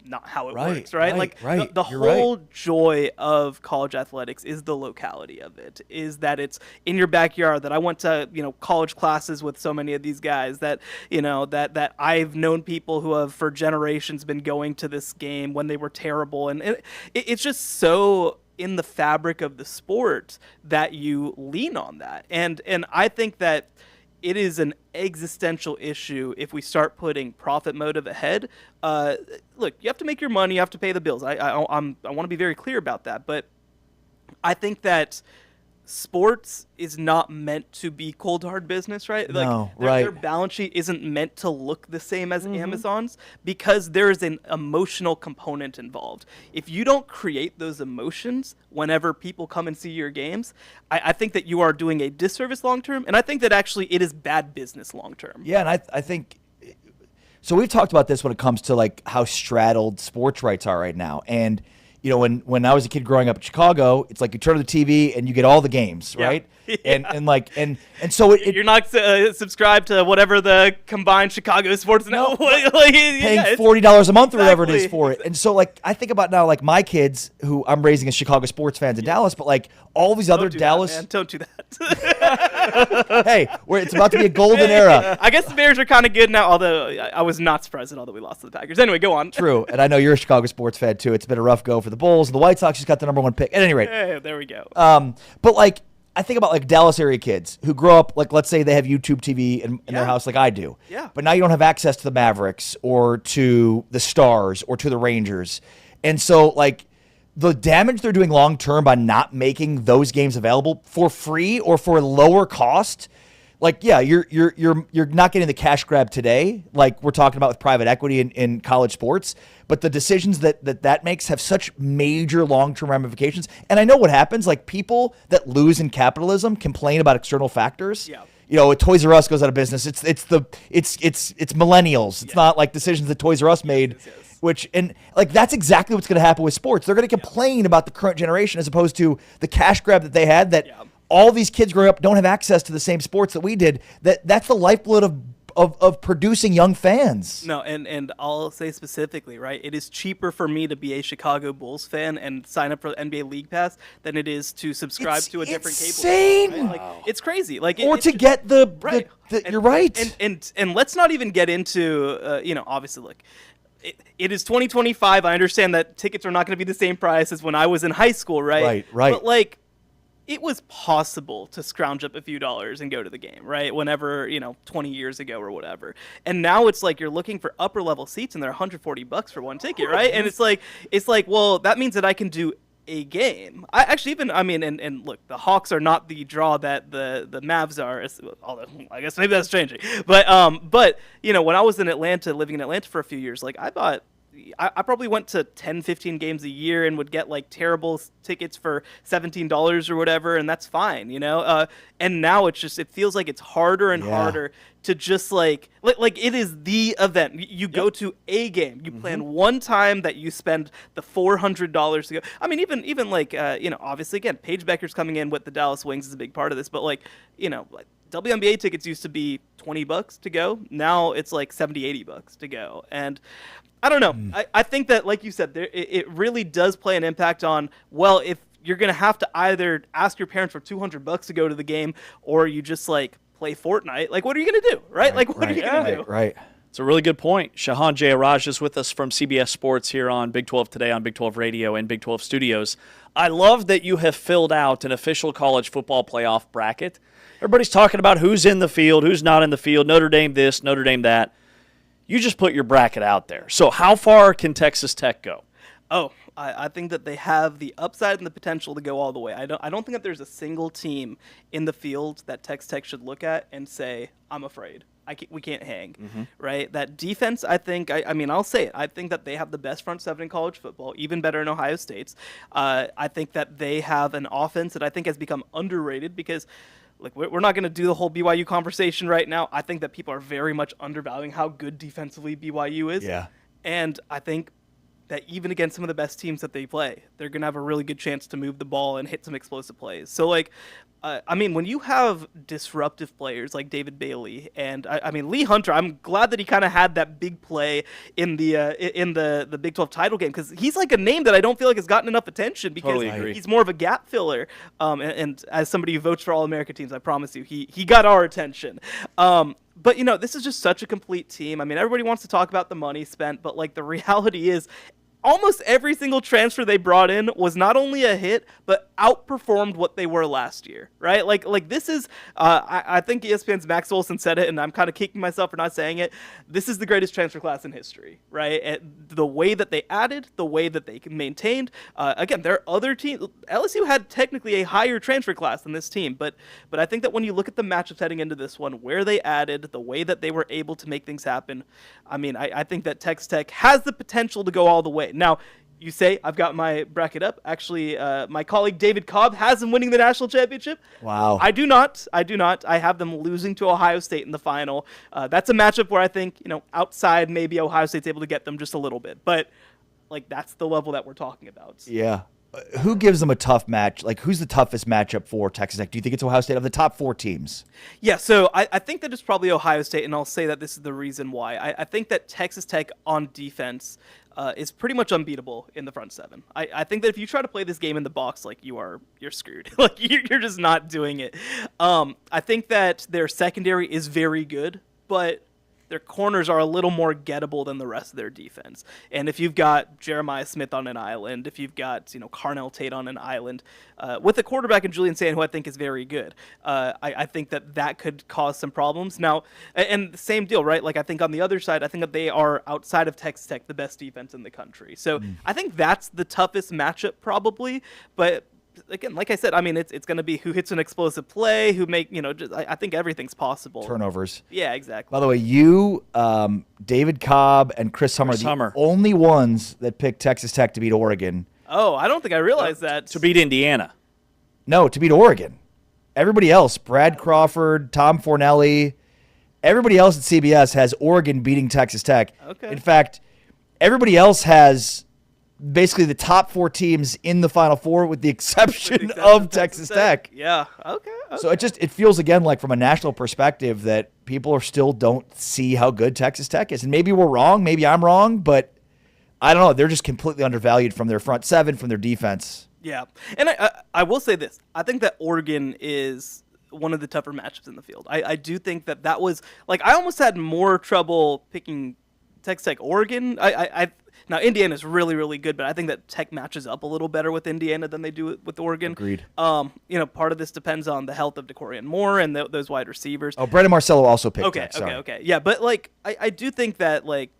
not how it works, right? The whole joy of college athletics is the locality of it, is that it's in your backyard, that I went to, college classes with so many of these guys, that, that I've known people who have for generations been going to this game when they were terrible. And it's just so in the fabric of the sport that you lean on that. And I think that it is an existential issue if we start putting profit motive ahead. Look, you have to make your money, you have to pay the bills. I want to be very clear about that. But I think that sports is not meant to be cold hard business, right? Their balance sheet isn't meant to look the same as Amazon's, because there is an emotional component involved. If you don't create those emotions whenever people come and see your games, I think that you are doing a disservice long term, and I think that actually it is bad business long term. Yeah, and I think so. We've talked about this when it comes to like how straddled sports rights are right now, and when I was a kid growing up in Chicago, it's like you turn on the TV and you get all the games, right? Yeah. And so you're not subscribed to whatever the combined Chicago sports paying $40 a month or whatever it is for it. And so like I think about now, like my kids who I'm raising as Chicago sports fans in Dallas, but like all these other Dallas. Don't do that. Hey, it's about to be a golden era. I guess the Bears are kind of good now, although I was not surprised at all that we lost to the Packers. Anyway, go on. True, and I know you're a Chicago sports fan too. It's been a rough go for the Bulls, and the White Sox just got the #1 pick. At any rate, hey, there we go. But like I think about like Dallas area kids who grow up, like let's say they have YouTube TV in their house like I do. Yeah. But now you don't have access to the Mavericks or to the Stars or to the Rangers. And so like the damage they're doing long term by not making those games available for free or for lower cost, like you're not getting the cash grab today, like we're talking about with private equity in college sports, but the decisions that makes have such major long-term ramifications. And I know what happens, like people that lose in capitalism complain about external factors. Yeah. Toys R Us goes out of business. It's millennials. It's not like decisions that Toys R Us made. And that's exactly what's going to happen with sports. They're going to complain about the current generation as opposed to the cash grab that they had, that all these kids growing up don't have access to the same sports that we did. That's the lifeblood of producing young fans. No, and I'll say specifically, right, it is cheaper for me to be a Chicago Bulls fan and sign up for the NBA League Pass than it is to subscribe to a different cable. Right? Like, it's crazy. You're right. And let's not even get into, obviously, look, it is 2025. I understand that tickets are not going to be the same price as when I was in high school, right? Right. But like, it was possible to scrounge up a few dollars and go to the game, right? Whenever, 20 years ago or whatever. And now it's like you're looking for upper level seats and they're $140 for one ticket, right? And it's like, well, that means that I can do a game. And look, the Hawks are not the draw that the Mavs are, although I guess maybe that's changing. But when I was in Atlanta, living in Atlanta for a few years, like I probably went to 10, 15 games a year and would get like terrible tickets for $17 or whatever, and that's fine, and now it feels like it's harder and harder to just like it is the event. You go to a game, you plan one time that you spend the $400 to go. I mean, even like obviously again, Paige Becker's coming in with the Dallas Wings is a big part of this, but like WNBA tickets used to be $20 to go. Now it's like $70, $80 to go. And I don't know. I think that, like you said, it really does play an impact on, well, if you're going to have to either ask your parents for $200 to go to the game or you just like play Fortnite, like what are you going to do? Right? Like what are you going to do? Right. It's a really good point. Shehan Jeyarajah is with us from CBS Sports here on Big 12 Today on Big 12 Radio and Big 12 Studios. I love that you have filled out an official college football playoff bracket. Everybody's talking about who's in the field, who's not in the field, Notre Dame this, Notre Dame that. You just put your bracket out there. So how far can Texas Tech go? Oh, I think that they have the upside and the potential to go all the way. I don't think that there's a single team in the field that Texas Tech should look at and say, I'm afraid. We can't hang, right? That defense, I think, I'll say it. I think that they have the best front seven in college football, even better in Ohio State's. I think that they have an offense that I think has become underrated because – like, we're not going to do the whole BYU conversation right now. I think that people are very much undervaluing how good defensively BYU is. Yeah. And I think that even against some of the best teams that they play, they're going to have a really good chance to move the ball and hit some explosive plays. So, like, I mean, when you have disruptive players like David Bailey and I mean Lee Hunter, I'm glad that he kind of had that big play in the Big 12 title game, because he's like a name that I don't feel like has gotten enough attention because Totally agree. he's more of a gap filler. And as somebody who votes for All-America teams, I promise you, he got our attention. But, you know, this is just such a complete team. I mean, everybody wants to talk about the money spent, but, like, the reality is almost every single transfer they brought in was not only a hit, but outperformed what they were last year, right? Like this is, I think ESPN's Max Olson said it, and I'm kind of kicking myself for not saying it. This is the greatest transfer class in history, right? And the way that they added, the way that they maintained. Again, there are other teams. LSU had technically a higher transfer class than this team, but I think that when you look at the matchups heading into this one, where they added, the way that they were able to make things happen, I mean, I think that Texas Tech has the potential to go all the way. Now, you say I've got my bracket up. Actually, my colleague David Cobb has them winning the national championship. Wow. I do not. I have them losing to Ohio State in the final. That's a matchup where I think, you know, outside maybe Ohio State's able to get them just a little bit. But, like, that's the level that we're talking about. Yeah. Who gives them a tough match? Like, who's the toughest matchup for Texas Tech? Do you think it's Ohio State of the top 4 teams? Yeah, so I think that it's probably Ohio State, and I'll say that this is the reason why. I think that Texas Tech on defense is pretty much unbeatable in the front seven. I think that if you try to play this game in the box, like, you're screwed. Like, you're just not doing it. I think that their secondary is very good, but their corners are a little more gettable than the rest of their defense. And if you've got Jeremiah Smith on an island, if you've got, you know, Carnell Tate on an island, with a quarterback in Julian Sand, who I think is very good, I think that could cause some problems. Now, and the same deal, right? Like, I think on the other side, I think that they are, outside of Texas Tech, the best defense in the country. So I think that's the toughest matchup probably, but again, like I said, I mean, it's going to be who hits an explosive play, who make, you know, just, I think everything's possible. Turnovers. Yeah, exactly. By the way, you, David Cobb, and Chris Hummer are the only ones that picked Texas Tech to beat Oregon. Oh, I don't think I realized that. To beat Indiana. No, to beat Oregon. Everybody else, Brad Crawford, Tom Fornelli, everybody else at CBS has Oregon beating Texas Tech. Okay. In fact, everybody else has basically the top 4 teams in the Final Four with the exception of Texas Tech. Yeah. Okay. So it feels, again, like from a national perspective that people still don't see how good Texas Tech is. And maybe we're wrong. Maybe I'm wrong. But I don't know. They're just completely undervalued from their front seven, from their defense. Yeah. And I will say this. I think that Oregon is one of the tougher matchups in the field. I do think that was, like, I almost had more trouble picking Texas Tech Oregon. Now, Indiana's really, really good, but I think that Tech matches up a little better with Indiana than they do with Oregon. Agreed. You know, part of this depends on the health of DeCorian Moore and those wide receivers. Oh, Brendan Marcello also picked Tech. Sorry. Okay. Yeah, but, like, I do think that, like,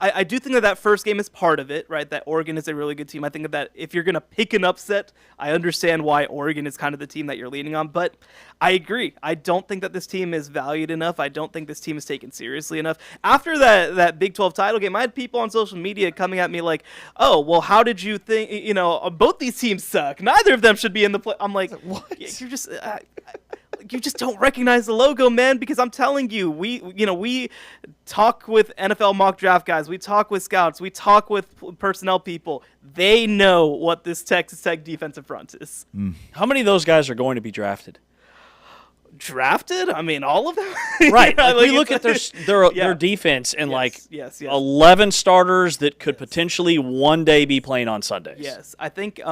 I do think that first game is part of it, right? That Oregon is a really good team. I think that if you're going to pick an upset, I understand why Oregon is kind of the team that you're leaning on. But I agree. I don't think that this team is valued enough. I don't think this team is taken seriously enough. After that Big 12 title game, I had people on social media coming at me like, oh, well, how did you think, you know, both these teams suck. Neither of them should be in the play. I'm like, what? You're just... you just don't recognize the logo, man, because I'm telling you, we talk with NFL mock draft guys, we talk with scouts, we talk with personnel people. They know what this Texas Tech defensive front is. How many of those guys are going to be drafted? Drafted? I mean, all of them? Right. Like, we look at their defense and, yes. 11 starters that could potentially one day be playing on Sundays. Yes. I think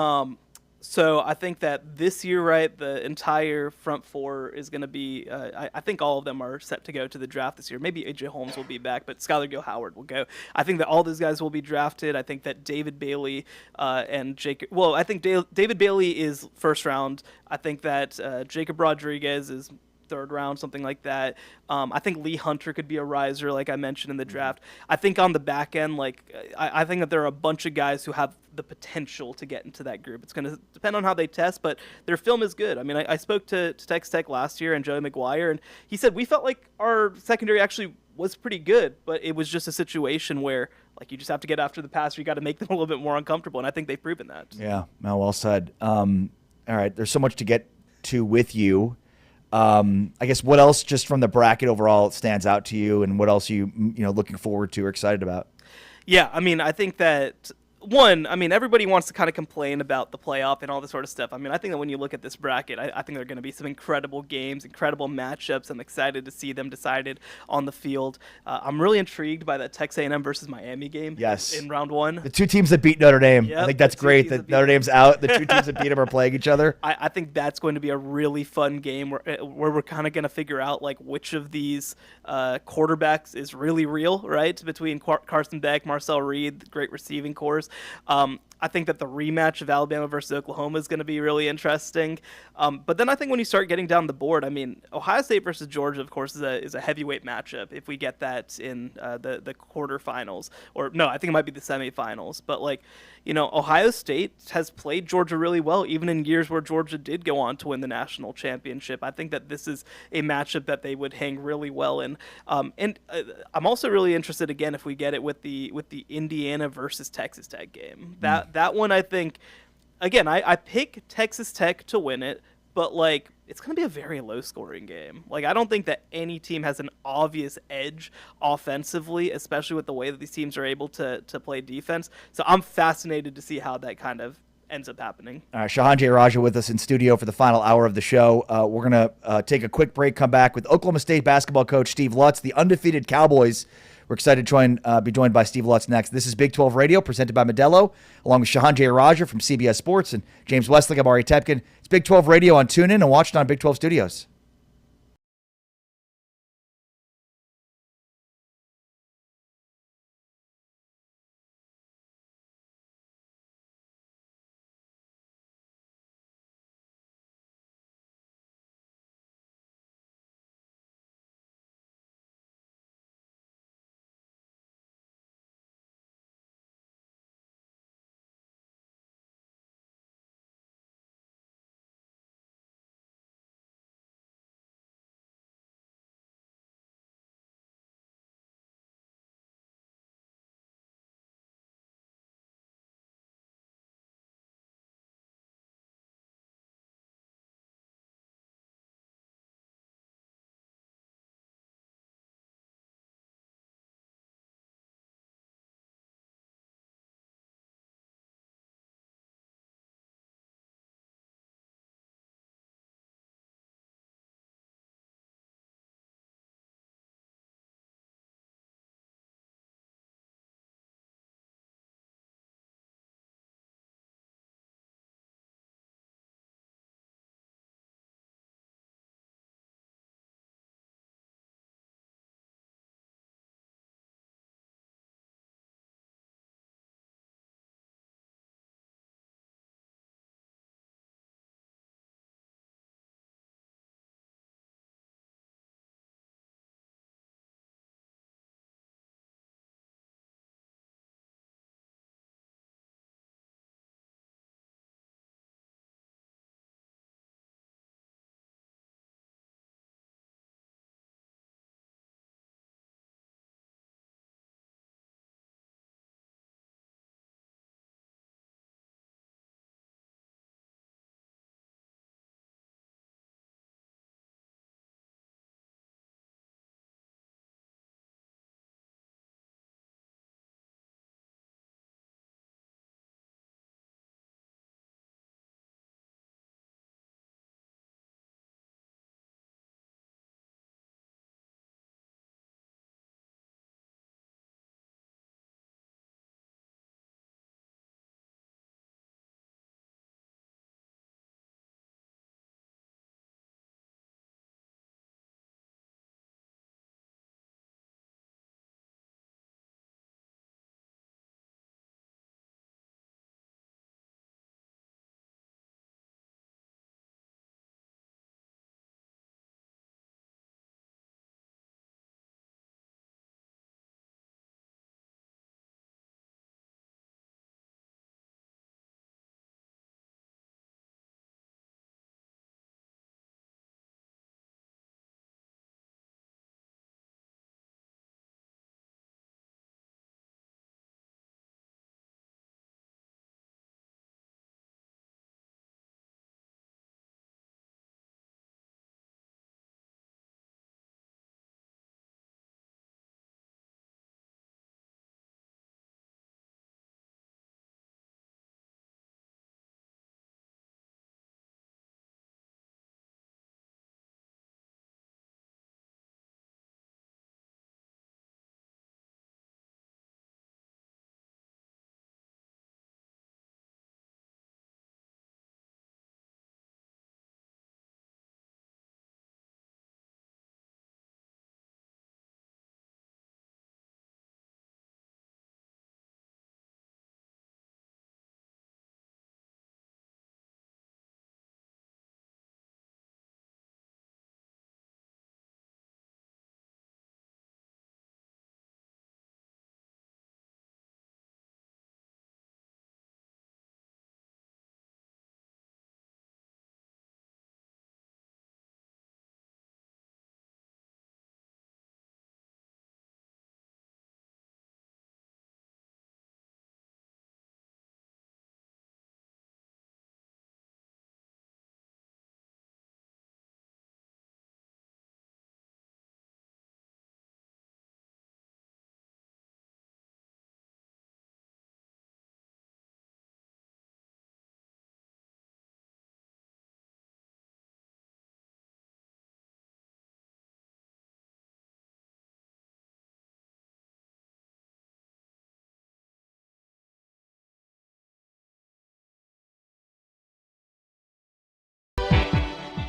so I think that this year, right, the entire front 4 is going to be, I think all of them are set to go to the draft this year. Maybe A.J. Holmes will be back, but Skylar Gill-Howard will go. I think that all those guys will be drafted. I think that David Bailey and Jacob – well, I think David Bailey is first round. I think that Jacob Rodriguez is – third round, something like that. I think Lee Hunter could be a riser, like I mentioned in the draft. I think on the back end, like I think that there are a bunch of guys who have the potential to get into that group. It's going to depend on how they test, but their film is good. I mean, I spoke to Texas Tech last year and Joey McGuire, and he said we felt like our secondary actually was pretty good, but it was just a situation where like you just have to get after the passer. You got to make them a little bit more uncomfortable, and I think they've proven that. Yeah, well said. All right, there's so much to get to with you. I guess what else just from the bracket overall stands out to you, and what else you looking forward to or excited about? Yeah, I mean, I think that one, I mean, everybody wants to kind of complain about the playoff and all this sort of stuff. I mean, I think that when you look at this bracket, I think there are going to be some incredible games, incredible matchups. I'm excited to see them decided on the field. I'm really intrigued by that Texas A&M versus Miami game. Yes. In round one. The two teams that beat Notre Dame. Yep, I think that's great that Notre Dame's out. The two teams that beat them are playing each other. I think that's going to be a really fun game where we're kind of going to figure out like which of these quarterbacks is really real, right? Between Carson Beck, Marcel Reed, great receiving cores. I think that the rematch of Alabama versus Oklahoma is going to be really interesting. But then I think when you start getting down the board, I mean, Ohio State versus Georgia, of course, is a heavyweight matchup if we get that in the quarterfinals. Or no, I think it might be the semifinals. But like, you know, Ohio State has played Georgia really well, even in years where Georgia did go on to win the national championship. I think that this is a matchup that they would hang really well in. And I'm also really interested, again, if we get it with the Indiana versus Texas Tech game. That one, I think, again, I pick Texas Tech to win it, but like it's going to be a very low-scoring game. Like I don't think that any team has an obvious edge offensively, especially with the way that these teams are able to play defense. So I'm fascinated to see how that kind of ends up happening. All right, Shehan Jeyarajah with us in studio for the final hour of the show. We're going to take a quick break, come back with Oklahoma State basketball coach Steve Lutz, the undefeated Cowboys. We're excited to be joined by Steve Lutz next. This is Big 12 Radio, presented by Modelo, along with Shehan Jeyarajah from CBS Sports and James Westlake. I'm Ari Tepkin. It's Big 12 Radio on TuneIn and watch it on Big 12 Studios.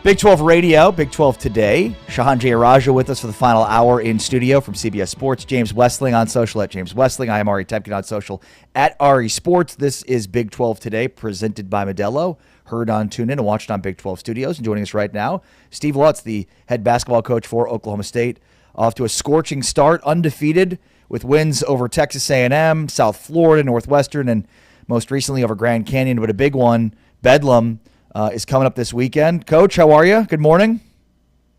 Big 12 Radio, Big 12 Today. Shehan Jeyarajah with us for the final hour in studio from CBS Sports. James Westling on social at James Westling. I am Ari Temkin on social at Ari Sports. This is Big 12 Today, presented by Modelo. Heard on TuneIn and watched on Big 12 Studios. And joining us right now, Steve Lutz, the head basketball coach for Oklahoma State. Off to a scorching start, undefeated, with wins over Texas A&M, South Florida, Northwestern, and most recently over Grand Canyon. But a big one, Bedlam, is coming up this weekend. Coach, how are you? Good morning.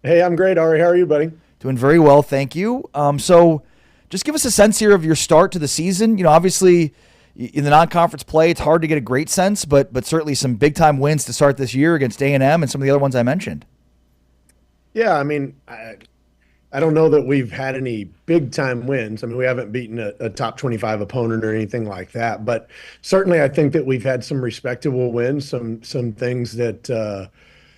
Hey, I'm great, Ari. How are you, buddy? Doing very well, thank you. So just give us a sense here of your start to the season. You know, obviously in the non-conference play, it's hard to get a great sense, but certainly some big-time wins to start this year against A&M and some of the other ones I mentioned. Yeah, I mean, I don't know that we've had any big-time wins. I mean, we haven't beaten a top 25 opponent or anything like that, but certainly I think that we've had some respectable wins, some things that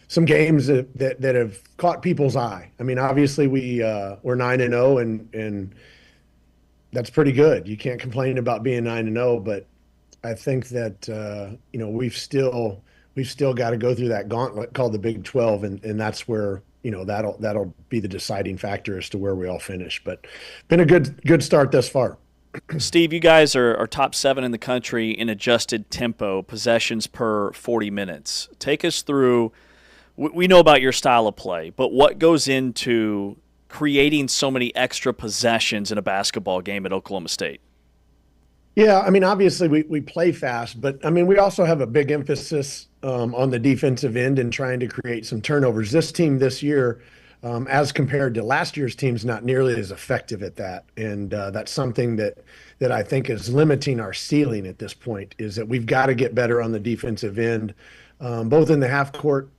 some games that have caught people's eye. I mean, obviously we're 9-0 and that's pretty good. You can't complain about being 9-0, but I think that we've still got to go through that gauntlet called the Big 12, and that's where that'll be the deciding factor as to where we all finish. But been a good start thus far. Steve, you guys are top 7 in the country in adjusted tempo, possessions per 40 minutes. Take us through. We know about your style of play, but what goes into creating so many extra possessions in a basketball game at Oklahoma State? Yeah, I mean, obviously we play fast, but I mean, we also have a big emphasis on the defensive end and trying to create some turnovers. This team this year, as compared to last year's teams, not nearly as effective at that. And that's something that I think is limiting our ceiling at this point, is that we've got to get better on the defensive end, both in the half court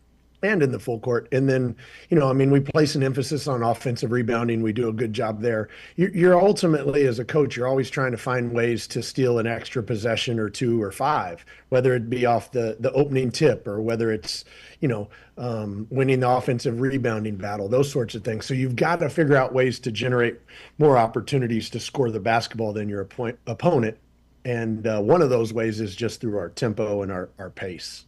and in the full court. And then, we place an emphasis on offensive rebounding. We do a good job there. You're ultimately, as a coach, you're always trying to find ways to steal an extra possession or 2 or 5, whether it be off the opening tip or whether it's, winning the offensive rebounding battle, those sorts of things. So you've got to figure out ways to generate more opportunities to score the basketball than your opponent. And one of those ways is just through our tempo and our pace.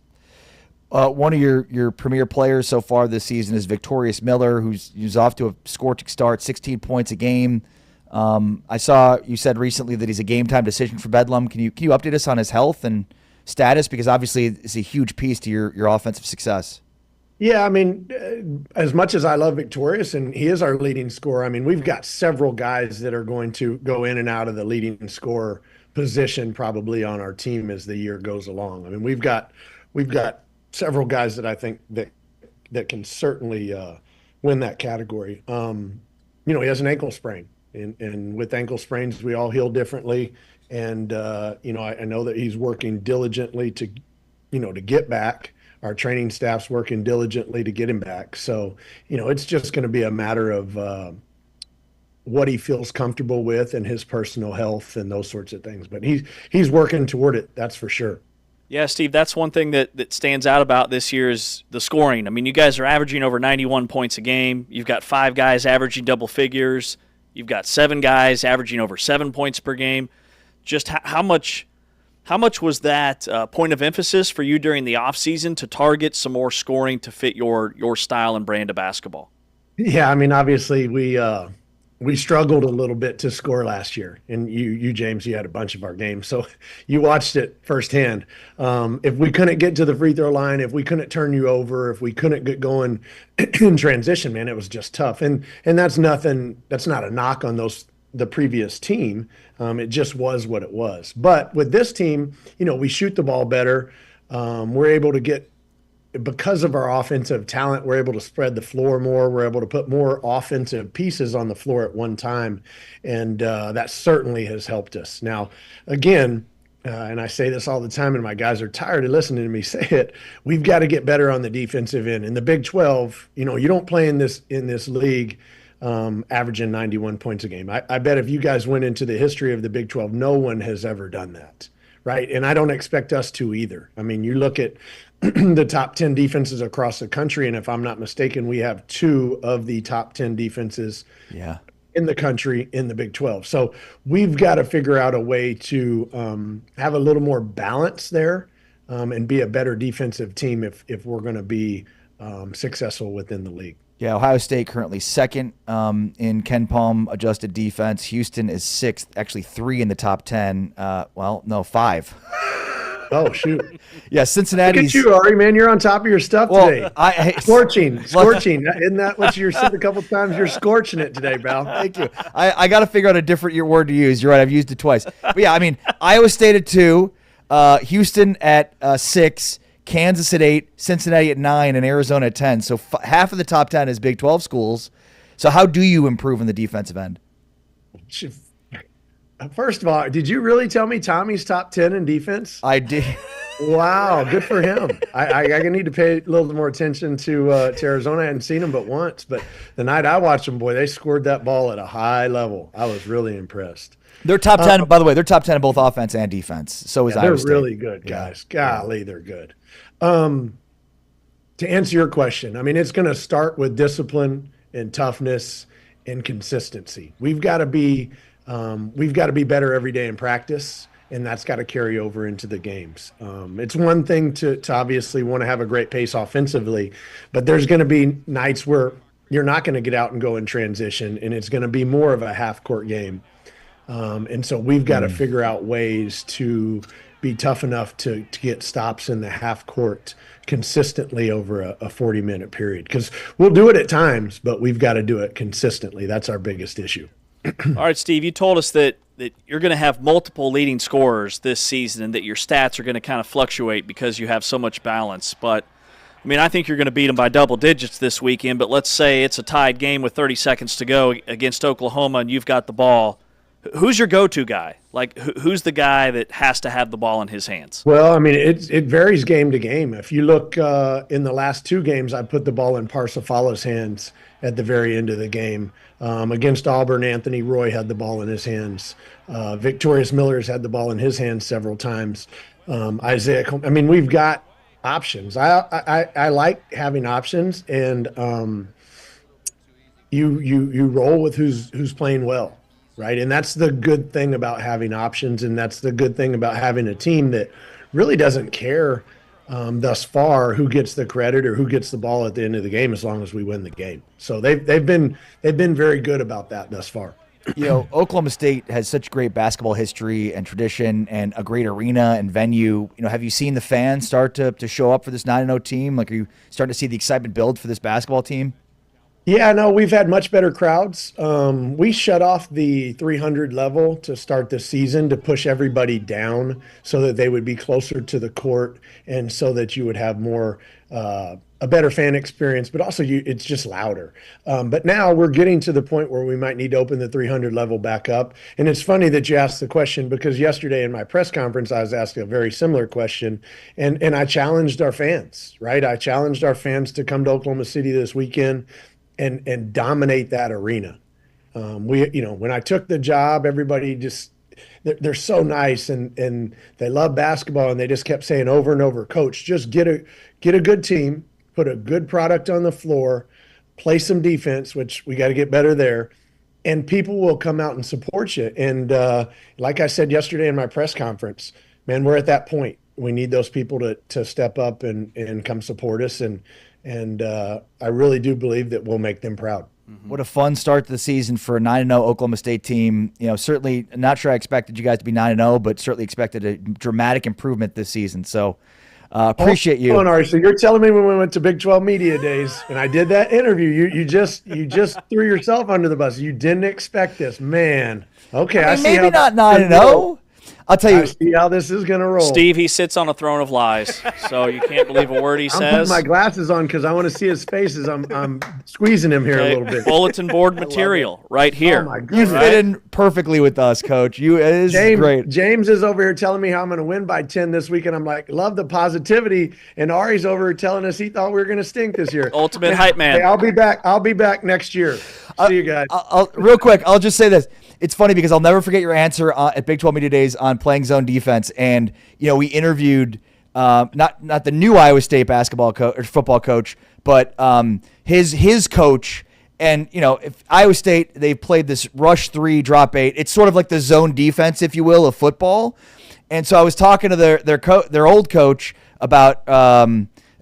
One of your premier players so far this season is Victorious Miller, who's off to a scorching start, 16 points a game. I saw you said recently that he's a game-time decision for Bedlam. Can you update us on his health and status? Because obviously it's a huge piece to your offensive success. Yeah, I mean, as much as I love Victorious, and he is our leading scorer, I mean, we've got several guys that are going to go in and out of the leading scorer position probably on our team as the year goes along. I mean, we've got several guys that I think that can certainly win that category. He has an ankle sprain, and with ankle sprains, we all heal differently. And I know that he's working diligently to get back. Our training staff's working diligently to get him back. So, it's just going to be a matter of what he feels comfortable with and his personal health and those sorts of things. But he's working toward it, that's for sure. Yeah, Steve, that's one thing that stands out about this year is the scoring. I mean, you guys are averaging over 91 points a game. You've got 5 guys averaging double figures. You've got 7 guys averaging over 7 points per game. Just how much was that point of emphasis for you during the offseason to target some more scoring to fit your style and brand of basketball? Yeah, I mean, obviously we struggled a little bit to score last year, and you James, you had a bunch of our games, so you watched it firsthand. If we couldn't get to the free throw line, if we couldn't turn you over, if we couldn't get going in transition, man, it was just tough. And that's not a knock on the previous team. It just was what it was. But with this team, we shoot the ball better. We're able to get, because of our offensive talent, we're able to spread the floor more. We're able to put more offensive pieces on the floor at one time, and that certainly has helped us. Now, again, and I say this all the time, and my guys are tired of listening to me say it, we've got to get better on the defensive end. In the Big 12, you don't play in this league averaging 91 points a game. I bet if you guys went into the history of the Big 12, no one has ever done that, right? And I don't expect us to either. I mean, you look at the top 10 defenses across the country, and if I'm not mistaken, we have 2 of the top 10 defenses in the country in the Big 12. So we've got to figure out a way to have a little more balance there and be a better defensive team if we're going to be successful within the league. Yeah, Ohio State currently second in Ken Palm adjusted defense. Houston is sixth, actually 3 in the top 10. Well, no, 5. Oh, shoot. Yeah, Cincinnati's. Look at you, Ari, man. You're on top of your stuff today. Scorching. Isn't that what you said a couple times? You're scorching it today, pal. Thank you. I got to figure out a different word to use. You're right. I've used it twice. But yeah, I mean, Iowa State at 2, Houston at 6, Kansas at 8, Cincinnati at 9, and Arizona at 10. So half of the top 10 is Big 12 schools. So how do you improve in the defensive end? First of all, did you really tell me Tommy's top 10 in defense? I did. Wow, good for him. I need to pay a little more attention to Arizona. I hadn't seen them but once, but the night I watched them, boy, they scored that ball at a high level. I was really impressed. They're top 10, by the way. They're top 10 in both offense and defense. So is Iowa State. They're really good, guys. Yeah. Golly, they're good. To answer your question, I mean, it's going to start with discipline and toughness and consistency. We've got to be better every day in practice, and that's got to carry over into the games. It's one thing to obviously want to have a great pace offensively, but there's going to be nights where you're not going to get out and go in transition, and it's going to be more of a half-court game. And so we've got to figure out ways to be tough enough to get stops in the half court consistently over a 40-minute period, because we'll do it at times, but we've got to do it consistently. That's our biggest issue. All right, Steve, you told us that you're going to have multiple leading scorers this season and that your stats are going to kind of fluctuate because you have so much balance. But, I mean, I think you're going to beat them by double digits this weekend, but let's say it's a tied game with 30 seconds to go against Oklahoma and you've got the ball. Who's your go-to guy? Like, who's the guy that has to have the ball in his hands? Well, I mean, it varies game to game. If you look in the last 2 games, I put the ball in Parsifala's hands at the very end of the game. Against Auburn, Anthony Roy had the ball in his hands. Victorious Miller's had the ball in his hands several times. Isaiah, I mean, we've got options. I like having options, and you roll with who's playing well. Right. And that's the good thing about having options. And that's the good thing about having a team that really doesn't care thus far who gets the credit or who gets the ball at the end of the game, as long as we win the game. So they've been very good about that thus far. You know, Oklahoma State has such great basketball history and tradition and a great arena and venue. You know, have you seen the fans start to show up for this 9-0 team? Like, are you starting to see the excitement build for this basketball team? Yeah, no, we've had much better crowds. We shut off the 300 level to start the season to push everybody down so that they would be closer to the court and so that you would have more a better fan experience, but also it's just louder. But now we're getting to the point where we might need to open the 300 level back up. And it's funny that you asked the question, because yesterday in my press conference, I was asked a very similar question, and I challenged our fans, right? I challenged our fans to come to Oklahoma City this weekend and dominate that arena. When I took the job, everybody just, they're so nice and they love basketball, and they just kept saying over and over, Coach, just get a good team, put a good product on the floor, play some defense, which we got to get better there, and people will come out and support you. And like I said yesterday in my press conference, man, we're at that point. We need those people to step up and come support us. And I really do believe that we'll make them proud. What a fun start to the season for a 9-0 Oklahoma State team. You know, certainly not sure I expected you guys to be 9-0, but certainly expected a dramatic improvement this season. So appreciate you. Hold on, Ari. So you're telling me when we went to Big 12 Media Days and I did that interview, you just threw yourself under the bus. You didn't expect this, man. Okay, I mean, maybe not 9-0. I'll tell you. I see how this is going to roll. Steve, he sits on a throne of lies, so you can't believe a word he says. I'm putting my glasses on because I want to see his face as I'm squeezing him here a little bit. Bulletin board material right here. Oh, my goodness. You fit in perfectly with us, Coach. It is great. James is over here telling me how I'm going to win by 10 this week, and I'm like, love the positivity. And Ari's over here telling us he thought we were going to stink this year. Ultimate hype man. Hey, I'll be back. I'll be back next year. See you guys. Real quick, I'll just say this. It's funny because I'll never forget your answer at Big 12 Media Days on playing zone defense. And, you know, we interviewed not the new Iowa State basketball coach or football coach, but his coach. And, you know, if Iowa State, they've played this rush 3, drop 8. It's sort of like the zone defense, if you will, of football. And so I was talking to their old coach about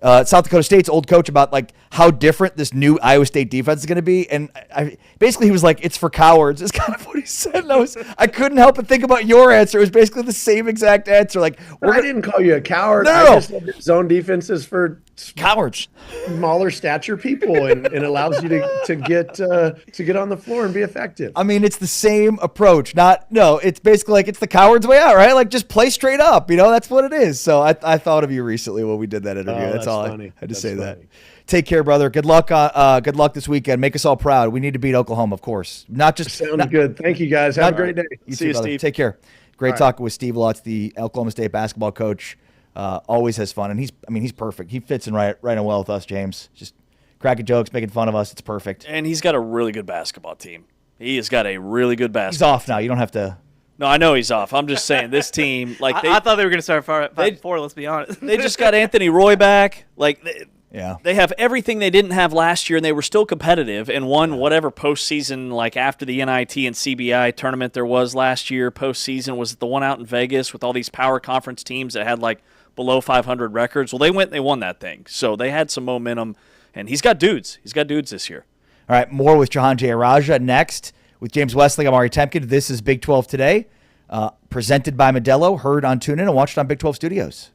South Dakota State's old coach about like how different this new Iowa State defense is going to be, and basically he was like, "It's for cowards." Is kind of what he said. And I couldn't help but think about your answer. It was basically the same exact answer. Like, I didn't call you a coward. No. I just said that zone defense is for cowards, smaller stature people, and allows you to get on the floor and be effective. I mean, it's the same approach. It's basically like it's the coward's way out, right? Like just play straight up. That's what it is. So I thought of you recently when we did that interview. That's all funny. I had to That's say funny. that. Take care, brother. Good luck. Good luck this weekend. Make us all proud. We need to beat Oklahoma, of course. Sounds good. Thank you, guys. Have a great day. See you, Steve. Take care. Great talking with Steve Lutz, the Oklahoma State basketball coach. Always has fun, and he's perfect. He fits in right in well with us, James. Just cracking jokes, making fun of us. It's perfect. And he's got a really good basketball team. He has got a really good basketball. He's off now. You don't have to. No, I know he's off. I'm just saying this team. Like I thought they were going to start 5-4. Let's be honest. They just got Anthony Roy back. Yeah. They have everything they didn't have last year, and they were still competitive and won whatever postseason, like after the NIT and CBI tournament there was last year. Postseason was the one out in Vegas with all these power conference teams that had like below 500 records. Well, they went and they won that thing. So they had some momentum, and he's got dudes. He's got dudes this year. All right, more with Shehan Jeyarajah next. With James Wesley, I'm Ari Temkin. This is Big 12 Today, presented by Modelo, heard on TuneIn and watched on Big 12 Studios.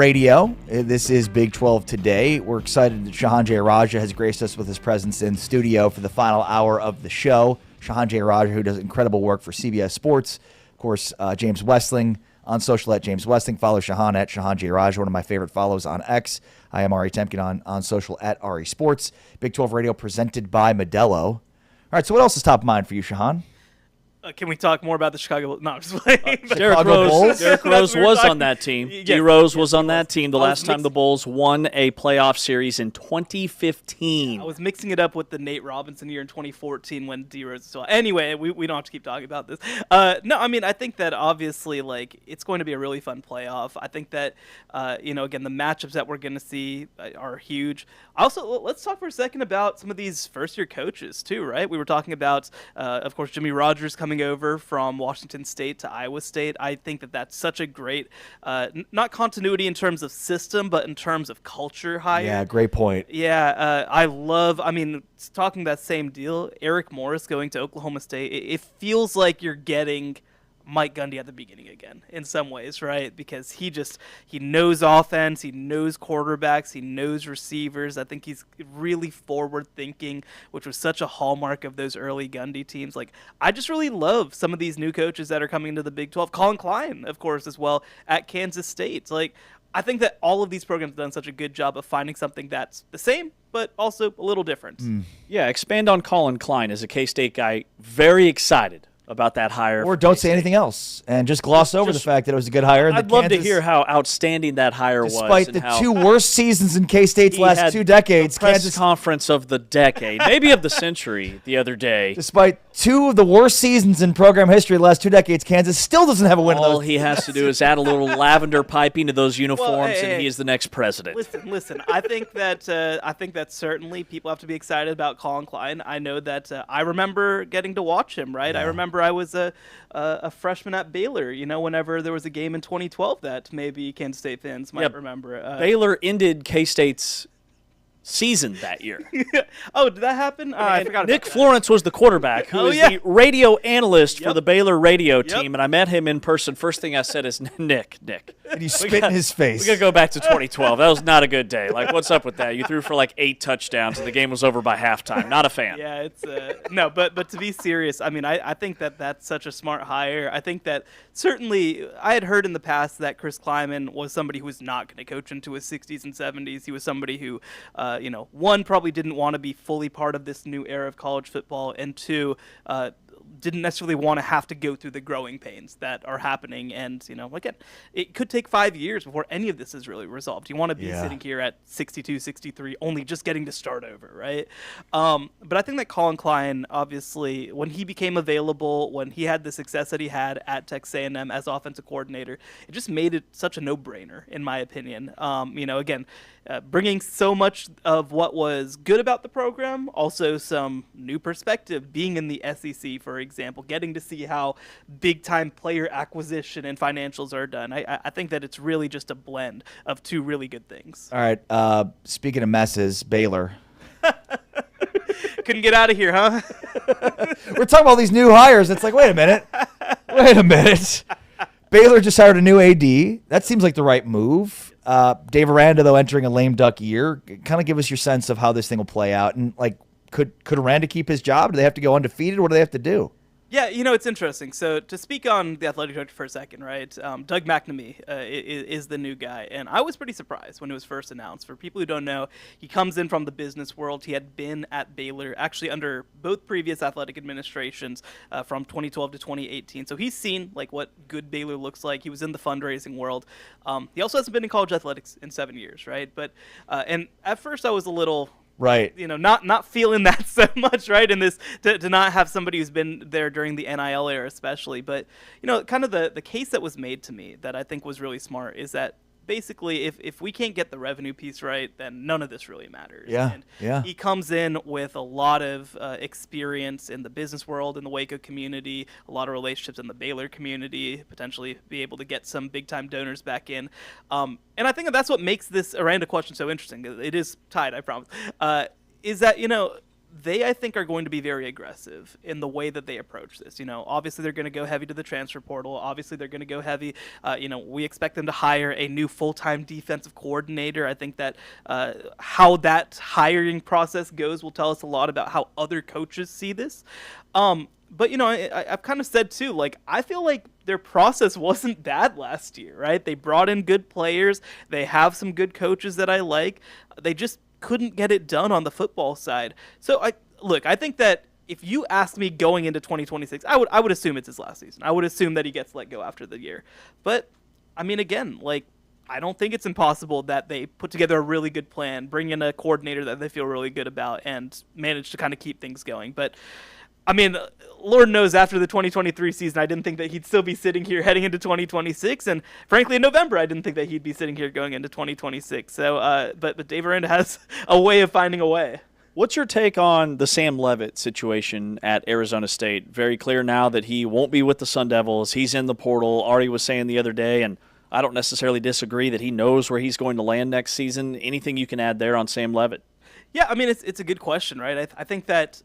Radio. This is Big 12 Today. We're excited that Shehan Jeyarajah has graced us with his presence in studio for the final hour of the show. Shehan Jeyarajah, who does incredible work for CBS Sports. Of course, James Westling on social at James Westling. Follow Shehan at Shehan Jeyarajah, one of my favorite follows on X. I am Ari Temkin on social at Ari Sports. Big 12 Radio presented by Modelo. All right, so what else is top of mind for you, Shehan? Can we talk more about the Chicago? No, I'm just playing. Derrick Rose was on that team. D. Rose was on that team the last time the Bulls won a playoff series in 2015. I was mixing it up with the Nate Robinson year in 2014 when D. Rose was still. Anyway, we don't have to keep talking about this. No, I mean, I think that obviously, like, it's going to be a really fun playoff. I think that, again, the matchups that we're going to see are huge. Also, let's talk for a second about some of these first-year coaches, too, right? We were talking about, of course, Jimmy Rogers coming over from Washington State to Iowa State. I think that that's such a great, not continuity in terms of system, but in terms of culture hire. Yeah, great point. Yeah, talking that same deal, Eric Morris going to Oklahoma State, it feels like you're getting Mike Gundy at the beginning again in some ways, right? Because he knows offense, he knows quarterbacks, he knows receivers. I think he's really forward thinking, which was such a hallmark of those early Gundy teams. Like, I just really love some of these new coaches that are coming into the Big 12. Colin Klein, of course, as well at Kansas State. Like, I think that all of these programs have done such a good job of finding something that's the same, but also a little different. Yeah, expand on Colin Klein as a K-State guy. Very excited about that hire. Or don't say anything else and just gloss over the fact that it was a good hire. I'd love to hear how outstanding that hire was. Despite the two worst seasons in K-State's last 2 decades. Press conference of the decade, maybe of the century the other day. Despite 2 of the worst seasons in program history the last 2 decades, Kansas still doesn't have a win in those. All he has to do is add a little lavender piping to those uniforms, and he is the next president. Listen. I think that certainly people have to be excited about Colin Klein. I know that I remember getting to watch him, right? Yeah. I remember I was a freshman at Baylor, whenever there was a game in 2012 that maybe Kansas State fans might remember. Baylor ended K-State's season that year. Oh, did that happen? I forgot. Nick Florence was the quarterback, who is the radio analyst for the Baylor radio team, and I met him in person. First thing I said is, Nick. And you spit in his face. We got to go back to 2012. That was not a good day. Like, what's up with that? You threw for like 8 touchdowns, and the game was over by halftime. Not a fan. Yeah, it's no, but to be serious, I mean, I think that that's such a smart hire. I think that certainly I had heard in the past that Chris Kleiman was somebody who was not going to coach into his 60s and 70s. He was somebody who, one, probably didn't want to be fully part of this new era of college football, and 2, didn't necessarily want to have to go through the growing pains that are happening. And, again, it could take 5 years before any of this is really resolved. You want to be sitting here at 62, 63, only just getting to start over, right? But I think that Colin Klein, obviously, when he became available, when he had the success that he had at Texas A&M as offensive coordinator, it just made it such a no-brainer, in my opinion. Again, bringing so much of what was good about the program, also some new perspective, being in the SEC, for example, getting to see how big-time player acquisition and financials are done. I think that it's really just a blend of 2 really good things. All right, speaking of messes, Baylor. Couldn't get out of here, huh? We're talking about these new hires. It's like, wait a minute. Baylor just hired a new AD. That seems like the right move. Dave Aranda, though, entering a lame duck year. Kind of give us your sense of how this thing will play out. And, could Aranda keep his job? Do they have to go undefeated? What do they have to do? Yeah, it's interesting. So to speak on the athletic director for a second, right? Doug McNamee is the new guy, and I was pretty surprised when it was first announced. For people who don't know, he comes in from the business world. He had been at Baylor, actually under both previous athletic administrations from 2012 to 2018. So he's seen what good Baylor looks like. He was in the fundraising world. He also hasn't been in college athletics in 7 years, right? But and at first I was a little. Right. Not feeling that so much, right? In this, to not have somebody who's been there during the NIL era especially. But, kind of the case that was made to me that I think was really smart is that basically if we can't get the revenue piece right, then none of this really matters. Yeah. He comes in with a lot of experience in the business world, in the Waco community, a lot of relationships in the Baylor community, potentially be able to get some big-time donors back in. And I think that's what makes this Aranda question so interesting. It is tied, I promise. Is that, they, I think, are going to be very aggressive in the way that they approach this. Obviously they're going to go heavy to the transfer portal. Obviously they're going to go heavy. We expect them to hire a new full-time defensive coordinator. I think that how that hiring process goes will tell us a lot about how other coaches see this. But, I've kind of said, too, I feel like their process wasn't bad last year, right? They brought in good players. They have some good coaches that I like. They just couldn't get it done on the football side. So, I think that if you ask me going into 2026, I would assume it's his last season. I would assume that he gets let go after the year. But, again, I don't think it's impossible that they put together a really good plan, bring in a coordinator that they feel really good about, and manage to kind of keep things going. But Lord knows after the 2023 season, I didn't think that he'd still be sitting here heading into 2026. And frankly, in November, I didn't think that he'd be sitting here going into 2026. So, but Dave Aranda has a way of finding a way. What's your take on the Sam Leavitt situation at Arizona State? Very clear now that he won't be with the Sun Devils. He's in the portal. Ari was saying the other day, and I don't necessarily disagree that he knows where he's going to land next season. Anything you can add there on Sam Leavitt? Yeah, it's a good question, right? I think that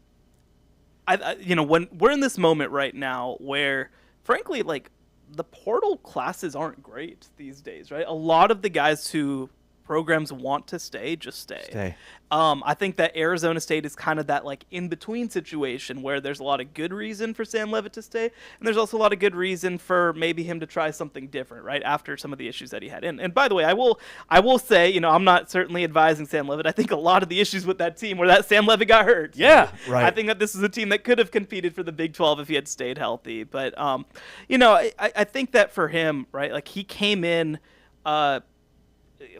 when we're in this moment right now where, frankly, the portal classes aren't great these days, right? A lot of the guys who programs want to stay just stay. I think that Arizona State is kind of that in-between situation where there's a lot of good reason for Sam Leavitt to stay, and there's also a lot of good reason for maybe him to try something different, right, after some of the issues that he had. And by the way, I will say, I'm not certainly advising Sam Leavitt. I think a lot of the issues with that team were that Sam Leavitt got hurt. Yeah, right. I think that this is a team that could have competed for the Big 12 if he had stayed healthy. But, I think that for him, right, he came in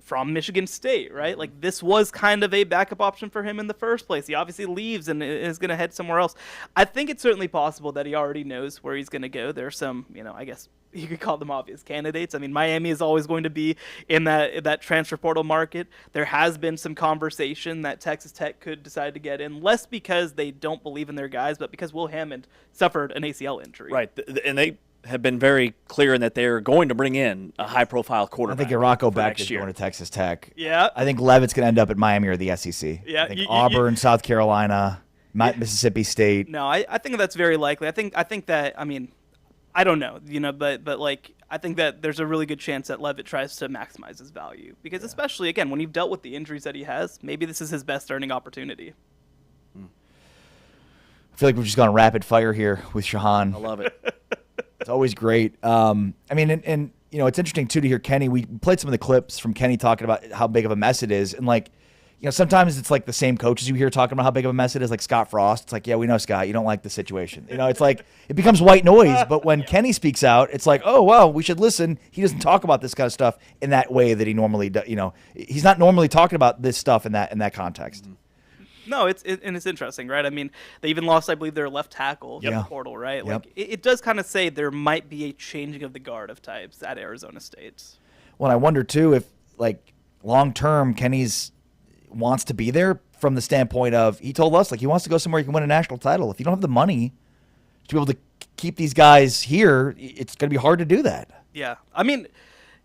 from Michigan State, right? This was kind of a backup option for him in the first place. He obviously leaves and is going to head somewhere else. I think it's certainly possible that he already knows where he's going to go. There's some, I guess you could call them obvious candidates. Miami is always going to be in that transfer portal market. There has been some conversation that Texas Tech could decide to get in, less because they don't believe in their guys, but because Will Hammond suffered an ACL injury. Right, and they have been very clear in that they're going to bring in a high-profile quarterback. I think Rocco Beck is going to Texas Tech. Yeah. I think Leavitt's going to end up at Miami or the SEC. Yeah. I think Auburn, South Carolina, Mississippi State. No, I think that's very likely. I think that, I don't know, but I think that there's a really good chance that Leavitt tries to maximize his value because especially, again, when you've dealt with the injuries that he has, maybe this is his best earning opportunity. I feel like we've just gone rapid fire here with Shehan. I love it. It's always great. And it's interesting too to hear Kenny. We played some of the clips from Kenny talking about how big of a mess it is, and sometimes it's the same coaches you hear talking about how big of a mess it is, like Scott Frost. It's yeah, we know Scott, you don't like the situation. It's it becomes white noise. But when Kenny speaks out, it's oh well, we should listen. He doesn't talk about this kind of stuff in that way that he normally does. He's not normally talking about this stuff in that context. Mm-hmm. No, it's interesting, right? They even lost, I believe, their left tackle in the portal, right? It does kind of say there might be a changing of the guard of types at Arizona State. Well, I wonder too if long term Kenny's wants to be there from the standpoint of he told us he wants to go somewhere he can win a national title. If you don't have the money to be able to keep these guys here, it's going to be hard to do that. Yeah,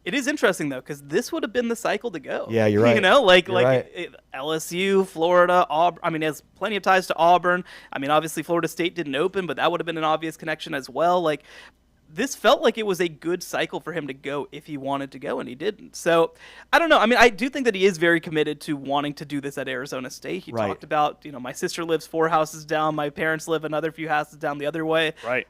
it is interesting, though, because this would have been the cycle to go. Yeah, you're right. LSU, Florida, Auburn. He has plenty of ties to Auburn. Obviously, Florida State didn't open, but that would have been an obvious connection as well. This felt like it was a good cycle for him to go if he wanted to go, and he didn't. So, I don't know. I do think that he is very committed to wanting to do this at Arizona State. He talked about, my sister lives 4 houses down, my parents live another few houses down the other way. Right.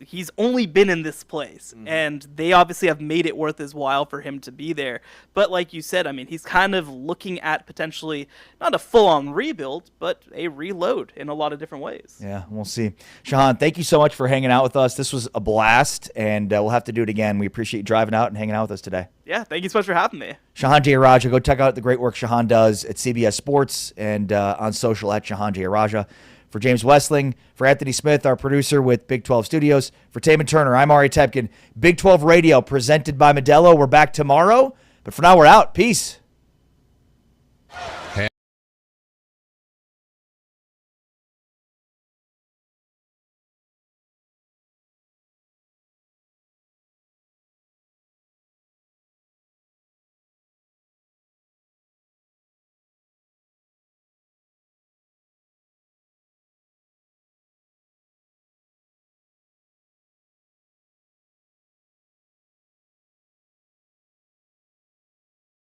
He's only been in this place, and they obviously have made it worth his while for him to be there. But like you said, he's kind of looking at potentially not a full-on rebuild, but a reload in a lot of different ways. Yeah, we'll see. Shehan, thank you so much for hanging out with us. This was a blast. And we'll have to do it again. We appreciate you driving out and hanging out with us today. Yeah, thank you so much for having me. Shehan Jeyarajah, go check out the great work Shehan does at CBS Sports and on social at Shehan Jeyarajah. For James Westling, for Anthony Smith, our producer with Big 12 Studios, for Taman Turner, I'm Ari Tepkin. Big 12 Radio presented by Modelo. We're back tomorrow, but for now we're out. Peace.